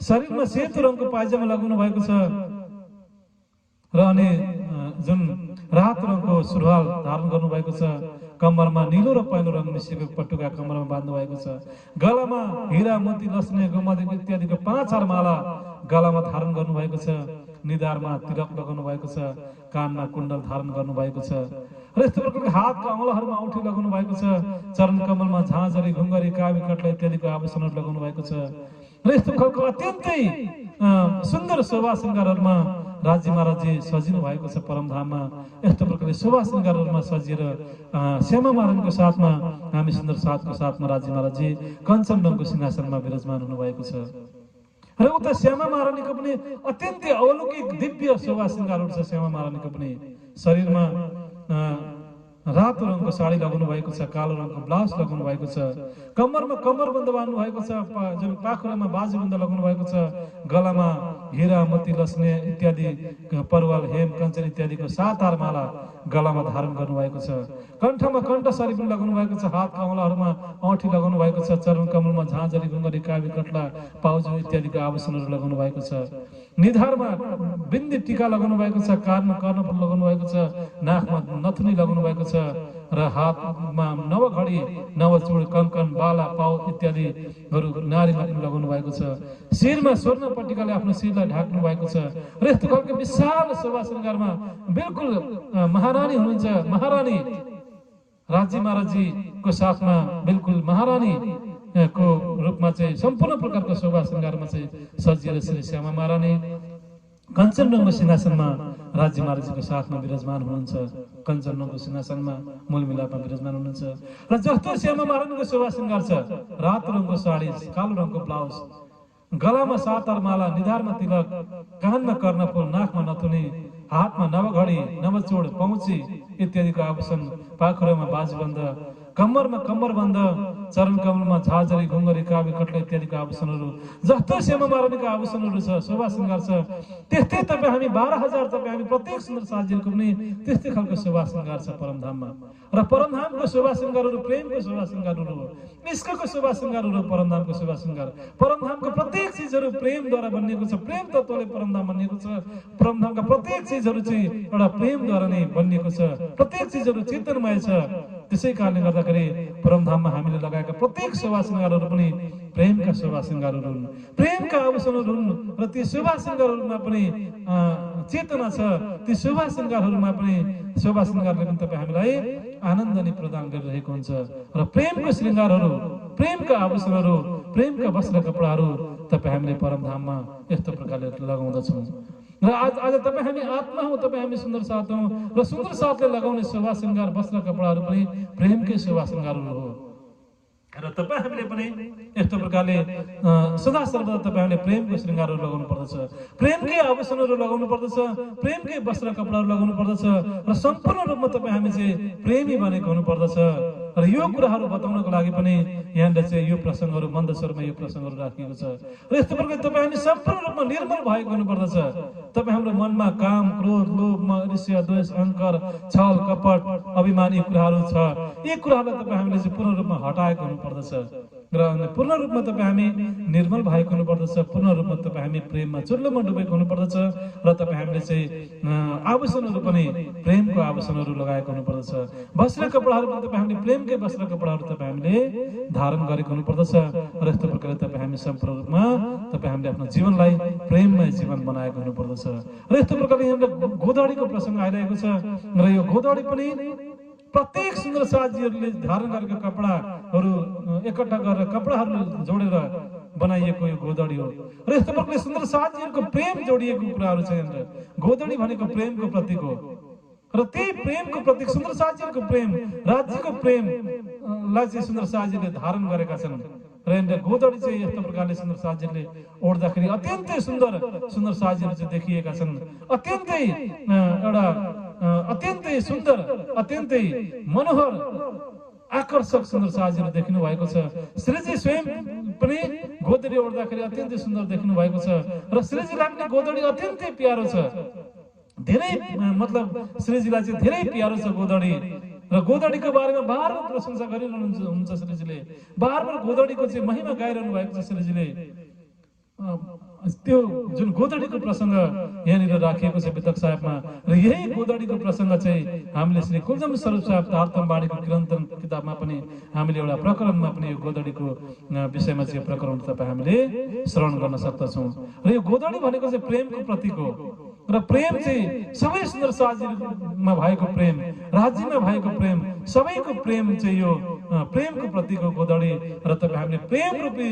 शरीरमा सेतो रङको पाइजामा लगाउनु भएको छ र अनि जुन रातो रङको सुरुवाल धारण गर्नु भएको छ, कम्मरमा नीलो र पहेँलो रङ मिसिएको पटुका कम्मरमा बाँध्नु भएको छ, गलामा हिरा मोती लसने गोमती इत्यादिको 5 हार माला गलामा धारण गर्नु भएको छ, निधारमा तिलक लगाउनु भएको छ, कानमा कुण्डल धारण गर्नु भएको छ र यस्तो प्रकारले हातका औँलाहरूमा औँठी लगाउनु भएको छ, चरण कमलमा झाँझरी घुङ्गरी कावी कट्ला इत्यादिको आभूषणहरू लगाउनु भएको छ र यस्तो खालको अत्यन्तै सुन्दर शोभा श्रृङ्गारहरूमा राजी महाराजजी सजिनु भएको छ परमधाममा। यस्तो प्रकारले शोभा श्रृङ्गारहरूमा सजिएर श्यामा महाराजको साथमा हामी सुन्दर साथको साथमा राजी महाराजजी कञ्चन रङको सिंहासनमा विराजमान हुनुभएको छ र उता श्यामा महारानीको पनि अत्यन्तै अलौकिक दिव्य शोभा श्रृङ्गारहरू छ। श्यामा महारानीको पनि शरीरमा रातो रङको साडी लगाउनु भएको छ, कालो रङको ब्लाउज लगाउनु भएको छ, कम्मरमा कम्मरबन्द बाँध्नु भएको छ, जुन पाखुरामा बाजुबन्द लगाउनु भएको छ, गलामा हिरा मोती लसने इत्यादि परवाल हेम कञ्चन इत्यादिको 7 हार माला गलामा धारण गर्नुभएको छ, कण्ठमा कण्ठसारी पनि लगाउनु भएको छ, हातका औँलाहरूमा औँठी लगाउनु भएको छ, चरण कमलमा झाँझरी घुङ्गरी कावी कट्ला पाउजु इत्यादिको आभूषणहरू लगाउनु भएको छ, निधारमा बिन्दी टीका लगाउनु भएको छ, कानमा कर्णफुल लगाउनु भएको छ, नाकमा नथुनी लगाउनु भएको छ, र हातमा नवघडी नवचूड कंकन बाला पाउ इत्यादिहरू नारीमा पनि लगाउनु भएको छ। शिरमा स्वर्ण पट्टिकाले आफ्नो शिरलाई ढाक्नु भएको छ र यस्तो खालको विशाल शोभा श्रृङ्गारमा बिल्कुल महारानी हुनुहुन्छ। महारानी राज्य महाराजीको साथमा बिल्कुल महारानी को रूपमा चाहिँ सम्पूर्ण प्रकारको शोभा श्रृङ्गारमा चाहिँ सजिएर श्री श्यामा महारानी कञ्चन रङको सिंहासनमा राज्य महाराजीको साथमा विराजमान हुनुहुन्छ। कञ्चन रङको सिंहासनमा मूल मिलापमा विराजमान हुनुहुन्छ र जस्तो श्यामा महारानीको शोभा श्रृङ्गार छ, रातो रङको साडी, कालो रङको ब्लाउज, गलामा 7 हार माला, निधारमा तिलक, कानमा कर्णफुल, नाकमा नथुनी, हातमा नवघडी नवचूड पौची इत्यादिको आभूषण, पाखुरामा बाजबन्द, कम्मरमा कम्मरबन्द, चरण कमलमा झाझरी घुङ्गरी काबी कटला इत्यादिको आभूषणहरू जस्तो श्यामा महारानीको आभूषणहरू छ, शोभा श्रृङ्गार छ, त्यस्तै तपाईँ हामी 12,000 तपाईँ हामी प्रत्येक सुन्दर साजीहरूको पनि त्यस्तै खालको शोभा श्रृङ्गार छ परमधाममा। र परमधामको शोभा श्रृङ्गारहरू प्रेमको शोभा श्रृङ्गारहरू हो, इश्कको शोभा श्रृङ्गारहरू परमधामको शोभा श्रृङ्गार। परमधामको प्रत्येक चिजहरू प्रेमद्वारा बनिएको छ, प्रेम तत्त्वले परमधाम बनिएको छ। परमधामका प्रत्येक चिजहरू चाहिँ एउटा प्रेमद्वारा नै बनिएको छ, प्रत्येक चिजहरू चेतनमय छ। त्यसै कारणले गर्दाखेरि परमधाममा हामीले लगाएका प्रत्येक शोभा श्रृङ्गारहरू पनि प्रेमका शोभा श्रृङ्गारहरू हुन्, प्रेमका आभूषणहरू हुन् र ती शोभा श्रृङ्गारहरूमा पनि चेतना छ। ती शोभा श्रृङ्गारहरूमा पनि शोभा श्रृङ्गारले पनि तपाईँ हामीलाई आनन्द नै प्रदान गरिरहेको हुन्छ। र प्रेमको श्रृङ्गारहरू, प्रेमका आभूषणहरू, प्रेमका वस्त्र कपडाहरू तपाईँ हामीले परमधाममा यस्तो प्रकारले लगाउँदछौँ। र आज तपाईँ हामी आत्मा हौँ, तपाईँ हामी सुन्दर साथ हौँ र सुन्दर साथले लगाउने शोभा श्रृङ्गार वस्त्र कपडाहरू पनि प्रेमकै शोभा श्रृङ्गारहरू हो। र तपाईँ हामीले पनि यस्तो प्रकारले सदा सर्वदा तपाईँ हामीले प्रेमको श्रृङ्गारहरू लगाउनु पर्दछ, प्रेमकै आभूषणहरू लगाउनु पर्दछ, प्रेमकै वस्त्र कपडाहरू लगाउनु पर्दछ र सम्पूर्ण रूपमा तपाईँ हामी चाहिँ प्रेमी बनेको हुनुपर्दछ। र यो कुराहरू बताउनको लागि पनि यहाँनिर चाहिँ यो प्रसङ्गहरू मन्द स्वरमा यो प्रसङ्गहरू राखिएको छ। र यस्तो प्रकारले तपाईँ हामी सम्पूर्ण रूपमा निर्मल भएको हुनुपर्दछ। तपाईँ हाम्रो मनमा काम, क्रोध, लोभ, ईर्ष्या, द्वेष, अहङ्कार, छल, कपट, अभिमान यी कुराहरू छ। यी कुराहरूलाई तपाईँ हामीले चाहिँ पूर्ण रूपमा हटाएको हुनुपर्दछ र पूर्ण रूपमा तपाईँ हामी निर्मल भएको हुनुपर्दछ। पूर्ण रूपमा तपाईँ हामी प्रेममा चुर्लुमा डुबेको हुनुपर्दछ र तपाईँ हामीले चाहिँ आभूषणहरू पनि प्रेमको आभूषणहरू लगाएको हुनुपर्दछ। वस्त्र कपडाहरू पनि तपाईँ हामीले प्रेमकै वस्त्र कपडाहरू तपाईँ हामीले धारण गरेको हुनुपर्दछ। र यस्तो प्रकारले तपाईँ हामी सम्पूर्ण रूपमा तपाईँ हामीले आफ्नो जीवनलाई प्रेममय जीवन बनाएको हुनुपर्दछ। र यस्तो प्रकारले यहाँनिर गोदडीको प्रसङ्ग आइरहेको छ र यो गोदडी पनि प्रत्येक सुन्दर साथीहरूले धारण गरेका कपडाहरू एकट्ठा गरेर कपडाहरू जोडेर बनाइएको यो गोदडी हो। र यस्तो प्रकारले सुन्दर साथीहरूको प्रेम जोडिएको कुराहरू छ। यहाँनिर गोदडी भनेको प्रेमको प्रतीक हो र त्यही प्रेमको प्रतीक सुन्दर साथीहरूको प्रेम, राज्यको प्रेमलाई चाहिँ सुन्दर साथीहरूले धारण गरेका छन्। र यहाँनिर गोदडी चाहिँ यस्तो प्रकारले सुन्दर साथीहरूले ओढ्दाखेरि अत्यन्तै सुन्दर सुन्दर साथीहरू चाहिँ देखिएका छन्। अत्यन्तै अत्यन्तै सुन्दर, अत्यन्तै मनोहर, आकर्षक सुन्दर साजीहरू देखिनु भएको छ। श्रीजी स्वयं पनि गोदडी ओढ्दाखेरि अत्यन्तै सुन्दर देखिनु भएको छ र श्रीजीलाई पनि गोदडी अत्यन्तै प्यारो छ। धेरै मतलब श्रीजीलाई चाहिँ धेरै प्यारो छ गोदडी र गोदडीको बारेमा बारबार प्रशंसा गरिरहनुहुन्छ श्रीजीले। बारबार गोदडीको चाहिँ महिमा गाइरहनु भएको छ श्रीजीले। त्यो जुन गोदडीको प्रसङ्ग यहाँनिर राखिएको छ वितक साहेबमा र यही गोदडीको प्रसङ्ग चाहिँ हामीले श्री कुलजम स्वरूप साहेब तारतमवाणीको किरन्तन किताबमा पनि हामीले एउटा प्रकरणमा पनि यो गोदडीको विषयमा चाहिँ प्रकरण तपाईँ हामीले श्रवण गर्न सक्दछौँ। र यो गोदडी भनेको चाहिँ प्रेमको प्रतीक हो र प्रेम चाहिँ सबै सुन्दर साजीमा भएको प्रेम, राज्यमा भएको प्रेम, सबैको प्रेम चाहिँ यो प्रेमको प्रतीक हो गोदडी। र तपाईँ हामीले प्रेम रूपी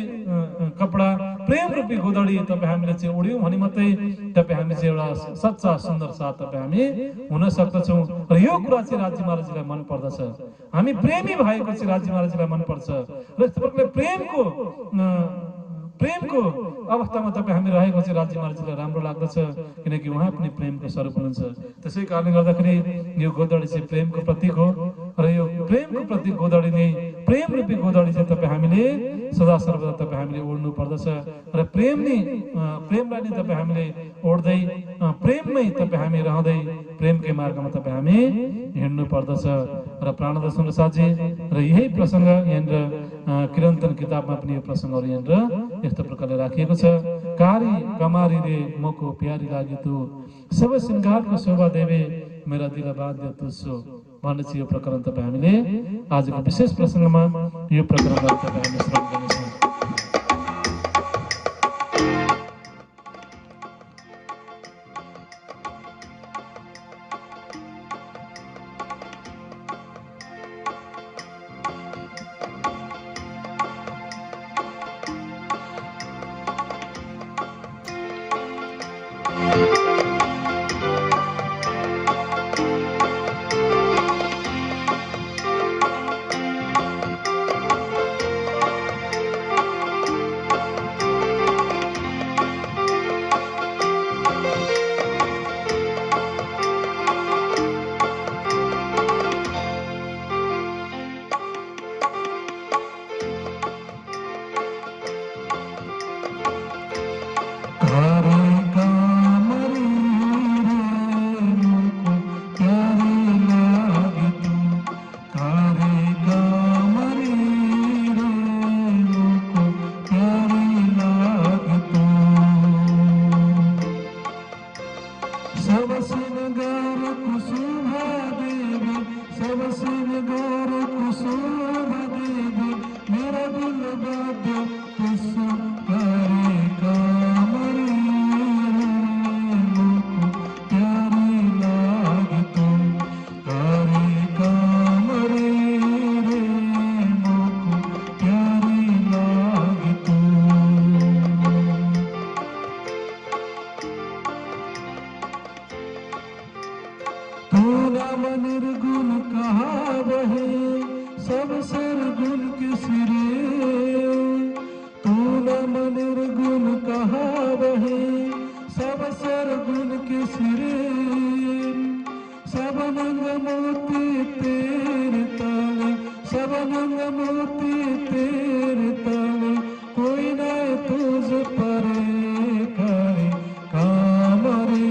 कपडा, प्रेम रूपी गोदडी तपाईँ हामीले चाहिँ उड्यौँ भने मात्रै तपाईँ हामी चाहिँ एउटा सच्चा सुन्दर साथ तपाईँ हामी हुन सक्दछौँ। र यो कुरा चाहिँ राज्य महाराजीलाई मन पर्दछ। हामी प्रेमी भएको चाहिँ राज्य महाराजीलाई मनपर्छ। र यस्तो प्रकारले प्रेमको अवस्थामा तपाईँ हामी रहेको चाहिँ राज्य महाराजीलाई राम्रो लाग्दछ, किनकि उहाँ पनि प्रेमको स्वरूप हुनुहुन्छ। त्यसै कारणले गर्दाखेरि यो गोदडी चाहिँ प्रेमको प्रतीक हो र यो प्रेमको प्रतीक गोदडी नै प्रेम रूपी गोदडी चाहिँ तपाईँ हामीले सदा सर्वदा तपाईँ हामीले ओढ्नु पर्दछ र प्रेमलाई नै तपाईँ हामीले ओढ्दै प्रेममै तपाईँ हामी रहँदै प्रेमकै मार्गमा तपाईँ हामी हिँड्नु पर्दछ। र प्राणदर्शन साजी र यही प्रसङ्ग यहाँनिर किरन्तन किताबमा पनि यो प्रसङ्गहरू यहाँनिर यस्तो प्रकारले राखिएको छ। कारी कमारी रे मको प्यारी लागि तू सब श्रृङ्गारको शोभा देवे मेरा दिल बाध्य तुसो भन्ने चाहिँ यो प्रकरण तपाईँ हामीले आजको विशेष प्रसङ्गमा यो प्रकरणबाट तपाईँ हामी श्रवण गर्नेछौँ। निर्गुण कहा बहे सब सरगुण के सिरे, तू नम निर्गुण कहा बहे सब सरगुण के सिरे, सब नंग मोती तेरे ताले, सब नंग मोती तेरे ताले, कोई न तुझ परे करे काम रे।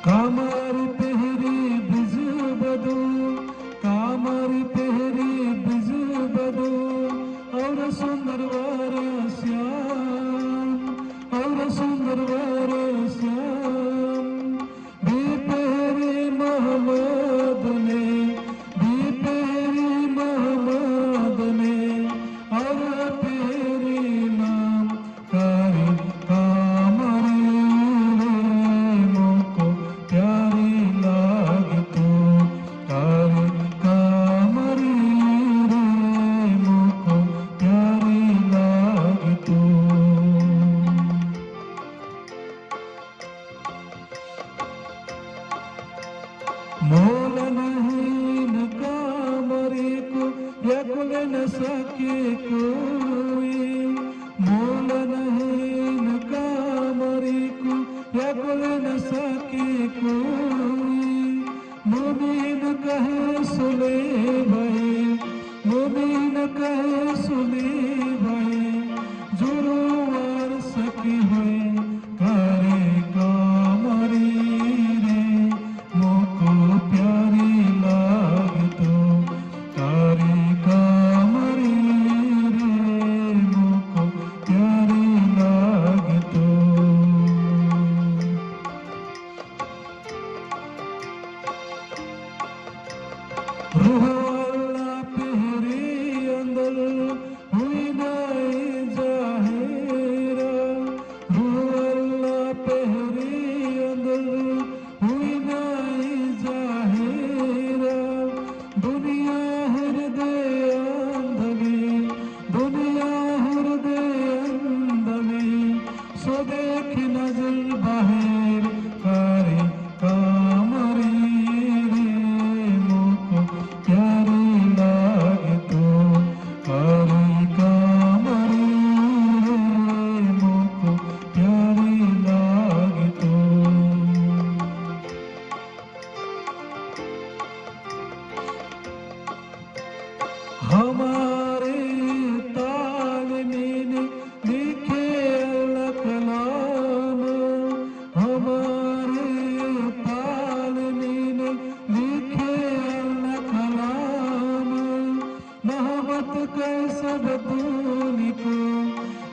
कामार तेरी बिज बदो का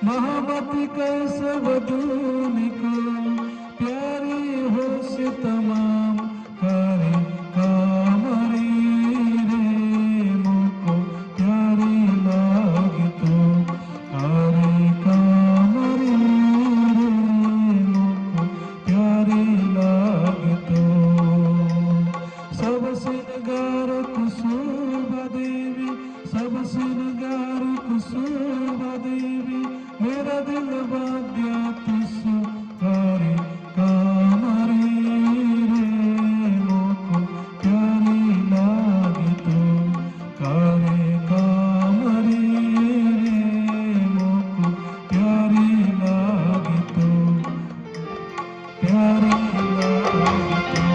महामती कैसव दूनी को प्यारी होश तमाम करे कामरी रे मुको प्यारी लागी तू करे कामरी रे मुको प्यारी लागी तू सब सिंगार कुसुमा देवी सब सिंगार कुसुमा देवी मेरा दिल बाध्या तुझसे करे कामरी रे मोको प्यारी लागी तू करे कामरी रे मोको प्यारी लागी तू प्यारी लागी तू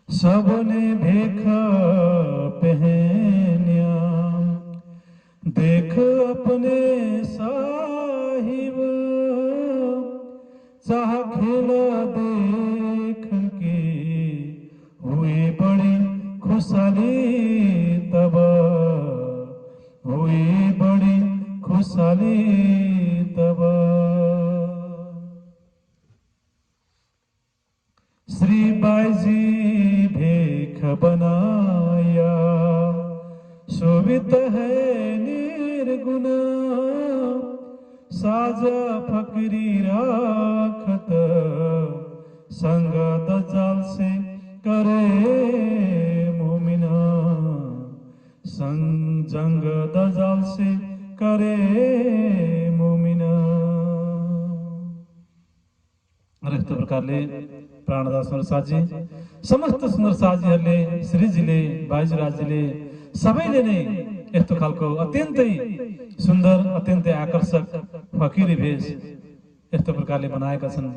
सबने भेखा पहनिया देख अपने साहिब चाह खेला देख के हुई बड़ी खुशहाली तब हुई बड़ी खुशहाली तब श्री बाईजी भेख बनाया शोभित है निर्गुण साजा फकरी राखत संग दजाल से करे मोमिना संग जंग दजाल से करे मोमिना यस्तो प्रकारले प्राणदास सुन्दर साजी समस्त सुन्दर साजीहरूले श्रीजीले बाइजुराजीले सबैले नै यस्तो खालको अत्यन्तै सुन्दर अत्यन्तै आकर्षक फकिरी भेष यस्तो प्रकारले बनाएका छन्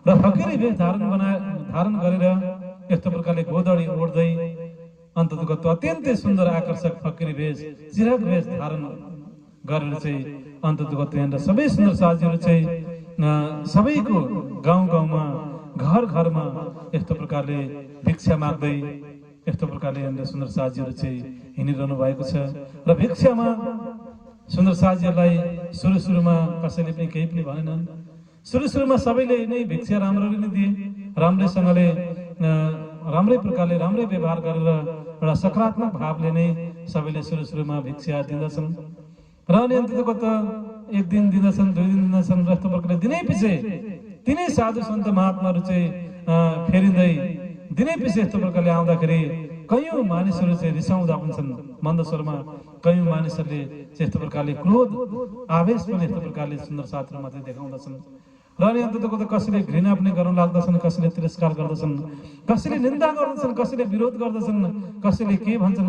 र फकिरी भेष धारण गरेर यस्तो प्रकारले गोदडी ओढ्दै अन्ततगत अत्यन्तै सुन्दर आकर्षक फकिरी भेष चिराग भेष धारण गरेर चाहिँ अन्ततगत यहाँनिर सबै सुन्दर साजीहरू चाहिँ सबैको गाउँ गाउँमा घर घरमा यस्तो प्रकारले भिक्षा माग्दै यस्तो प्रकारले यहाँनिर सुन्दर साजीहरू चाहिँ हिँडिरहनु भएको छ र भिक्षामा सुन्दर साजीहरूलाई सुरुमा कसैले पनि केही पनि भनेनन् सुरुमा सबैले नै भिक्षा राम्ररी नै दिए राम्रैसँगले राम्रै प्रकारले राम्रै व्यवहार गरेर एउटा सकारात्मक भावले नै सबैले सुरुमा भिक्षा दिँदछन् र अनि अन्ततगत एक दिन दिँदछन् दुई दिन दिँदछन् र यस्तो प्रकारले दिनै पछि तिनै साधु सन्त महात्माहरू चाहिँ फेरिँदै दिनै पछि यस्तो प्रकारले आउँदाखेरि कयौं मानिसहरू चाहिँ रिसाउँदा पनि छन् मन्द स्वरमा कयौं मानिसहरूले यस्तो प्रकारले क्रोध आवेश पनि यस्तो प्रकारले सुन्दर साथीहरूमाथि देखाउँदछन् र अनि अन्ततगत कसैले घृणा पनि गर्न लाग्दछन् कसैले तिरस्कार गर्दछन् कसैले निन्दा गर्दछन् कसैले विरोध गर्दछन् कसैले के भन्छन्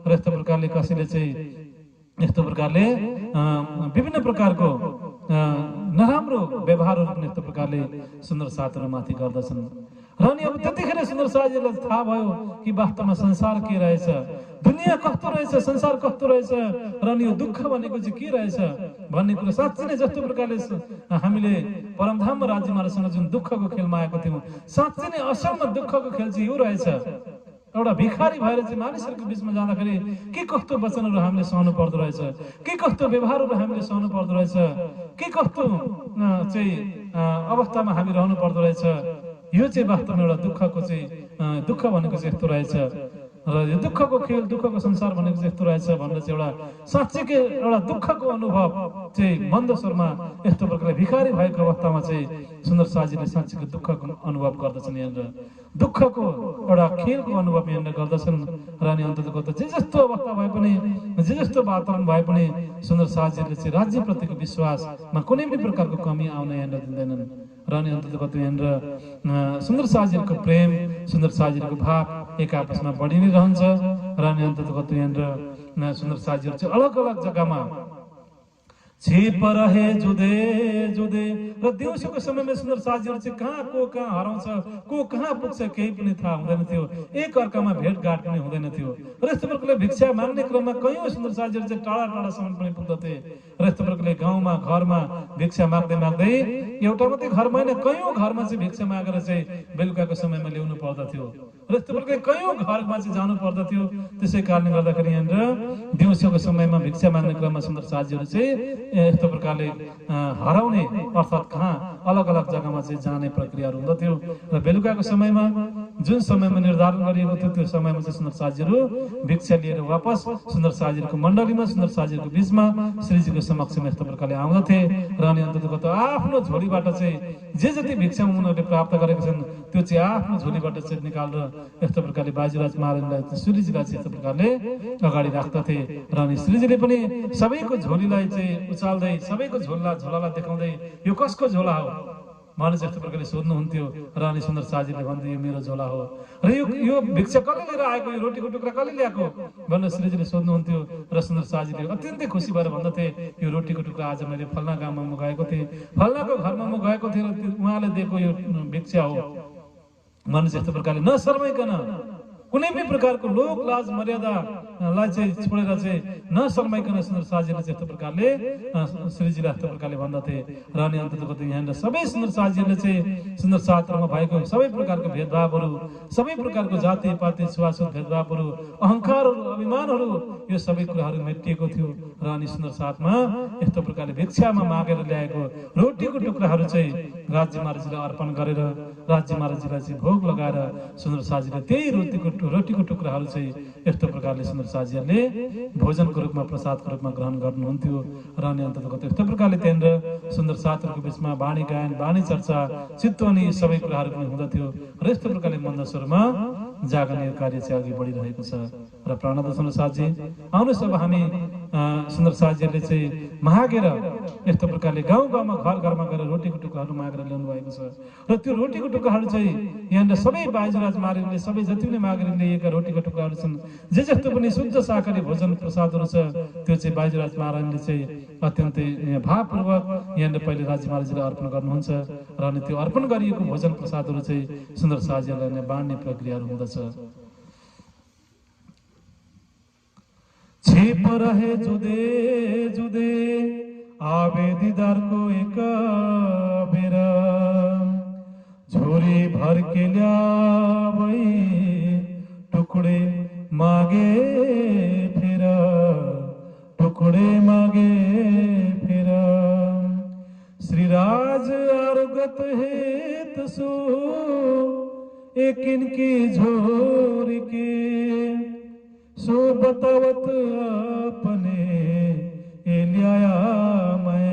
र यस्तो प्रकारले कसैले चाहिँ यस्तो प्रकारले विभिन्न प्रकारको नराम्रो व्यवहारहरू पनि यस्तो प्रकारले सुन्दर साथीहरूमाथि गर्दछन् र अनि अब त्यतिखेर सुन्दर साथीहरूलाई थाहा भयो कि वास्तवमा संसार के रहेछ दुनियाँ कस्तो रहेछ संसार कस्तो रहेछ र अनि यो दुःख भनेको चाहिँ के रहेछ भन्ने कुरा साँच्चै नै जस्तो प्रकारले हामीले परमधाममा राज्य महाराजसँग जुन दुःखको खेलमा आएको थियौँ साँच्चै नै असलमा दुःखको खेल चाहिँ यो रहेछ एउटा भिखारी भएर चाहिँ मानिसहरूको बिचमा जाँदाखेरि के कस्तो वचनहरू हामीले सहनु पर्दो रहेछ के कस्तो व्यवहारहरू हामीले सहनु पर्दो रहेछ के कस्तो चाहिँ अवस्थामा हामी रहनु पर्दो रहेछ यो चाहिँ वास्तवमा एउटा दुःखको चाहिँ दुःख भनेको चाहिँ यस्तो रहेछ र यो दुःखको खेल दुःखको संसार भनेको चाहिँ यस्तो रहेछ भनेर चाहिँ एउटा साँच्चीकै एउटा दुःखको अनुभव चाहिँ मन्दस्वरमा यस्तो प्रकारले भिखारी भएको अवस्थामा चाहिँ सुन्दर साजीले साँच्चीकै दुःखको अनुभव गर्दछन् यहाँनिर दुःखको एउटा खेलको अनुभव यहाँनिर गर्दछन् र अनि अन्ततको जे जस्तो अवस्था भए पनि जे जस्तो वातावरण भए पनि सुन्दर साजीले चाहिँ राज्यप्रतिको विश्वासमा कुनै पनि प्रकारको कमी आउन यहाँनिर दिँदैनन् र अनि अन्ततको यहाँनिर सुन्दर साजीको प्रेम सुन्दर साजीको भाव एक आपसमा बढी नै रहन्छ र अनि अन्ततको यहाँनिर सुन्दर साजीहरू चाहिँ अलग अलग जग्गामा छिप रहे जुदे जुदे र दिउँसोको समयमा सुन्दर साजीहरू चाहिँ कहाँ हराउँछ को कहाँ पुग्छ केही पनि थाहा हुँदैन थियो एक अर्कामा भेटघाट पनि हुँदैन थियो र यस्तो प्रकारले भिक्षा माग्ने क्रममा कयौं सुन्दर साजीहरू चाहिँ टाढा टाढासम्म पनि पुग्दथे र यस्तो प्रकारले गाउँमा घरमा भिक्षा माग्दै माग्दै एउटा मात्रै घरमा होइन कयौं घरमा चाहिँ भिक्षा मागेर चाहिँ बेलुकाको समयमा ल्याउनु पर्दथ्यो र यस्तो प्रकारले कयौं घरमा चाहिँ जानु पर्दथ्यो त्यसै कारणले गर्दाखेरि यहाँनिर दिउँसोको समयमा भिक्षा माग्ने क्रममा सुन्दर साजीहरू चाहिँ यस्तो प्रकारले हराउने अर्थात् कहाँ अलग अलग जग्गामा चाहिँ जाने प्रक्रियाहरू हुँदथ्यो र बेलुकाको समयमा जुन समयमा निर्धारण गरिएको थियो त्यो समयमा चाहिँ सुन्दर साजीहरू भिक्षा लिएर वापस सुन्दर साजीहरूको मण्डलीमा सुन्दर साजीहरूको बीचमा श्रीजीको समक्षमा यस्तो प्रकारले आउँदथे र अनि अन्ततगत आफ्नो झोलीबाट चाहिँ जे जति भिक्षा उनीहरूले प्राप्त गरेका छन् त्यो चाहिँ आफ्नो झोलीबाट चाहिँ निकालेर यस्तो प्रकारले बाजीराज महाराजलाई श्रीजीलाई चाहिँ यस्तो प्रकारले अगाडि राख्दथे र अनि श्रीजीले पनि सबैको झोलीलाई चाहिँ उचाल्दै सबैको झोलालाई देखाउँदै यो कसको झोला हो मानिस यस्तो प्रकारले सोध्नुहुन्थ्यो र अनि सुन्दर साजीले भन्थे यो मेरो झोला हो र यो भिक्षा कसले लिएर आएको यो रोटीको टुक्रा कसले ल्याएको भनेर श्रीजीले सोध्नुहुन्थ्यो र सुन्दर साजीले अत्यन्तै खुसी भएर भन्दथे यो रोटीको टुक्रा आज मैले फल्ना गाउँमा म गएको थिएँ फल्नाको घरमा म गएको थिएँ र उहाँले दिएको यो भिक्षा हो मानिस यस्तो प्रकारले नशर्माइकन कुनै पनि प्रकारको लोक लाज मर्यादालाई चाहिँ छोडेर चाहिँ नशर्माइकन सुन्दर साजीले चाहिँ यस्तो प्रकारले श्रीजीलाई यस्तो प्रकारले भन्दथे र अनि अन्ततको यहाँनिर सबै सुन्दर साजीहरूले चाहिँ सुन्दर साथमा भएको सबै प्रकारको भेदभावहरू सबै प्रकारको जाति पाति छुवाछुत भेदभावहरू अहङ्कारहरू अभिमानहरू यो सबै कुराहरू मेटिएको थियो र अनि सुन्दर साथमा यस्तो प्रकारले भिक्षामा मागेर ल्याएको रोटीको टुक्राहरू चाहिँ राज्य महाराजजीलाई अर्पण गरेर राज्य महाराजजीलाई चाहिँ भोग लगाएर सुन्दर साजीले त्यही रोटीको टुक्राहरू चाहिँ यस्तो प्रकारले सुन्दर साजीहरूले भोजनको रूपमा प्रसादको रूपमा ग्रहण गर्नुहुन्थ्यो र अनि अन्ततको यस्तो प्रकारले त्यहाँनिर सुन्दर साथहरूको बिचमा वाणी गायन वाणी चर्चा चित्तवनी सबै कुराहरू पनि हुँदथ्यो र यस्तो प्रकारले मन्दस्वरमा जागने कार्य चाहिँ अघि बढिरहेको छ र प्राणनाथ सुन्दर साजी आउनुहोस् अब हामी सुन्दर साजीहरूले चाहिँ मागेर यस्तो प्रकारले गाउँ गाउँमा घर घरमा गएर रोटीको टुक्राहरू मागेर ल्याउनु भएको छ र त्यो रोटीको टुक्राहरू चाहिँ यहाँनिर सबै बाजुराज महाराजले सबै जति पनि मागेर ल्याएका रोटीको टुक्राहरू छन् जे जस्तो पनि शुद्ध शाकाहारी भोजन प्रसादहरू छ त्यो चाहिँ बाजुराज महाराजले चाहिँ अत्यन्तै भावपूर्वक यहाँनिर पहिले राज्य महाराजले अर्पण गर्नुहुन्छ र अनि त्यो अर्पण गरिएको भोजन प्रसादहरू चाहिँ सुन्दर साजीहरूलाई बाँड्ने प्रक्रियाहरू हुँदछ छिप रहे जुदे जुदे आवे दीदार को एक बेरा झोली भर के ल्यावई टुकड़े मागे फिर टुकड़े मागे फिर श्रीराज आरुगत हेत सो एक इनकी झोर के सो बतावत अपने एलिया मैं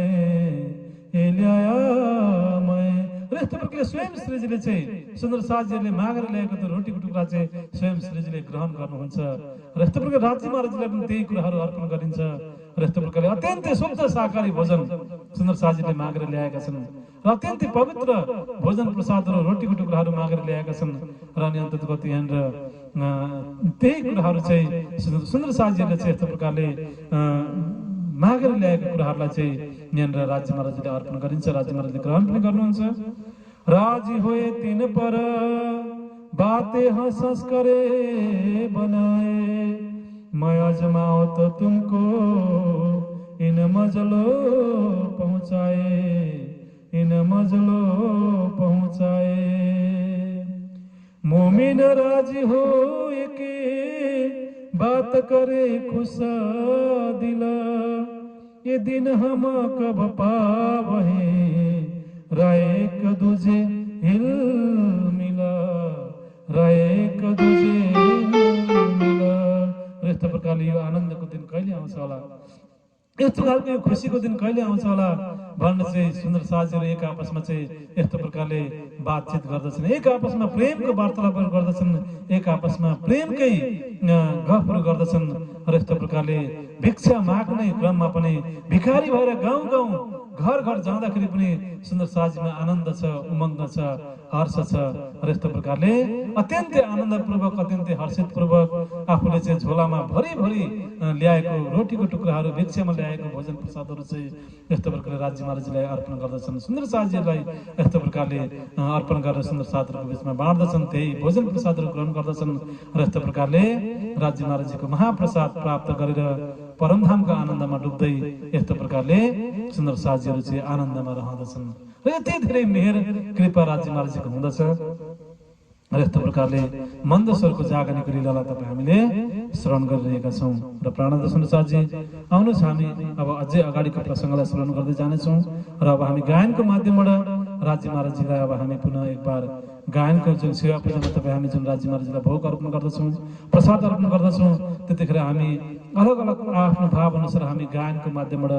यस्तो प्रकारले स्वयं श्रीजीले चाहिँ सुन्दर साजीहरूले मागेर ल्याएको त्यो रोटीको टुक्रा चाहिँ स्वयं श्रीजीले ग्रहण गर्नुहुन्छ र यस्तो प्रकारले राज्य महाराजलाई पनि त्यही कुराहरू अर्पण गरिन्छ र यस्तो प्रकारले अत्यन्तै शुद्ध शाकाहारी भोजन सुन्दर साजीले मागेर ल्याएका छन् र अत्यन्तै पवित्र भोजन प्रसादहरू रोटीको टुक्राहरू मागेर ल्याएका छन् र अनि अन्ततको यहाँनिर त्यही कुराहरू चाहिँ सुन्दर साजीहरूले चाहिँ यस्तो प्रकारले मागेर ल्याएको कुराहरूलाई चाहिँ यहाँनिर राज्य महाराजले अर्पण गरिन्छ राज्य महाराजले ग्रहण पनि गर्नुहुन्छ राजी होए तीन पर बाते हंस करे बनाए मैं अजमाओ तो तुमको इन मजलो पहुंचाए मोमिन राजी हो के बात करे खुशा दिला ये दिन हम कब पावहे राय एक दूजे हिल मिला राय एक दूजे हिल मिला। प्रकारले यो आनन्दको दिन कहिले आउँछ होला, यस्तो खालको यो खुसीको दिन कहिले आउँछ होला भन्न चाहिँ सुन्दर साथीहरू एक आपसमा चाहिँ यस्तो प्रकारले बातचित गर्दछन्, एक आपसमा प्रेमको वार्तालापहरू गर्दछन्, एक आपसमा प्रेमकै गफहरू गर्दछन् र यस्तो प्रकारले भिक्षा माग्ने क्रममा पनि भिखारी भएर गाउँ गाउँ घर घर जाँदाखेरि पनि सुन्दर साथीमा आनन्द छ, उमङ्ग छ, हर्ष छ र यस्तो प्रकारले अत्यन्तै आनन्दपूर्वक अत्यन्तै हर्षितपूर्वक आफूले चाहिँ झोलामा भरिभरि ल्याएको रोटीको टुक्राहरू भिक्षामा ल्याएको भोजन प्रसादहरू चाहिँ यस्तो प्रकारले राज्य महाराजलाई अर्पण गर्दछन्, सुन्दर साथीहरूलाई यस्तो प्रकारले अर्पण गरेर सुन्दर साथीहरूको बिचमा बाँड्दछन्, त्यही भोजन प्रसादहरू ग्रहण गर्दछन् र यस्तो प्रकारले राज्य महाराजीको महाप्रसाद प्राप्त गरेर परमधामको आनन्दमा डुब्दै यस्तो प्रकारले सुन्दर साथीहरू चाहिँ आनन्दमा रहँदछन् र यति धेरै मेहर कृपा राज्य महाराजीको हुँदछ र यस्तो प्रकारले मन्दस्वरको जागरणको लीलालाई तपाईँ हामीले श्रवण गरिरहेका छौँ र प्राणनाथ सुन्दर साथी आउनुहोस् हामी अब अझै अगाडिको प्रसङ्गलाई श्रवण गर्दै जानेछौँ र अब हामी गायनको माध्यमबाट राज्य महाराजीलाई अब हामी पुनः एक बार गायनको जुन सेवा पूजामा तपाईँ हामी जुन राज्य महाराजीलाई भोग अर्पण गर्दछौँ, प्रसाद अर्पण गर्दछौँ, त्यतिखेर हामी अलग अलग आफ्नो भाव अनुसार हामी गायनको माध्यमबाट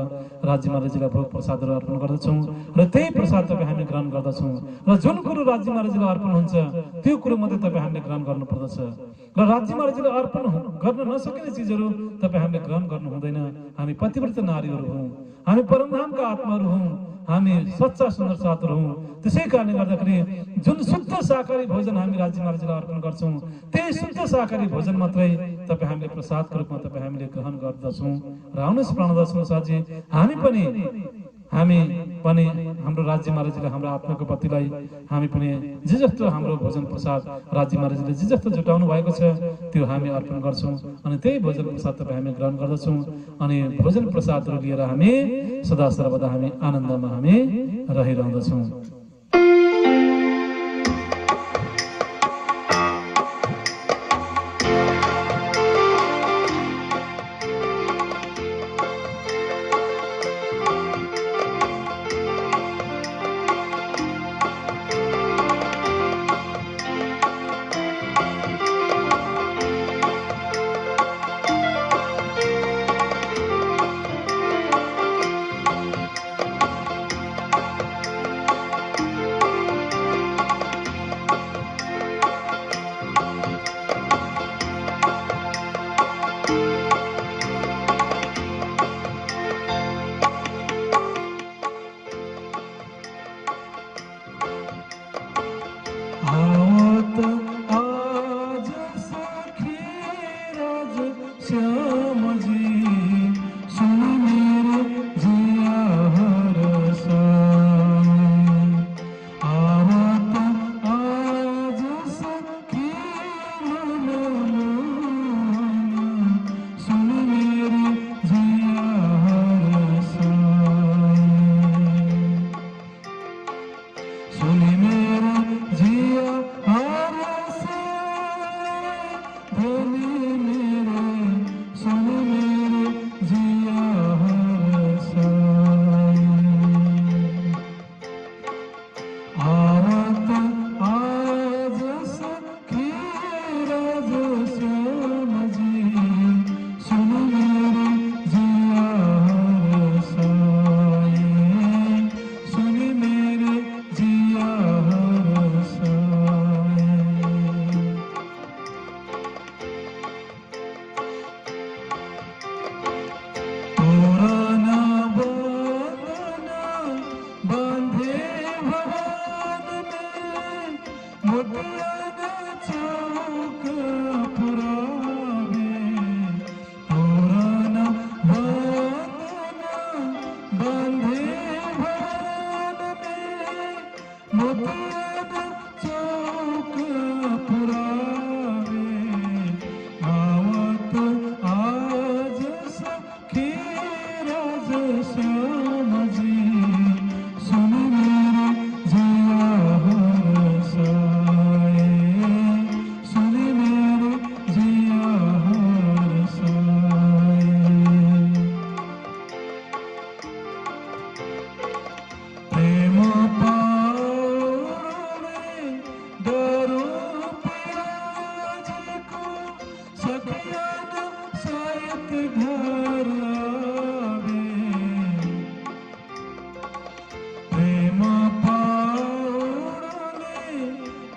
राज्य महाराजीलाई भोग प्रसादहरू अर्पण गर्दछौँ र त्यही प्रसाद तपाईँ हामी ग्रहण गर्दछौँ र जुन कुरो राज्य महाराजीलाई अर्पण हुन्छ त्यो कुरो मात्रै तपाईँ हामीले ग्रहण गर्नुपर्दछ र राज्य महाराजीलाई अर्पण गर्न नसकिने चिजहरू तपाईँ हामीले ग्रहण गर्नु हुँदैन। हामी पतिव्रत नारीहरू हौँ, हामी परमधामका आत्माहरू हौँ, हामी सच्चा सुन्दर साथहरू हौँ, त्यसै कारणले गर्दाखेरि जुन शुद्ध शाकाहारी भोजन हामी राज्य महाराजीलाई अर्पण गर्छौँ त्यही शुद्ध शाकाहारी भोजन मात्रै तपाईँ हामीले प्रसादको रूपमा तपाईँ हामीले ग्रहण गर्दछौँ र आउनुहोस् प्राणनाथ सुन्दर साथी हामी पनि हाम्रो राज्य महाराजीले हाम्रो आत्माको पतिलाई हामी पनि जे जस्तो हाम्रो भोजन प्रसाद राज्य महाराजीले जे जस्तो जुटाउनु भएको छ त्यो हामी अर्पण गर्छौँ अनि त्यही भोजन प्रसाद तपाईँ हामी ग्रहण गर्दछौँ अनि भोजन प्रसादहरू लिएर हामी सदा सर्वदा हामी आनन्दमा हामी रहिरहँदछौँ।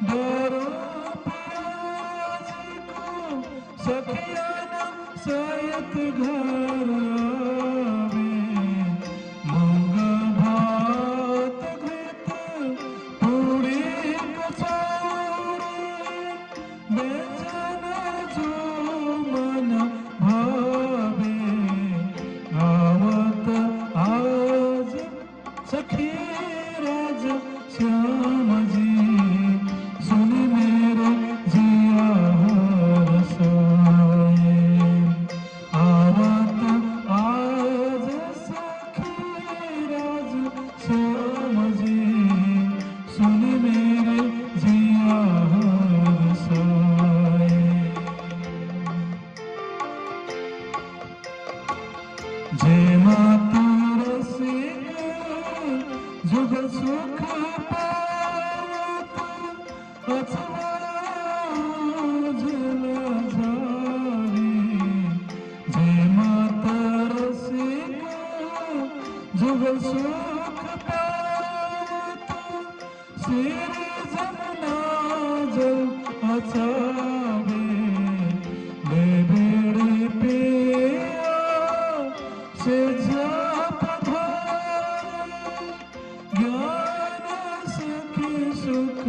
डरो पियाजी को सखिया न सयत घर आवे मूंग भात घृत पूरी कचौड़ी व्यंजन जो मन भावे आवत आज सखी राज श्याम जी सुनी मेरे जिया रसाए आवत आज सखी राज श्याम जी सुनी मेरे जिया रसाए जय माता रसिक जुग सुख पावत अथवा जल झारी जय माता रसिक जुग सुख पावत श्री जमुना जल अचावे बेबेड़े पिया से जाप धारे ज्ञान सखी सुख